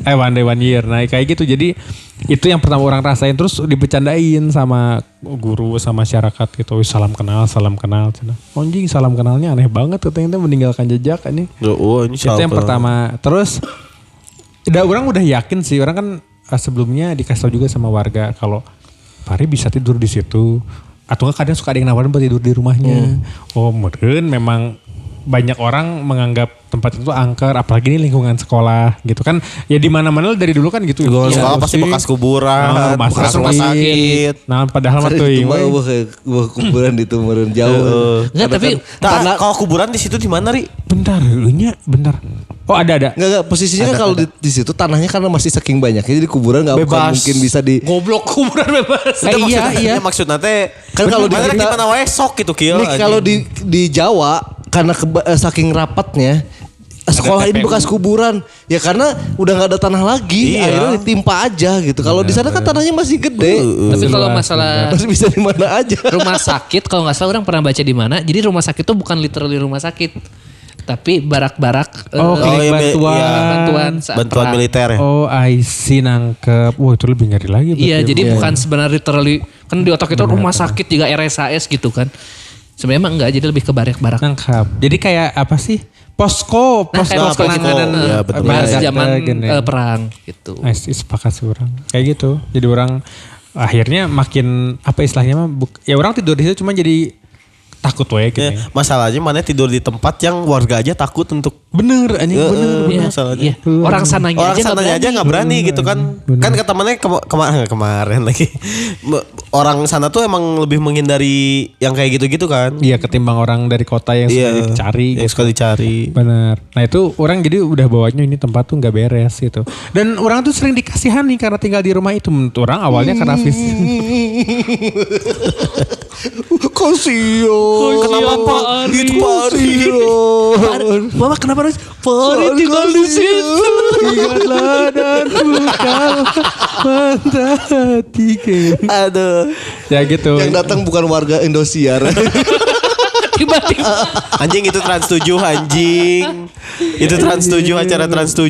One day, 1 year. Nah kayak gitu. Jadi itu yang pertama orang rasain. Terus dibecandain sama guru, sama masyarakat gitu. Salam kenal. Anjing salam kenalnya aneh banget. Katanya meninggalkan jejak ini. Oh, ini Itu yang pertama. Terus orang udah yakin sih. Orang kan sebelumnya dikasih tahu juga sama warga. Kalau Pari bisa tidur di situ. Atau kadang suka ada yang nawarin buat tidur di rumahnya. Oh mungkin memang banyak orang menganggap tempat itu angker, apalagi ini lingkungan sekolah gitu kan. Ya di mana-mana dari dulu kan gitu. Lingkungan Ya, sekolah pasti sih. bekas kuburan, bekas rumah sakit. Nah padahal mah Itu teuing mah we. buah kuburan di Tumurun jauh. Enggak tapi Nah, kalau kuburan di situ di mana, Ri? Bentar. Oh ada. Enggak, posisinya kan kalau di situ tanahnya karena masih saking banyaknya jadi kuburan nggak bukan Bebas. mungkin bisa di. goblok kuburan bebas. Iya. Maksudnya teh Kan kalau di mana kita- gimana wae sok gitu kieu. Nih kalau di Jawa karena saking rapatnya sekolah ini TPU. bekas kuburan ya karena udah nggak ada tanah lagi Iya. akhirnya ditimpa aja gitu. Kalau di sana kan tanahnya masih gede. Tapi kalau masalah Masih bisa di mana aja. rumah sakit, kalau nggak salah orang pernah baca di mana. Jadi rumah sakit itu bukan literally rumah sakit, tapi barak-barak. Oh, klinik bantuan. bantuan saat bantuan perang. militer ya. Oh I see nangkep. Wah itu lebih ngeri lagi. Iya, berarti. jadi bukan sebenarnya literally kan di otak itu rumah sakit juga RSAS gitu kan. Sebenarnya emang enggak, jadi lebih ke barak-barak. Nangkap. Jadi kayak apa sih? Posko Kayak posko. penanganan Ya, betul. pas Badak zaman gini. perang gitu. Sepakat sih orang. Kayak gitu. Jadi orang akhirnya makin apa istilahnya mah ya orang tidur di situ cuma jadi takut we gitu. Ya, masalahnya mana tidur di tempat yang warga aja takut untuk Bener anjing bener. Iya, masalahnya. iya. Orang sananya Orang aja nggak sananya aja nggak berani gitu kan. Kan kata mana kemarin lagi. Orang sana tuh emang lebih menghindari yang kayak gitu-gitu kan. Iya ketimbang orang dari kota yang suka dicari Yang gitu. suka dicari. Bener. Nah itu orang jadi udah bawanya ini tempat tuh nggak beres gitu. Dan orang tuh sering dikasihani karena tinggal di rumah itu. Menurut orang awalnya karena Kasian. Kenapa Pak? Gitu Pak. Mama kenapa harus Pari tinggal di situ? Ingatlah dan bukalah mata hatiku. Aduh. Ya gitu. Yang datang bukan warga Indosiar. Tiba-tiba Anjing itu Trans 7 anjing. Itu Trans 7 acara Trans 7.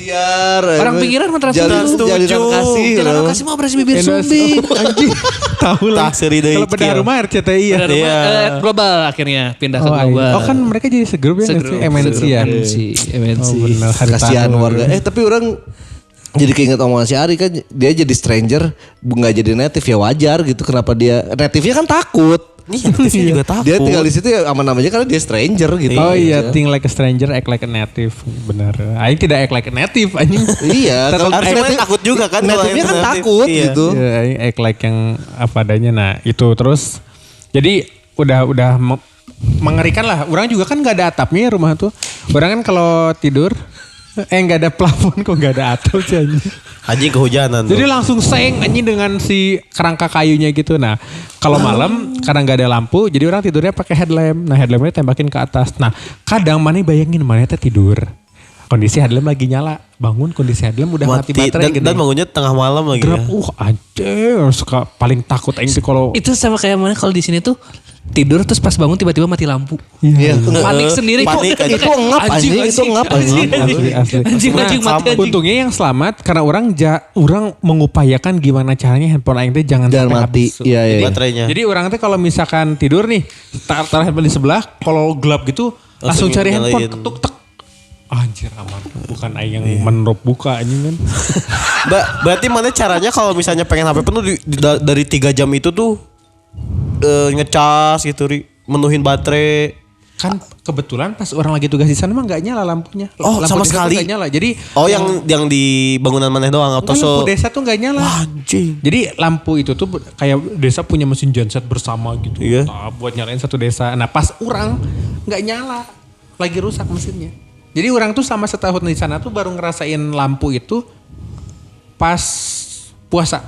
Indosiar. orang pikiran mah Trans Jalan Trans Jalinan tujuh. kasih. Jalan kasih mau operasi bibir sumbing. Anjing. Tahu lah. Tak seri deui Kalau bedah kieu. rumah RCTI ya. Dari Iya. global akhirnya pindah ke Oh, global. oh kan mereka jadi segrup ya nggak sih? MNC ya. MNC. Oh benar. Hari Kasihan tahu. warga. Tapi orang jadi keinget omongan si Ari kan dia jadi stranger nggak jadi native ya wajar gitu. Kenapa dia native-nya kan takut. Iya, native-nya juga takut. Dia tinggal di situ ya aman aja karena dia stranger gitu. Oh iya, think like a stranger, act like a native. Benar. Aing tidak act like a native anjing. Iya, kalau Harusnya mana takut juga kan. kalau native-nya yang kan native. takut Iya. gitu. Ya, aing act like yang apa adanya. Nah, itu terus jadi udah mengerikan lah. Orang juga kan nggak ada atapnya ya rumah tuh. Orang kan kalau tidur Nggak ada plafon kok nggak ada atap sih anjing. Anjing kehujanan Jadi tuh. langsung seng anjing dengan si kerangka kayunya gitu. Nah kalau malam karena nggak ada lampu jadi orang tidurnya pakai headlamp. Nah headlampnya tembakin ke atas. Nah kadang mana bayangin mana teh tidur. Kondisi headlamp lagi nyala. Bangun kondisi headlamp udah mati baterai dan bangunnya tengah malam lagi Gerap, ya. anjir suka paling takut aing sih kalau Itu sama kayak mana kalau di sini tuh tidur terus pas bangun tiba-tiba mati lampu. Iya. Panik sendiri. Panik aja. Itu ngap anjing, itu ngap anjing. asli. Anjing mati anjing. Untungnya yang selamat karena orang mengupayakan gimana caranya handphone aing teh jangan Jangan sampai mati. habis. Iya, iya. Baterainya. Jadi orang teh kalau misalkan tidur nih, taruh handphone di sebelah, kalau gelap gitu langsung cari handphone, nyalain. ketuk tek. Anjir aman. Bukan aing yang menerop buka anjing kan. Berarti mana caranya kalau misalnya pengen HP penuh dari 3 jam itu tuh ngecas gitu menuhin baterai. Kan kebetulan pas orang lagi tugas di sana mah nggak nyala lampunya. Oh, Lampu sama desa tuh sekali? nggak nyala. Jadi Oh yang di bangunan mana doang atau lampu desa tuh nggak nyala. Anjing. Jadi lampu itu tuh kayak desa punya mesin genset bersama gitu. Iya. Nah, buat nyalain satu desa. Nah pas orang nggak nyala. Lagi rusak mesinnya. Jadi orang tuh selama setahun di sana tuh baru ngerasain lampu itu pas puasa.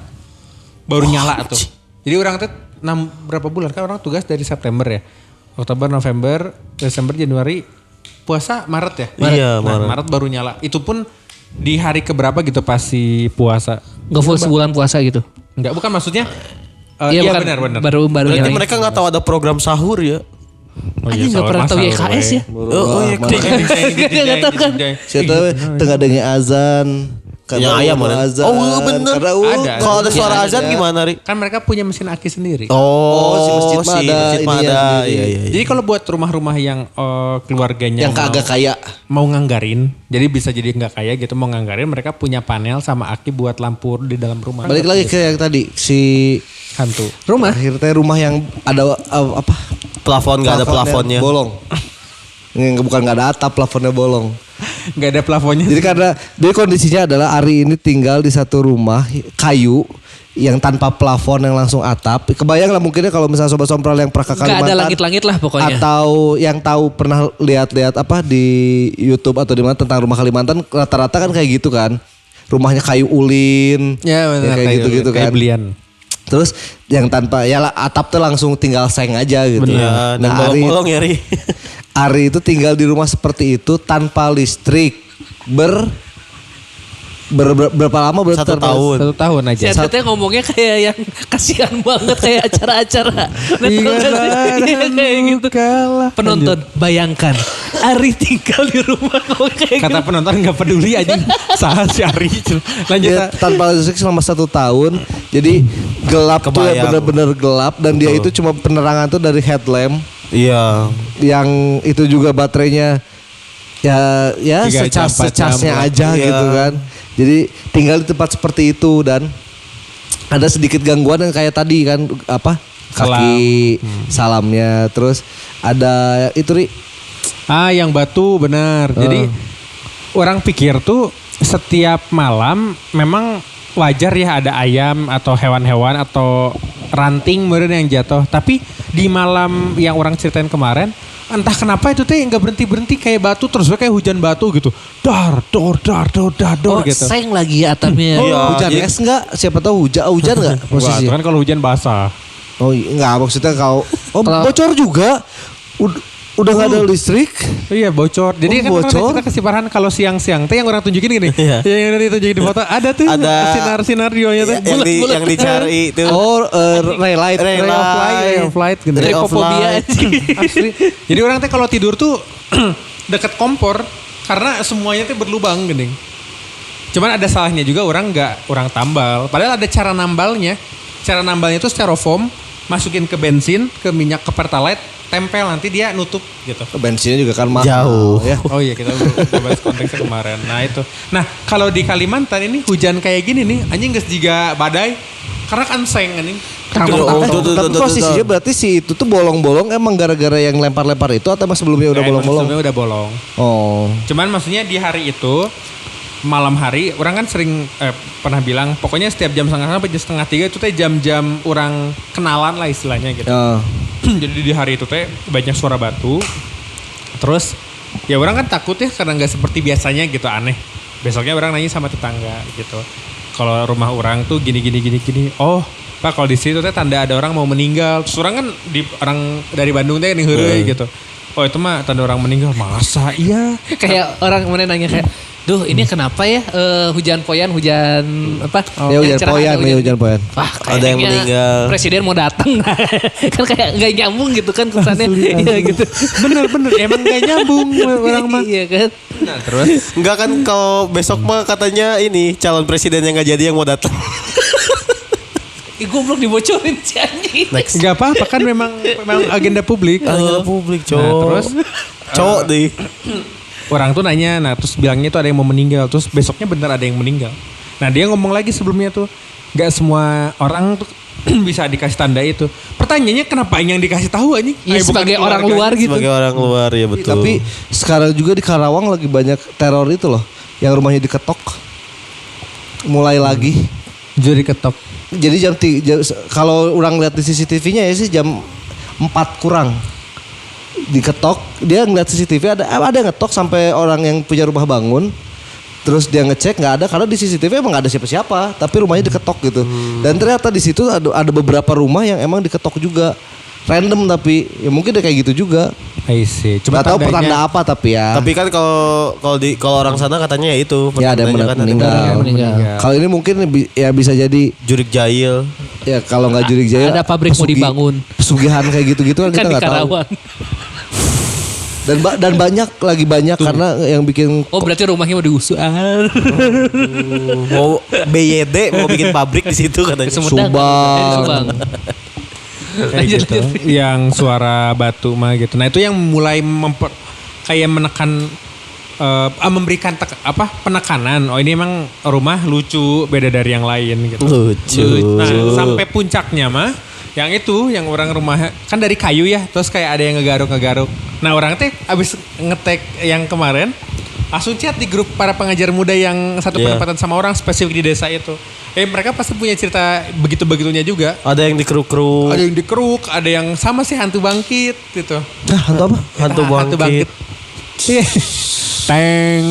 Baru nyala tuh. Jadi orang tuh berapa bulan kan orang tugas dari September ya. Oktober, November, Desember, Januari. Puasa Maret ya? Iya, Nah, Maret. Maret baru nyala. Itu pun di hari keberapa gitu pas si puasa. Gak full sebulan puasa gitu. Enggak, bukan maksudnya. Iya, Iya bukan. benar. Baru Berarti nyalain. mereka nggak tahu ada program sahur ya. Anjing gak pernah tahu YKS ya. Oh iya. Gak tahu kan. Saya tahu tengah dengar azan. Yang ayam mana? azan. Oh bener. Karena Ada. Kalau ada suara Iya, azan ada. gimana Ri? Kan mereka punya mesin aki sendiri. Oh, si masjid mah ada, masjid mah ininya ada. sendiri. Iya. Jadi kalau buat rumah-rumah yang keluarganya yang kagak kaya. mau nganggarin, jadi bisa jadi nggak kaya gitu mau nganggarin, mereka punya panel sama aki buat lampu di dalam rumah. Balik lagi ke yang tadi si hantu. Rumah. akhirnya rumah yang ada apa? Plafon nggak ada plafonnya. Bolong. Bukan nggak ada atap, plafonnya bolong. Nggak ada plafonnya. Jadi karena dia kondisinya adalah Ari ini tinggal di satu rumah kayu yang tanpa plafon yang langsung atap. Kebayang lah mungkinnya kalau misalnya sobat sompral yang pernah ke Gak Kalimantan. ada langit-langit lah pokoknya. Atau yang tahu pernah lihat-lihat apa di YouTube atau di mana tentang rumah Kalimantan rata-rata kan kayak gitu kan. Rumahnya kayu ulin. Ya benar kayak gitu-gitu kan. kayak belian. Terus yang tanpa ya lah, atap tuh langsung tinggal seng aja gitu. Iya, dan Nah Ari, bolong-bolong ya Ri. Ari itu tinggal di rumah seperti itu tanpa listrik berapa lama berarti 1 tanpa- tahun. 1 tahun aja. Si Atletnya ngomongnya kayak yang kasihan banget kayak acara-acara. Iya kayak gitu. Penonton bayangkan Ari tinggal di rumah kok kayak Kata gitu. penonton nggak peduli aja. Salah si Ari. Lanjut. Dia tanpa listrik selama 1 tahun. Jadi gelap tuh ya Kebayang. bener-bener gelap dan dia itu cuma penerangan tuh dari headlamp Iya. yang itu juga baterainya ya 3 jam, 4 secasnya jam. aja Iya. gitu kan. Jadi tinggal di tempat seperti itu dan ada sedikit gangguan yang kayak tadi kan apa kaki salamnya terus ada itu Ri Yang batu benar. Jadi orang pikir tuh setiap malam memang wajar ya ada ayam atau hewan-hewan atau ranting meureun yang jatuh. Tapi di malam yang orang ceritain kemarin, entah kenapa itu teh nggak berhenti kayak batu terus kayak hujan batu gitu. Dar Oh, gitu. seng lagi atapnya. Iya, hujan jadi- es enggak siapa tahu hujan enggak Wah, posisi itu kan kalau hujan basah. oh enggak maksudnya kau bocor juga udah nggak ada listrik Iya bocor. Jadi kan bocor? kita kasih parahan kalau siang-siang teh yang orang tunjukin gini. Iya. Yang ditunjukin di foto ada tuh Ada sinar-sinarionya tuh. yang dicari itu. oh ray light Ray Ray of light gitu. Ray of Tripofobia light. anjing. Asli. Jadi orang teh kalau tidur tuh deket kompor karena semuanya tuh berlubang gini. Cuman ada salahnya juga orang tambal. Padahal ada cara nambalnya. Cara nambalnya itu styrofoam, masukin ke bensin, ke minyak, ke pertalite, tempel nanti dia nutup gitu. bensinnya juga kan mahal Jauh. ya Oh iya kita udah bahas konteksnya kemarin. Nah itu. Nah kalau di Kalimantan ini hujan kayak gini nih, anjing geus jiga badai. Karena kan seng anjing. Tapi posisinya berarti si itu tuh bolong-bolong emang gara-gara yang lempar-lempar itu atau emang sebelumnya udah bolong-bolong? Sebelumnya udah bolong. Oh. Cuman maksudnya di hari itu malam hari orang kan sering pernah bilang pokoknya setiap jam 2:30 sampai jam 2:30 itu teh jam-jam orang kenalan lah istilahnya gitu. Ya. Jadi di hari itu teh banyak suara batu. Terus Ya orang kan takut ya karena nggak seperti biasanya gitu, aneh. Besoknya orang nanya sama tetangga gitu. Kalau rumah orang tuh gini. Oh, Pak kalau di situ teh tanda ada orang mau meninggal. Terus orang kan orang dari Bandung teh nih heureuy gitu. Oh itu mah tanda orang meninggal. Masa iya? Kayak orang kemudian nanya kayak, duh ini kenapa ya hujan poyan, hujan apa? Ya yang hujan cerah, poyan, ya hujan poyan. Wah, Ada yang kayaknya meninggal. Presiden mau datang. Kan kayak nggak nyambung gitu kan kesannya. Iya gitu. Bener emang gak nyambung orang mah. Iya kan. Nah terus Enggak kan kalau besok mah katanya ini calon presiden yang nggak jadi yang mau datang. Ih goblok dibocorin si anjing. nggak apa-apa kan memang agenda publik. Agenda publik, cowok. Nah, terus Cowok deh. orang tuh nanya, nah terus bilangnya tuh ada yang mau meninggal, terus besoknya bener ada yang meninggal. Nah dia ngomong lagi sebelumnya tuh, nggak semua orang tuh bisa dikasih tanda itu. Pertanyaannya kenapa yang dikasih tahu aja? Iya sebagai orang luar gitu. Sebagai orang luar ya betul. Tapi sekarang juga di Karawang lagi banyak teror itu loh, yang rumahnya diketok. Mulai lagi. Jadi ketok. Jadi kalau orang lihat di CCTV-nya ya sih jam 4 kurang diketok. Dia ngeliat CCTV ada yang ngetok sampai orang yang punya rumah bangun. Terus dia ngecek nggak ada karena di CCTV emang nggak ada siapa-siapa, tapi rumahnya diketok gitu. Dan ternyata di situ ada beberapa rumah yang emang diketok juga. Random tapi ya mungkin udah kayak gitu juga. I see. Cuma tahu pertanda apa tapi ya. Tapi kan kalau orang sana katanya ya itu Ya ada yang pertandanya kan meninggal. Kalau ini mungkin ya bisa jadi jurik jahil. ya kalau nggak jurik jaya. Ada pabrik mau dibangun. Pesugihan kayak gitu-gitu kan Kan kita di nggak tahu. Karawang. Dan banyak karena yang bikin Oh berarti rumahnya mau digusur. Mau BYD mau bikin pabrik di situ katanya. Sumedang. Subang. Kayak gitu. Yang suara batu mah gitu. Nah itu yang mulai kayak menekan memberikan penekanan. Oh ini emang rumah lucu beda dari yang lain gitu. Lucu. Nah sampai puncaknya mah yang itu yang orang rumah kan dari kayu ya, terus kayak ada yang ngegaruk. Nah orang teh abis ngetek yang kemarin langsung chat di grup para pengajar muda yang satu penempatan sama orang spesifik di desa itu. Mereka pasti punya cerita begitu-begitunya juga. Ada yang dikeruk-keruk. Ada yang dikeruk, ada yang sama sih hantu bangkit gitu. Nah, hantu apa? Hantu bangkit. Teng,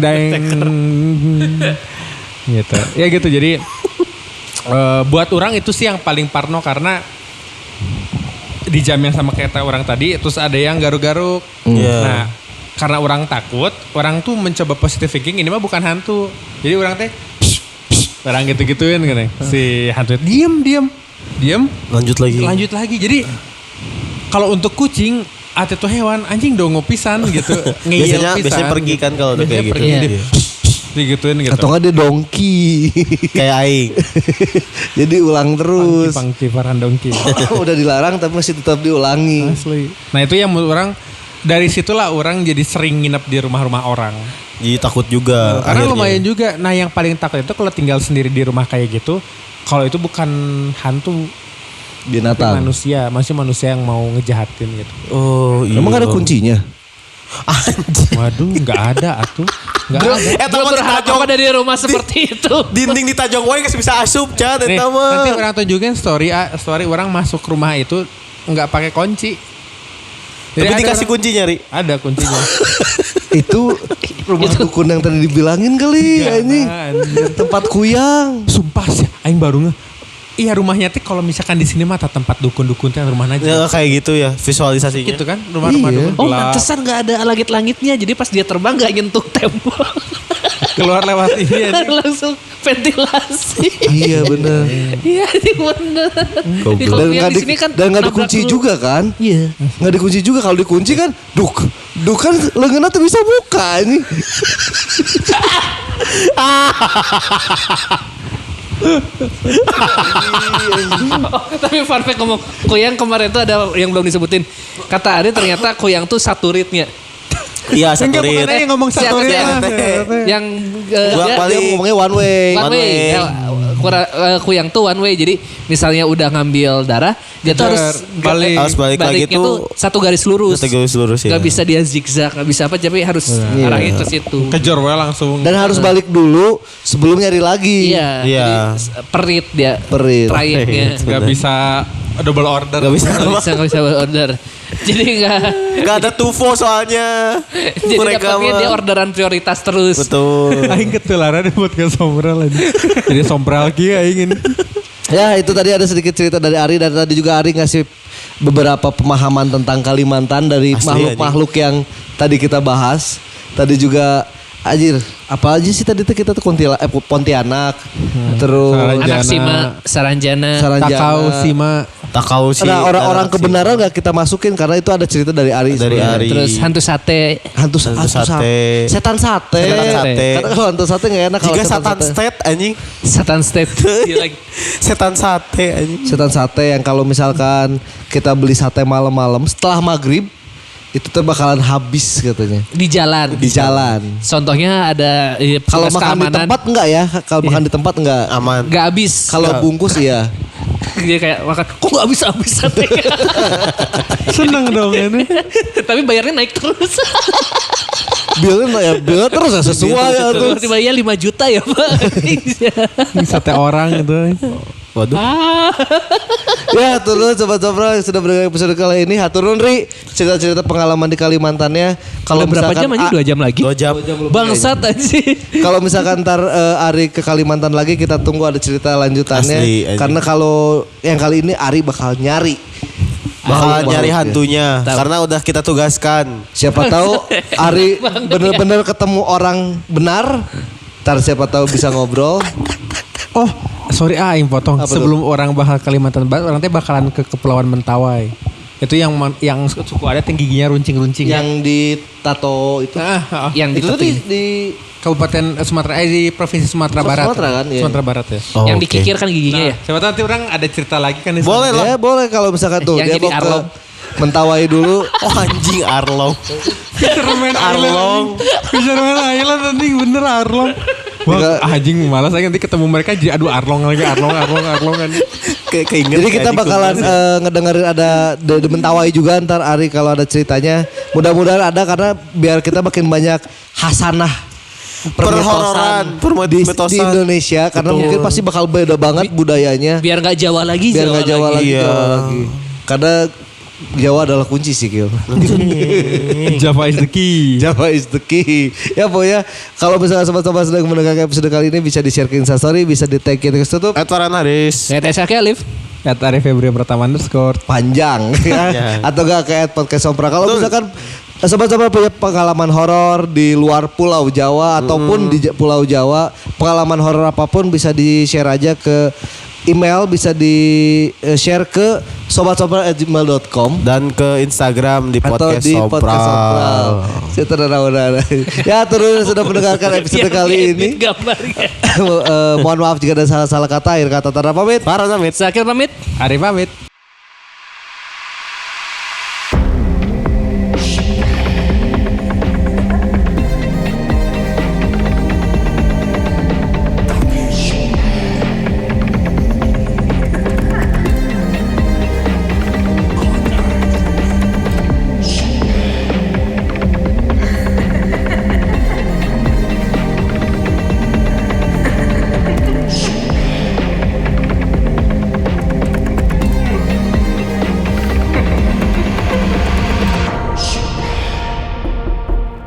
deng, gitu. Ya gitu. Jadi buat orang itu sih yang paling parno karena di jam yang sama kayak orang tadi, terus ada yang garuk-garuk. Nah, karena orang takut, orang tuh mencoba positive thinking. Ini mah bukan hantu. Jadi orang teh, orang gitu-gituin kan si hantu. Diam. Lanjut lagi. Jadi kalau untuk kucing atau itu hewan anjing dong ngopisan gitu. Biasanya pergi kan kalau udah kayak gitu. Iya. Digituin gitu. Atau nggak dia dongki. Kayak aing. Jadi ulang terus. Pangki Farhan dongki. Udah dilarang tapi masih tetap diulangi. Asli. Nah itu yang menurut orang dari situlah orang jadi sering nginep di rumah-rumah orang. Jadi takut juga. Karena akhirnya. lumayan juga. Nah yang paling takut itu kalau tinggal sendiri di rumah kayak gitu. Kalau itu bukan hantu, tapi Binatang. manusia yang mau ngejahatin gitu. Oh iya. Emang gak ada kuncinya? Anjir. Waduh, nggak ada atuh, nggak ada. Bro berharap apa dari rumah seperti itu? Dinding di Tajong wae geus bisa asup Chan Nih, eta nanti mah. orang tunjukin story orang masuk rumah itu nggak pakai kunci. Tapi ada dikasih orang- kunci nyari. Ada kuncinya. Itu rumah dukun yang tadi dibilangin kali ini. Tempat kuyang. Sumpah sih, aing baru nge. Iya rumahnya tuh kalau misalkan di sini mah tempat dukun-dukun teh rumah aja. Ya kayak gitu ya visualisasinya. Gitu kan, rumah-rumah Iya. dukun Oh gelap. pantesan gak ada langit-langitnya. Jadi pas dia terbang gak nyentuh tembok. Keluar lewat ini ya. Langsung ventilasi. Iya bener. Iya ini bener. Jadi kalau Dan yang nggak di sini kan dan nggak nabrak dikunci dulu. juga kan? Iya. Nggak dikunci juga. Kalau dikunci kan duk kan lengannya tuh bisa buka ini. Tapi fun fact ngomong kuyang kemarin tuh ada yang belum disebutin. Kata Ari ternyata kuyang tuh satu ritnya. Iya satu Enggak, bukan rit. yang ngomong satu rit. Yang Gua dia- paling Dia ngomongnya one way. one way. Kuyang tuh one way. Jadi misalnya udah ngambil darah, dia tuh harus Balik. Harus balik lagi baliknya tuh satu garis lurus. Satu garis lurus ya. Gak bisa dia zigzag, gak bisa apa, tapi harus arahnya ke situ. Kejor we langsung. Dan harus balik dulu sebelum nyari lagi. Iya. Iya. Jadi perit dia. Perit. Trayeknya. Gak bisa double order. Gak bisa. Gak bisa order. Jadi enggak. Gak ada tufo soalnya. Jadi dapetnya mah. dia orderan prioritas terus. Betul. Aing ketularan buat ke sombral aja. Jadi sombral kia aing ini. Ya itu tadi ada sedikit cerita dari Ari dan tadi juga Ari ngasih beberapa pemahaman tentang Kalimantan dari Asli, makhluk-makhluk yang tadi kita bahas. Tadi juga anjir, apa aja sih tadi tuh kita tuh Pontianak, terus Anak Sima, Saranjana. Takau Sima. Takau sih. Nah, orang-orang kebenaran gak kita masukin karena itu ada cerita dari Ari. Dari sebenarnya. Ari. Terus hantu sate. Hantu sate. Setan sate. Setan sate. Karena kalau hantu sate gak enak kalau Jika Satan State anjing. Satan State. Dia lagi. Setan sate anjing. Setan sate yang kalau misalkan kita beli sate malam-malam setelah maghrib itu tuh bakalan habis katanya Di jalan. di jalan. Contohnya ada Kalau petugas makan di keamanan. tempat enggak ya? Kalau makan di tempat enggak. Aman. Gak habis. Kalau bungkus iya. Dia kayak makan, kok gak habis satenya. Seneng dong ini. Tapi bayarnya naik terus. Bilnya terus ya sesuai ya tuh. Berarti bayarnya 5 juta ya Pak. Ini sate orang gitu. Waduh. Ya turun sobat-sobat yang sudah mendengar episode kali ini. Hatur nuhun Ri cerita-cerita pengalaman di Kalimantannya. Kalau berapa jam aja 2 jam lagi? 2 jam. Bangsat aja. Kalau misalkan ntar Ari ke Kalimantan lagi kita tunggu ada cerita lanjutannya. Asli, anjing. Karena kalau yang kali ini Ari bakal nyari. Bakal Makhluk nyari ya. hantunya. Karena udah kita tugaskan. Siapa tahu Ari bener-bener ketemu orang benar. Ntar siapa tahu bisa ngobrol. Oh, sorry aing potong. Apa Sebelum orang bakal Kalimantan Barat, orang teh bakalan ke Kepulauan Mentawai. Itu yang suku adat yang giginya runcing-runcing. Yang di tato itu. Yang Itu tuh ditepi. di Kabupaten Sumatera, di Provinsi Sumatera Barat. Sumatera kan, iya. Sumatera Barat ya. Oh, Yang oke. dikikir kan giginya ya. Siapa tahu nanti orang ada cerita lagi kan di sana. Boleh lah. Ya boleh kalau misalkan tuh Yang dia jadi mau ke Arlong. Mentawai dulu. Oh anjing Arlong. Fisherman Arlong. Fisherman Island anjing bener Arlong. Wah, anjing malas saya nanti ketemu mereka jadi aduh Arlong lagi Arlong anjing. Keinget. Jadi kita bakalan ngedengerin ada di Mentawai juga ntar Ari kalau ada ceritanya. Mudah-mudahan ada karena biar kita makin banyak hasanah Perhororan, di Indonesia karena mungkin pasti bakal beda banget budayanya. Biar gak Jawa lagi. Biar nggak Jawa lagi, Iya. Jawa lagi. Karena Jawa adalah kunci sih Gil. Java is the key. Java is the key. Ya pokoknya kalau misalnya sobat-sobat sedang mendengarkan episode kali ini bisa di-share ke Instastory, bisa di-tag kita tutup. Edwaran Haris. Saya Tesa Alif. Arif Februari pertama underscore. Panjang ya. Atau enggak kayak podcast Sompra. Kalau misalkan sobat-sobat punya pengalaman horor di luar Pulau Jawa ataupun di Pulau Jawa, pengalaman horor apapun bisa di-share aja ke email, bisa di-share ke sobat-sobat@gmail.com Dan ke Instagram di atau podcast di podcast Sompral. Sompral. Ya terus sudah mendengarkan episode kali ini. Gambarnya. Mohon maaf jika ada salah-salah kata. Akhir kata Tara pamit. Parah Namit. Sakil pamit. Arif pamit.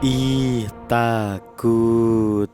Ih, takut.